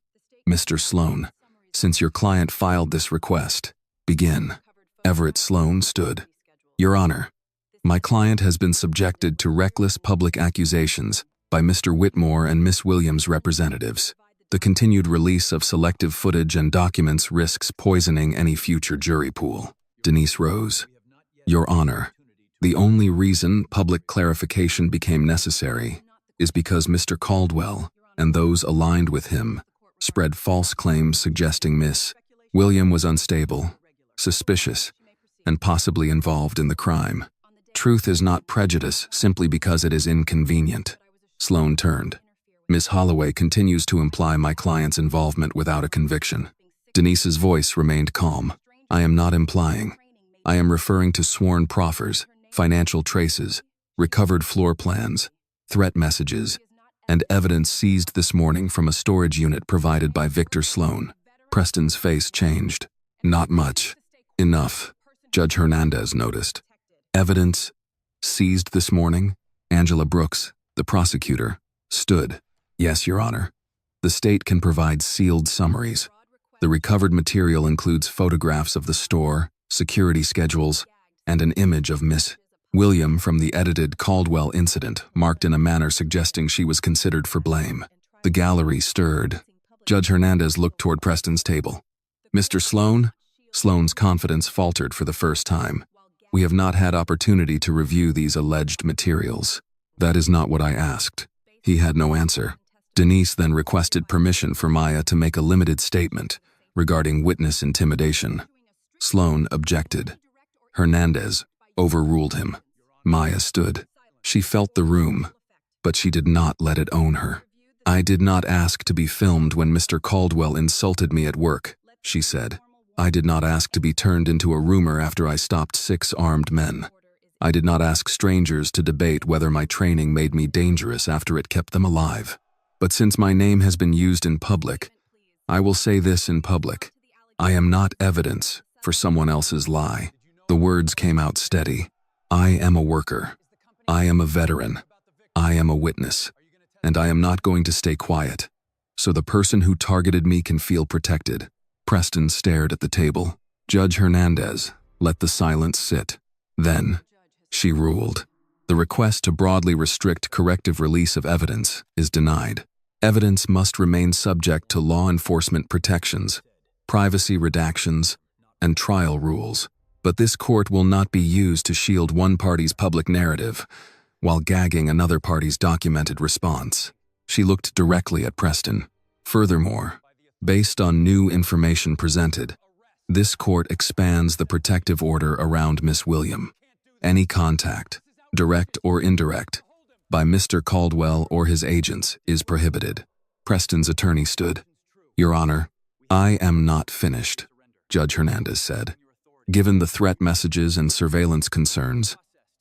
Mr. Sloan, since your client filed this request, begin." Everett Sloan stood. "Your Honor, my client has been subjected to reckless public accusations by Mr. Whitmore and Miss Williams' representatives. The continued release of selective footage and documents risks poisoning any future jury pool." Denise rose. "Your Honor, the only reason public clarification became necessary is because Mr. Caldwell and those aligned with him spread false claims suggesting Miss William was unstable, suspicious, and possibly involved in the crime. Truth is not prejudice simply because it is inconvenient." Sloan turned. "Miss Holloway continues to imply my client's involvement without a conviction." Denise's voice remained calm. "I am not implying. I am referring to sworn proffers, financial traces, recovered floor plans, threat messages, and evidence seized this morning from a storage unit provided by Victor Sloan." Preston's face changed. "Not much." "Enough," Judge Hernandez noticed. "Evidence seized this morning?" Angela Brooks, the prosecutor, stood. "Yes, Your Honor. The state can provide sealed summaries. The recovered material includes photographs of the store, security schedules, and an image of Miss William from the edited Caldwell incident, marked in a manner suggesting she was considered for blame." The gallery stirred. Judge Hernandez looked toward Preston's table. "Mr. Sloan?" Sloan's confidence faltered for the first time. "We have not had opportunity to review these alleged materials." "That is not what I asked." He had no answer. Denise then requested permission for Maya to make a limited statement regarding witness intimidation. Sloan objected. Hernandez overruled him. Maya stood. She felt the room, but she did not let it own her. "I did not ask to be filmed when Mr. Caldwell insulted me at work," she said. "I did not ask to be turned into a rumor after I stopped 6 armed men. I did not ask strangers to debate whether my training made me dangerous after it kept them alive. But since my name has been used in public, I will say this in public. I am not evidence for someone else's lie." The words came out steady. "I am a worker. I am a veteran. I am a witness. And I am not going to stay quiet. So the person who targeted me can feel protected." Preston stared at the table. Judge Hernandez let the silence sit. Then, she ruled. "The request to broadly restrict corrective release of evidence is denied. Evidence must remain subject to law enforcement protections, privacy redactions, and trial rules. But this court will not be used to shield one party's public narrative while gagging another party's documented response." She looked directly at Preston. "Furthermore, based on new information presented, this court expands the protective order around Miss William. Any contact, direct or indirect, by Mr. Caldwell or his agents is prohibited." Preston's attorney stood. "Your Honor, I am not finished," Judge Hernandez said. "Given the threat messages and surveillance concerns,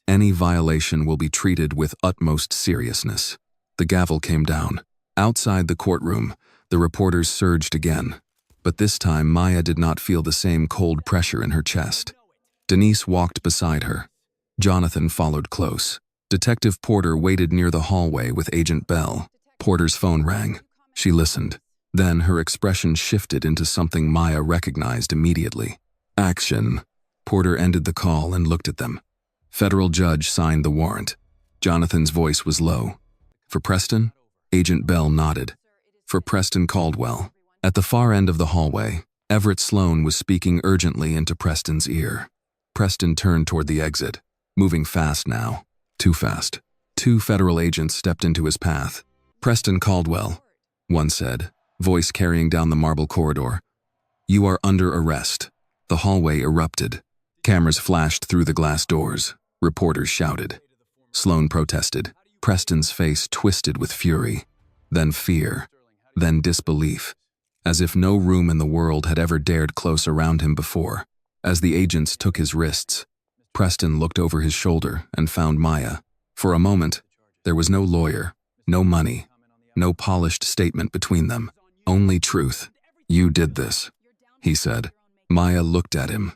any violation will be treated with utmost seriousness." The gavel came down. Outside the courtroom, the reporters surged again, but this time Maya did not feel the same cold pressure in her chest. Denise walked beside her. Jonathan followed close. Detective Porter waited near the hallway with Agent Bell. Porter's phone rang. She listened. Then her expression shifted into something Maya recognized immediately. "Action." Porter ended the call and looked at them. Federal judge signed the warrant. Jonathan's voice was low. "For Preston?" Agent Bell nodded. "For Preston Caldwell." At the far end of the hallway, Everett Sloan was speaking urgently into Preston's ear. Preston turned toward the exit. moving fast now. Too fast. 2 federal agents stepped into his path. "Preston Caldwell," one said, voice carrying down the marble corridor. "You are under arrest." The hallway erupted. Cameras flashed through the glass doors. Reporters shouted. Sloan protested. Preston's face twisted with fury, then fear, then disbelief, as if no room in the world had ever dared close around him before. As the agents took his wrists, Preston looked over his shoulder and found Maya. For a moment, there was no lawyer, no money, no polished statement between them, only truth. "You did this," he said. Maya looked at him,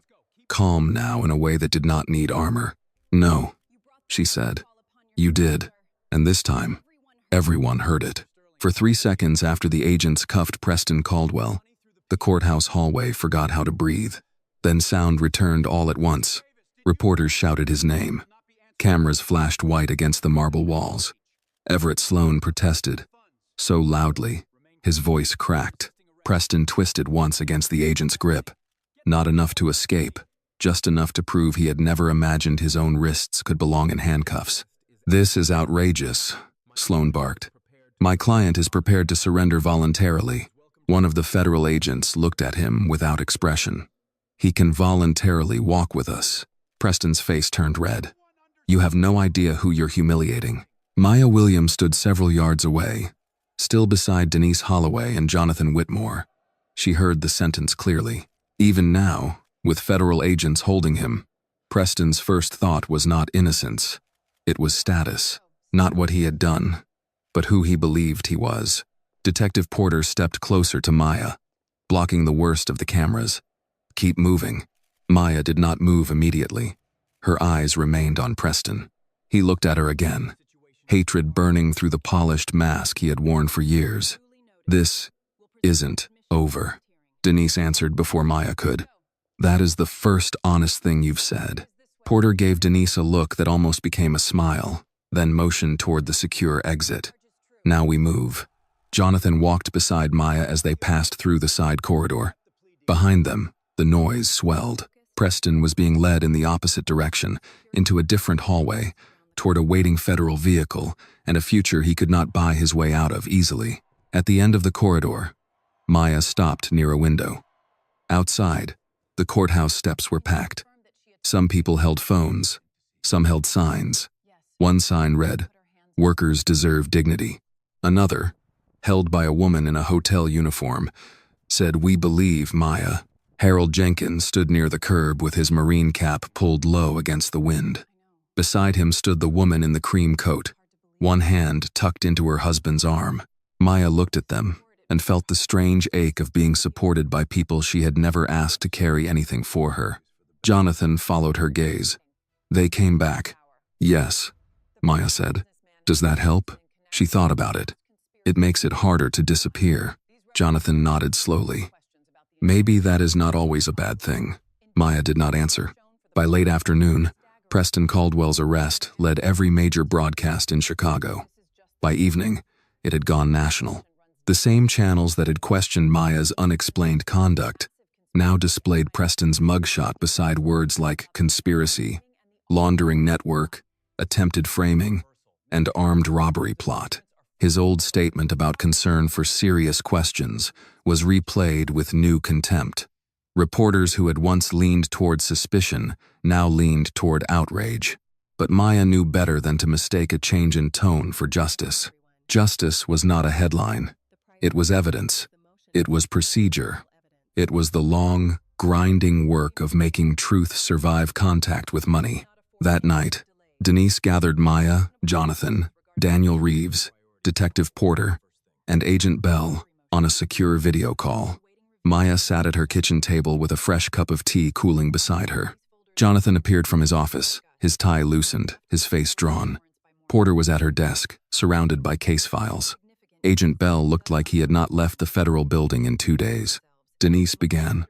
calm now in a way that did not need armor. "No," she said. "You did, and this time, everyone heard it." For 3 seconds after the agents cuffed Preston Caldwell, the courthouse hallway forgot how to breathe. Then sound returned all at once. Reporters shouted his name. Cameras flashed white against the marble walls. Everett Sloan protested, so loudly, his voice cracked. Preston twisted once against the agent's grip. Not enough to escape, just enough to prove he had never imagined his own wrists could belong in handcuffs. "This is outrageous," Sloan barked. "My client is prepared to surrender voluntarily." One of the federal agents looked at him without expression. "He can voluntarily walk with us." Preston's face turned red. "You have no idea who you're humiliating." Maya Williams stood several yards away, still beside Denise Holloway and Jonathan Whitmore. She heard the sentence clearly. Even now, with federal agents holding him, Preston's first thought was not innocence. It was status, not what he had done, but who he believed he was. Detective Porter stepped closer to Maya, blocking the worst of the cameras. "Keep moving." Maya did not move immediately. Her eyes remained on Preston. He looked at her again, hatred burning through the polished mask he had worn for years. "This isn't over," Denise answered before Maya could. "That is the first honest thing you've said." Porter gave Denise a look that almost became a smile, then motioned toward the secure exit. "Now we move." Jonathan walked beside Maya as they passed through the side corridor. Behind them, the noise swelled. Preston was being led in the opposite direction, into a different hallway, toward a waiting federal vehicle and a future he could not buy his way out of easily. At the end of the corridor, Maya stopped near a window. Outside, the courthouse steps were packed. Some people held phones, some held signs. One sign read, "Workers deserve dignity." Another, held by a woman in a hotel uniform, said, "We believe Maya." Harold Jenkins stood near the curb with his marine cap pulled low against the wind. Beside him stood the woman in the cream coat, one hand tucked into her husband's arm. Maya looked at them and felt the strange ache of being supported by people she had never asked to carry anything for her. Jonathan followed her gaze. "They came back." "Yes," Maya said. "Does that help?" She thought about it. "It makes it harder to disappear." Jonathan nodded slowly. "Maybe that is not always a bad thing." Maya did not answer. By late afternoon, Preston Caldwell's arrest led every major broadcast in Chicago. By evening, it had gone national. The same channels that had questioned Maya's unexplained conduct now displayed Preston's mugshot beside words like conspiracy, laundering network, attempted framing, and armed robbery plot. His old statement about concern for serious questions was replayed with new contempt. Reporters who had once leaned toward suspicion now leaned toward outrage. But Maya knew better than to mistake a change in tone for justice. Justice was not a headline. It was evidence. It was procedure. It was the long, grinding work of making truth survive contact with money. That night, Denise gathered Maya, Jonathan, Daniel Reeves, Detective Porter, and Agent Bell on a secure video call. Maya sat at her kitchen table with a fresh cup of tea cooling beside her. Jonathan appeared from his office, his tie loosened, his face drawn. Porter was at her desk, surrounded by case files. Agent Bell looked like he had not left the federal building in 2 days. Denise began.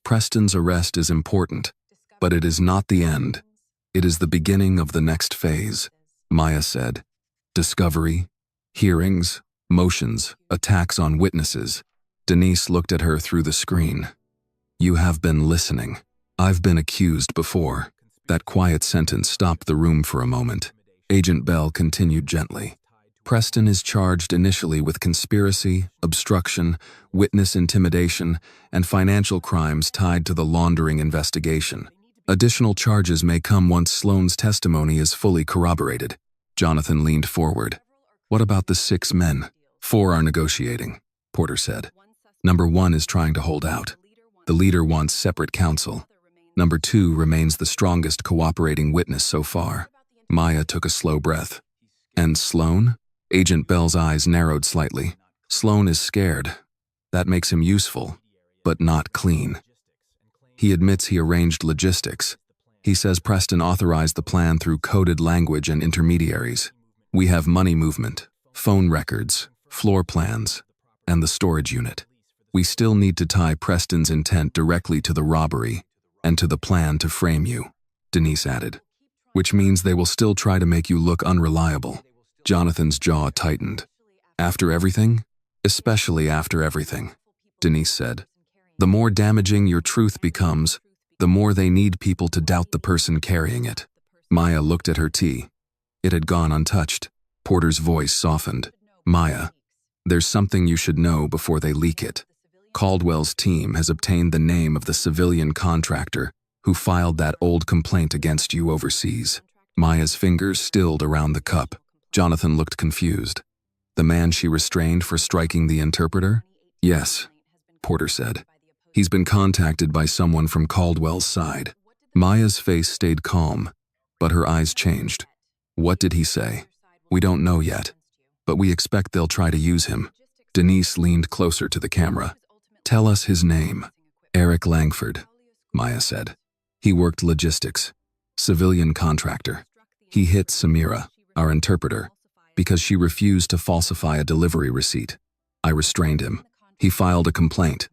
"Preston's arrest is important, but it is not the end. It is the beginning of the next phase," Maya said. "Discovery, hearings, motions, attacks on witnesses." Denise looked at her through the screen. "You have been listening. I've been accused before. That quiet sentence stopped the room for a moment. Agent Bell continued gently. Preston is charged initially with conspiracy, obstruction, witness intimidation, and financial crimes tied to the laundering investigation. Additional charges may come once Sloane's testimony is fully corroborated. Jonathan leaned forward. What about the 6 men? 4 are negotiating, Porter said. Number 1 is trying to hold out. The leader wants separate counsel. Number 2 remains the strongest cooperating witness so far. Maya took a slow breath. And Sloane? Agent Bell's eyes narrowed slightly. Sloane is scared. That makes him useful, but not clean. He admits he arranged logistics. He says Preston authorized the plan through coded language and intermediaries. We have money movement, phone records, floor plans, and the storage unit. We still need to tie Preston's intent directly to the robbery and to the plan to frame you, Denise added. Which means they will still try to make you look unreliable. Jonathan's jaw tightened. After everything? Especially after everything, Denise said. The more damaging your truth becomes, the more they need people to doubt the person carrying it. Maya looked at her tea. It had gone untouched. Porter's voice softened. Maya, there's something you should know before they leak it. Caldwell's team has obtained the name of the civilian contractor who filed that old complaint against you overseas. Maya's fingers stilled around the cup. Jonathan looked confused. The man she restrained for striking the interpreter? Yes, Porter said. He's been contacted by someone from Caldwell's side. Maya's face stayed calm, but her eyes changed. What did he say? We don't know yet, but we expect they'll try to use him. Denise leaned closer to the camera. Tell us his name. Eric Langford, Maya said. He worked logistics. Civilian contractor. He hit Samira, our interpreter, because she refused to falsify a delivery receipt. I restrained him. He filed a complaint.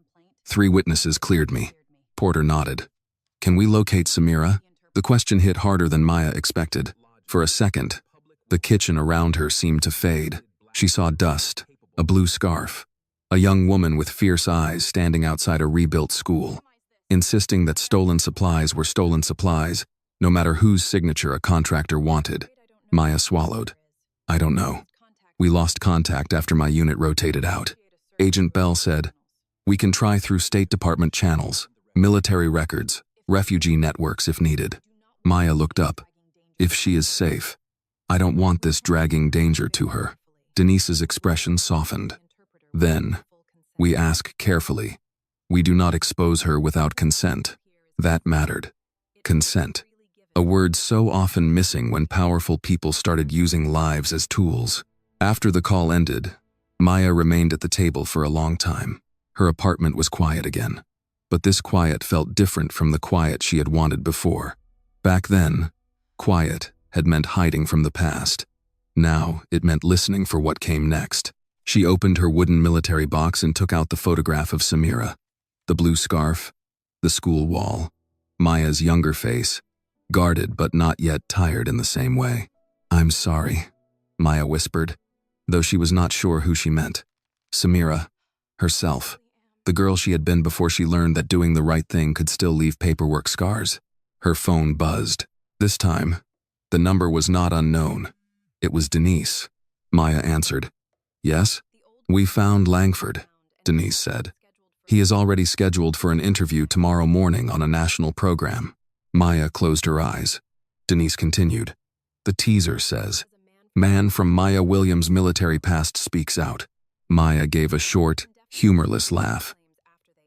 3 witnesses cleared me. Porter nodded. Can we locate Samira? The question hit harder than Maya expected. For a second, the kitchen around her seemed to fade. She saw dust, a blue scarf, a young woman with fierce eyes standing outside a rebuilt school, insisting that stolen supplies were stolen supplies, no matter whose signature a contractor wanted. Maya swallowed. I don't know. We lost contact after my unit rotated out. Agent Bell said, we can try through State Department channels, military records, refugee networks if needed. Maya looked up. If she is safe, I don't want this dragging danger to her. Denise's expression softened. Then, we ask carefully. We do not expose her without consent. That mattered. Consent. A word so often missing when powerful people started using lives as tools. After the call ended, Maya remained at the table for a long time. Her apartment was quiet again. But this quiet felt different from the quiet she had wanted before. Back then, quiet had meant hiding from the past. Now, it meant listening for what came next. She opened her wooden military box and took out the photograph of Samira. The blue scarf, the school wall, Maya's younger face, guarded but not yet tired in the same way. I'm sorry, Maya whispered, though she was not sure who she meant. Samira, herself, the girl she had been before she learned that doing the right thing could still leave paperwork scars. Her phone buzzed. This time, the number was not unknown. It was Denise. Maya answered. Yes? We found Langford, Denise said. He is already scheduled for an interview tomorrow morning on a national program. Maya closed her eyes. Denise continued. The teaser says, Man from Maya Williams' military past speaks out. Maya gave a short, humorless laugh.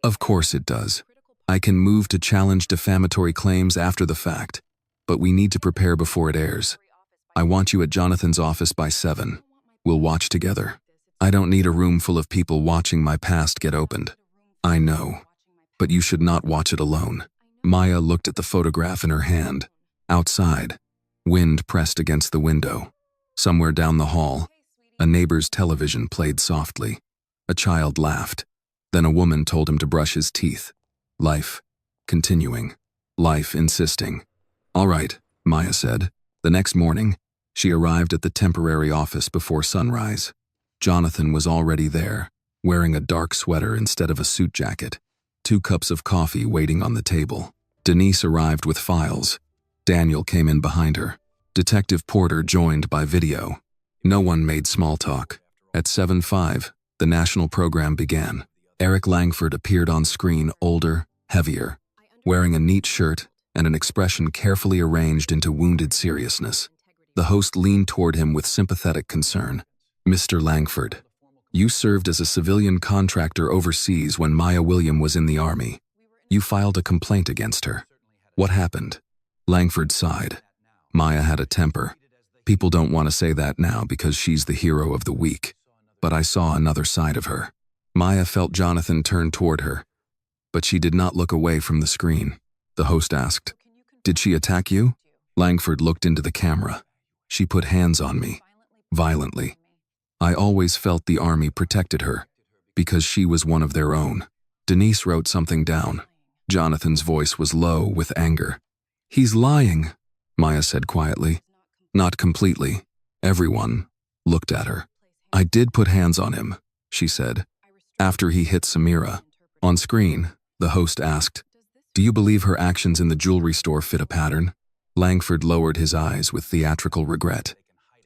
Of course it does. I can move to challenge defamatory claims after the fact, but we need to prepare before it airs. I want you at Jonathan's office by 7. We'll watch together. I don't need a room full of people watching my past get opened. I know, but you should not watch it alone. Maya looked at the photograph in her hand. Outside, wind pressed against the window. Somewhere down the hall, a neighbor's television played softly. A child laughed. Then a woman told him to brush his teeth. Life, continuing. Life insisting. All right, Maya said. The next morning, she arrived at the temporary office before sunrise. Jonathan was already there, wearing a dark sweater instead of a suit jacket. 2 cups of coffee waiting on the table. Denise arrived with files. Daniel came in behind her. Detective Porter joined by video. No one made small talk. At 7:05, the national program began. Eric Langford appeared on screen, older, heavier, wearing a neat shirt and an expression carefully arranged into wounded seriousness. The host leaned toward him with sympathetic concern. "Mr. Langford, you served as a civilian contractor overseas when Maya William was in the Army. You filed a complaint against her. What happened?" Langford sighed. "Maya had a temper. People don't want to say that now because she's the hero of the week. But I saw another side of her." Maya felt Jonathan turn toward her, but she did not look away from the screen. The host asked, "Did she attack you?" Langford looked into the camera. "She put hands on me. Violently. I always felt the Army protected her, because she was one of their own." Denise wrote something down. Jonathan's voice was low with anger. "He's lying," Maya said quietly. "Not completely." Everyone looked at her. "I did put hands on him," she said, "after he hit Samira." On screen, the host asked, "Do you believe her actions in the jewelry store fit a pattern?" Langford lowered his eyes with theatrical regret.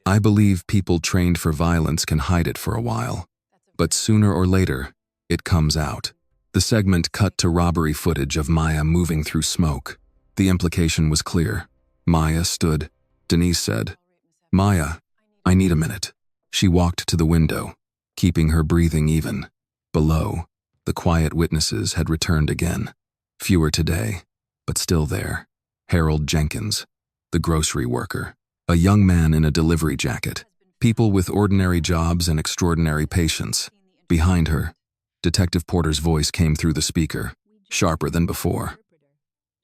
"I believe people trained for violence can hide it for a while, but sooner or later, it comes out." The segment cut to robbery footage of Maya moving through smoke. The implication was clear. Maya stood. Denise said, "Maya, I need a minute." She walked to the window, keeping her breathing even. Below, the quiet witnesses had returned again. Fewer today, but still there. Harold Jenkins, the grocery worker, a young man in a delivery jacket. People with ordinary jobs and extraordinary patience. Behind her, Detective Porter's voice came through the speaker, sharper than before.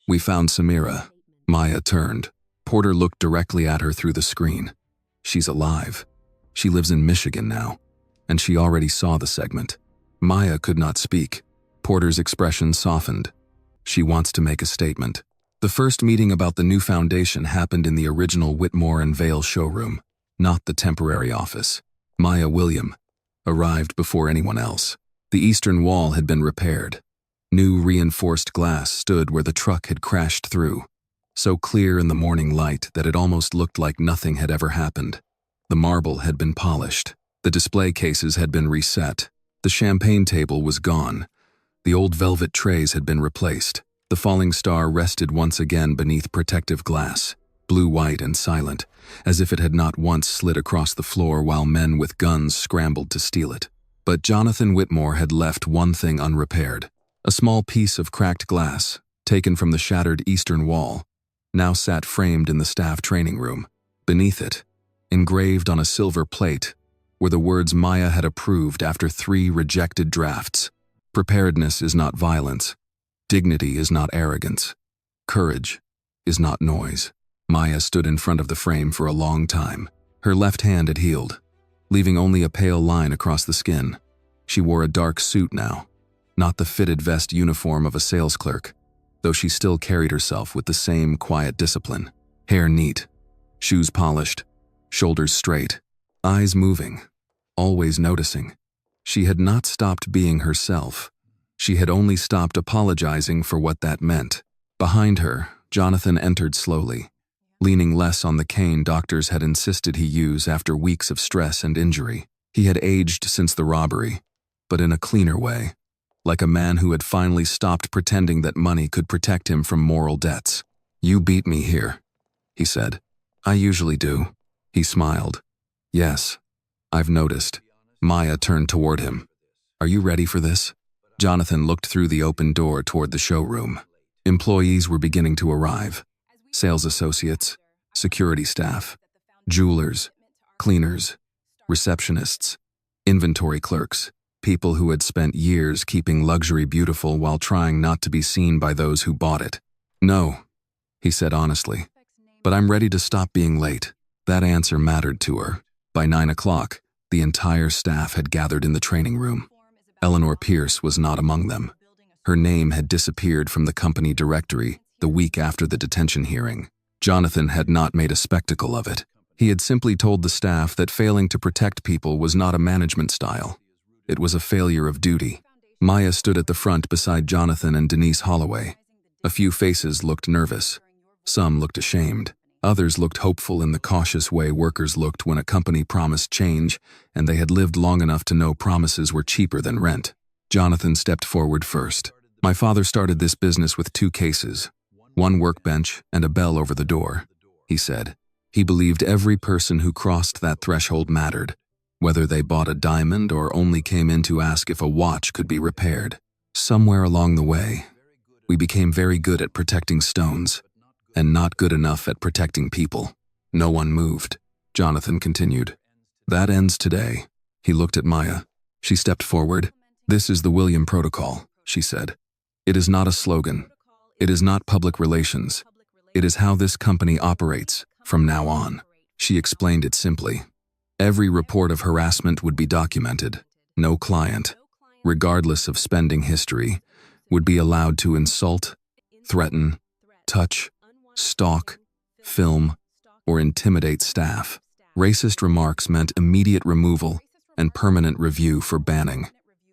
"We found Samira." Maya turned. Porter looked directly at her through the screen. "She's alive. She lives in Michigan now, and she already saw the segment." Maya could not speak. Porter's expression softened. "She wants to make a statement." The first meeting about the new foundation happened in the original Whitmore and Vale showroom, not the temporary office. Maya William arrived before anyone else. The eastern wall had been repaired. New reinforced glass stood where the truck had crashed through, so clear in the morning light that it almost looked like nothing had ever happened. The marble had been polished. The display cases had been reset. The champagne table was gone. The old velvet trays had been replaced. The falling star rested once again beneath protective glass, blue-white and silent, as if it had not once slid across the floor while men with guns scrambled to steal it. But Jonathan Whitmore had left one thing unrepaired. A small piece of cracked glass, taken from the shattered eastern wall, now sat framed in the staff training room. Beneath it, engraved on a silver plate, were the words Maya had approved after 3 rejected drafts. "Preparedness is not violence. Dignity is not arrogance. Courage is not noise." Maya stood in front of the frame for a long time. Her left hand had healed, leaving only a pale line across the skin. She wore a dark suit now, not the fitted vest uniform of a sales clerk, though she still carried herself with the same quiet discipline. Hair neat, shoes polished, shoulders straight, eyes moving, always noticing. She had not stopped being herself. She had only stopped apologizing for what that meant. Behind her, Jonathan entered slowly, leaning less on the cane doctors had insisted he use after weeks of stress and injury. He had aged since the robbery, but in a cleaner way, like a man who had finally stopped pretending that money could protect him from moral debts. "You beat me here," he said. "I usually do." He smiled. "Yes, I've noticed." Maya turned toward him. "Are you ready for this?" Jonathan looked through the open door toward the showroom. Employees were beginning to arrive. Sales associates, security staff, jewelers, cleaners, receptionists, inventory clerks, people who had spent years keeping luxury beautiful while trying not to be seen by those who bought it. "No," he said honestly, "but I'm ready to stop being late." That answer mattered to her. By 9 o'clock, the entire staff had gathered in the training room. Eleanor Pierce was not among them. Her name had disappeared from the company directory the week after the detention hearing. Jonathan had not made a spectacle of it. He had simply told the staff that failing to protect people was not a management style. It was a failure of duty. Maya stood at the front beside Jonathan and Denise Holloway. A few faces looked nervous. Some looked ashamed. Others looked hopeful in the cautious way workers looked when a company promised change and they had lived long enough to know promises were cheaper than rent. Jonathan stepped forward first. My father started this business with 2 cases, 1 workbench and a bell over the door, he said. He believed every person who crossed that threshold mattered, whether they bought a diamond or only came in to ask if a watch could be repaired. Somewhere along the way, we became very good at protecting stones, and not good enough at protecting people. No one moved. Jonathan continued. That ends today. He looked at Maya. She stepped forward. This is the William Protocol, she said. It is not a slogan. It is not public relations. It is how this company operates from now on. She explained it simply. Every report of harassment would be documented. No client, regardless of spending history, would be allowed to insult, threaten, touch, stalk, film, or intimidate staff. Racist remarks meant immediate removal and permanent review for banning.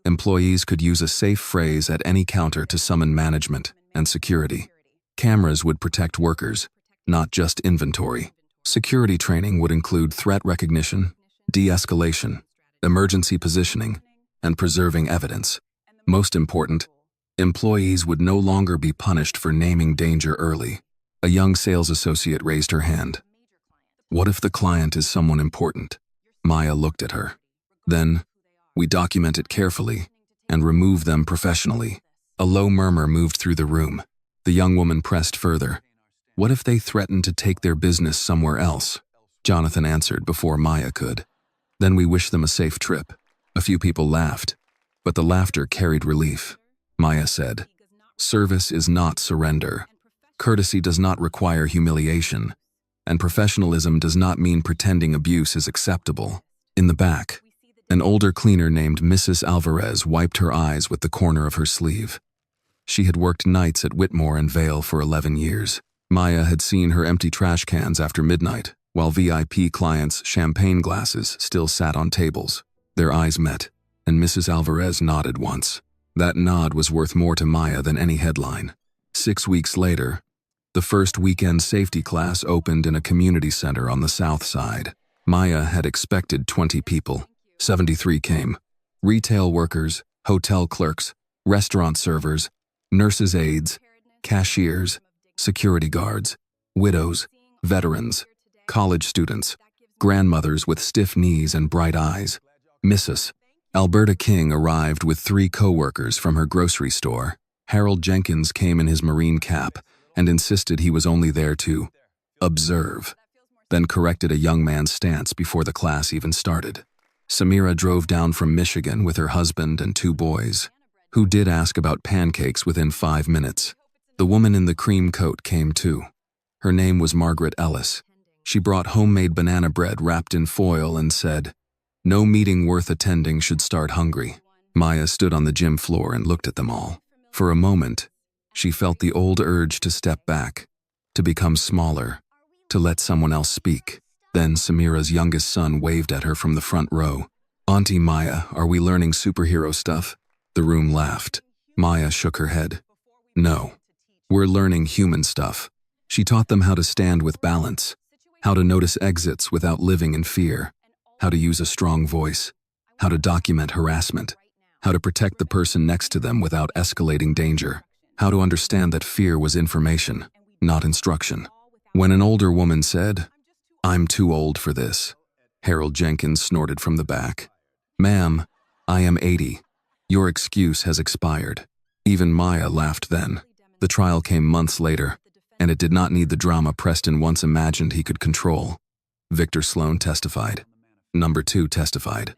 Employees could use a safe phrase at any counter to summon management and security. Cameras would protect workers, not just inventory. Security training would include threat recognition, de-escalation, emergency positioning, and preserving evidence. Most important, employees would no longer be punished for naming danger early. A young sales associate raised her hand. What if the client is someone important? Maya looked at her. Then, we document it carefully and remove them professionally. A low murmur moved through the room. The young woman pressed further. What if they threatened to take their business somewhere else? Jonathan answered before Maya could. Then we wish them a safe trip. A few people laughed, but the laughter carried relief. Maya said, service is not surrender. Courtesy does not require humiliation, and professionalism does not mean pretending abuse is acceptable. In the back, an older cleaner named Mrs. Alvarez wiped her eyes with the corner of her sleeve. She had worked nights at Whitmore and Vale for 11 years. Maya had seen her empty trash cans after midnight, while VIP clients' champagne glasses still sat on tables. Their eyes met, and Mrs. Alvarez nodded once. That nod was worth more to Maya than any headline. 6 weeks later, the first weekend safety class opened in a community center on the south side. Maya had expected 20 people. 73 came. Retail workers, hotel clerks, restaurant servers, nurses' aides, cashiers, security guards, widows, veterans, college students, grandmothers with stiff knees and bright eyes. Mrs. Alberta King arrived with 3 co-workers from her grocery store. Harold Jenkins came in his Marine cap and insisted he was only there to observe, then corrected a young man's stance before the class even started. Samira drove down from Michigan with her husband and 2 boys, who did ask about pancakes within 5 minutes. The woman in the cream coat came too. Her name was Margaret Ellis. She brought homemade banana bread wrapped in foil and said, "No meeting worth attending should start hungry." Maya stood on the gym floor and looked at them all. For a moment, she felt the old urge to step back, to become smaller, to let someone else speak. Then Samira's youngest son waved at her from the front row. "Auntie Maya, are we learning superhero stuff?" The room laughed. Maya shook her head. "No, we're learning human stuff." She taught them how to stand with balance, how to notice exits without living in fear, how to use a strong voice, how to document harassment, how to protect the person next to them without escalating danger, how to understand that fear was information, not instruction. When an older woman said, "I'm too old for this," Harold Jenkins snorted from the back. "Ma'am, I am 80. Your excuse has expired." Even Maya laughed then. The trial came months later, and it did not need the drama Preston once imagined he could control. Victor Sloan testified. Number 2 testified.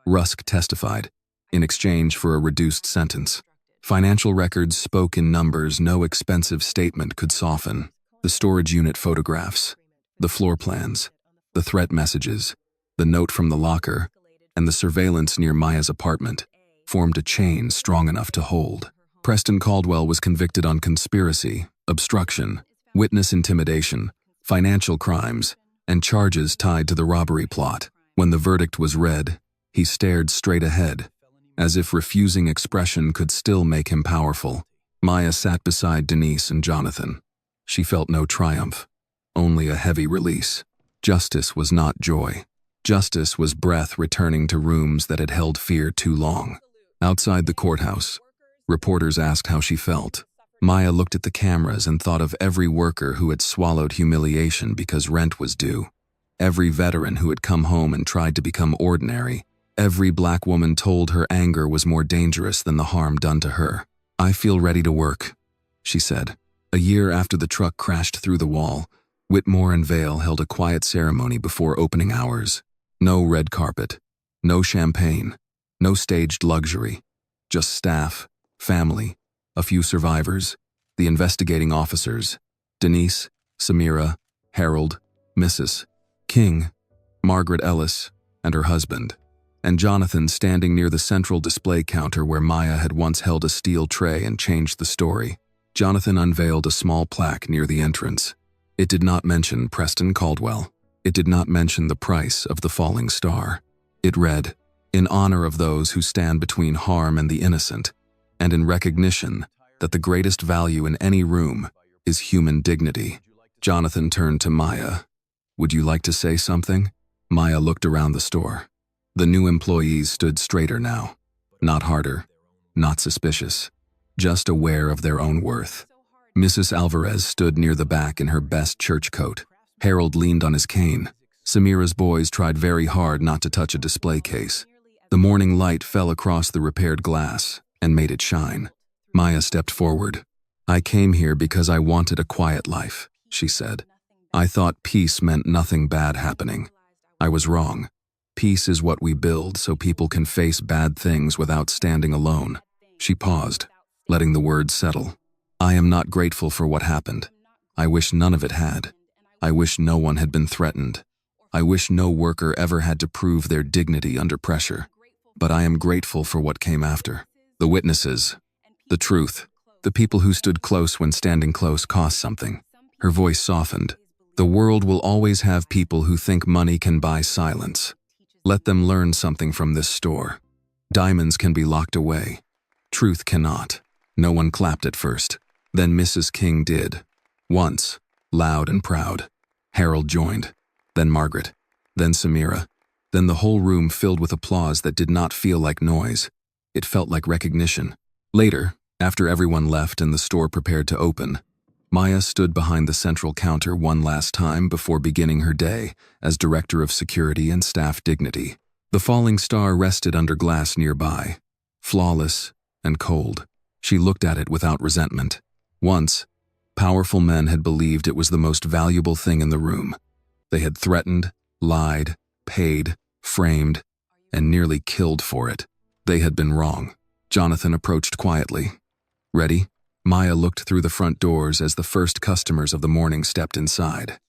Rusk testified, in exchange for a reduced sentence. Financial records spoke in numbers no expensive statement could soften. The storage unit photographs, the floor plans, the threat messages, the note from the locker, and the surveillance near Maya's apartment formed a chain strong enough to hold. Preston Caldwell was convicted on conspiracy, obstruction, witness intimidation, financial crimes, and charges tied to the robbery plot. When the verdict was read, he stared straight ahead, as if refusing expression could still make him powerful. Maya sat beside Denise and Jonathan. She felt no triumph, only a heavy release. Justice was not joy. Justice was breath returning to rooms that had held fear too long. Outside the courthouse, reporters asked how she felt. Maya looked at the cameras and thought of every worker who had swallowed humiliation because rent was due. Every veteran who had come home and tried to become ordinary. Every black woman told her anger was more dangerous than the harm done to her. "I feel ready to work," she said. A year after the truck crashed through the wall, Whitmore and Vale held a quiet ceremony before opening hours. No red carpet, no champagne, no staged luxury. Just staff, family, a few survivors, the investigating officers, Denise, Samira, Harold, Mrs. King, Margaret Ellis, and her husband, and Jonathan standing near the central display counter where Maya had once held a steel tray and changed the story. Jonathan unveiled a small plaque near the entrance. It did not mention Preston Caldwell. It did not mention the price of the falling star. It read, "In honor of those who stand between harm and the innocent, and in recognition that the greatest value in any room is human dignity." Jonathan turned to Maya. "Would you like to say something?" Maya looked around the store. The new employees stood straighter now, not harder, not suspicious, just aware of their own worth. Mrs. Alvarez stood near the back in her best church coat. Harold leaned on his cane. Samira's boys tried very hard not to touch a display case. The morning light fell across the repaired glass and made it shine. Maya stepped forward. "I came here because I wanted a quiet life," she said. "I thought peace meant nothing bad happening. I was wrong. Peace is what we build so people can face bad things without standing alone." She paused, letting the words settle. "I am not grateful for what happened. I wish none of it had. I wish no one had been threatened. I wish no worker ever had to prove their dignity under pressure. But I am grateful for what came after. The witnesses, the truth, the people who stood close when standing close cost something." Her voice softened. "The world will always have people who think money can buy silence. Let them learn something from this store. Diamonds can be locked away. Truth cannot." No one clapped at first. Then Mrs. King did. Once, loud and proud. Harold joined. Then Margaret. Then Samira. Then the whole room filled with applause that did not feel like noise. It felt like recognition. Later, after everyone left and the store prepared to open, Maya stood behind the central counter one last time before beginning her day as Director of Security and Staff Dignity. The falling star rested under glass nearby, flawless and cold. She looked at it without resentment. Once, powerful men had believed it was the most valuable thing in the room. They had threatened, lied, paid, framed, and nearly killed for it. They had been wrong. Jonathan approached quietly. "Ready?" Maya looked through the front doors as the first customers of the morning stepped inside.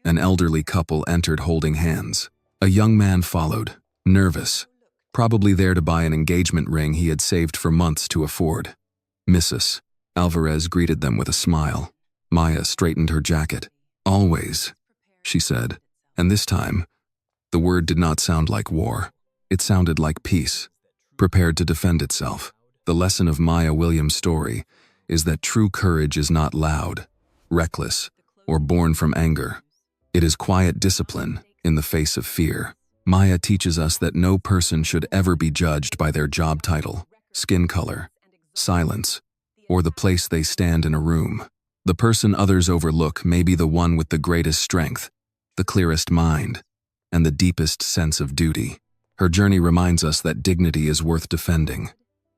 An elderly couple entered holding hands. A young man followed, nervous, probably there to buy an engagement ring he had saved for months to afford. Mrs. Alvarez greeted them with a smile. Maya straightened her jacket. "Always," she said, and this time, the word did not sound like war. It sounded like peace, prepared to defend itself. The lesson of Maya Williams' story is that true courage is not loud, reckless, or born from anger. It is quiet discipline in the face of fear. Maya teaches us that no person should ever be judged by their job title, skin color, silence, or the place they stand in a room. The person others overlook may be the one with the greatest strength, the clearest mind, and the deepest sense of duty. Her journey reminds us that dignity is worth defending.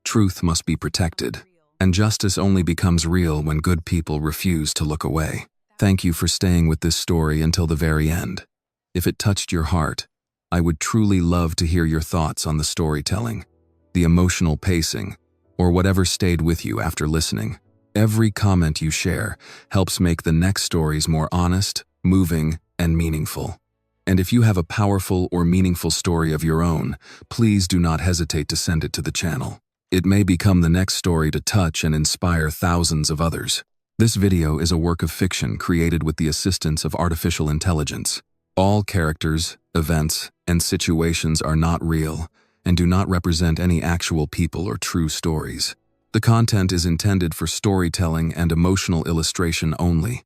Truth must be protected, and justice only becomes real when good people refuse to look away. Thank you for staying with this story until the very end. If it touched your heart, I would truly love to hear your thoughts on the storytelling, the emotional pacing, or whatever stayed with you after listening. Every comment you share helps make the next stories more honest, moving, and meaningful. And if you have a powerful or meaningful story of your own, please do not hesitate to send it to the channel. It may become the next story to touch and inspire thousands of others. This video is a work of fiction created with the assistance of artificial intelligence. All characters, events, and situations are not real and do not represent any actual people or true stories. The content is intended for storytelling and emotional illustration only.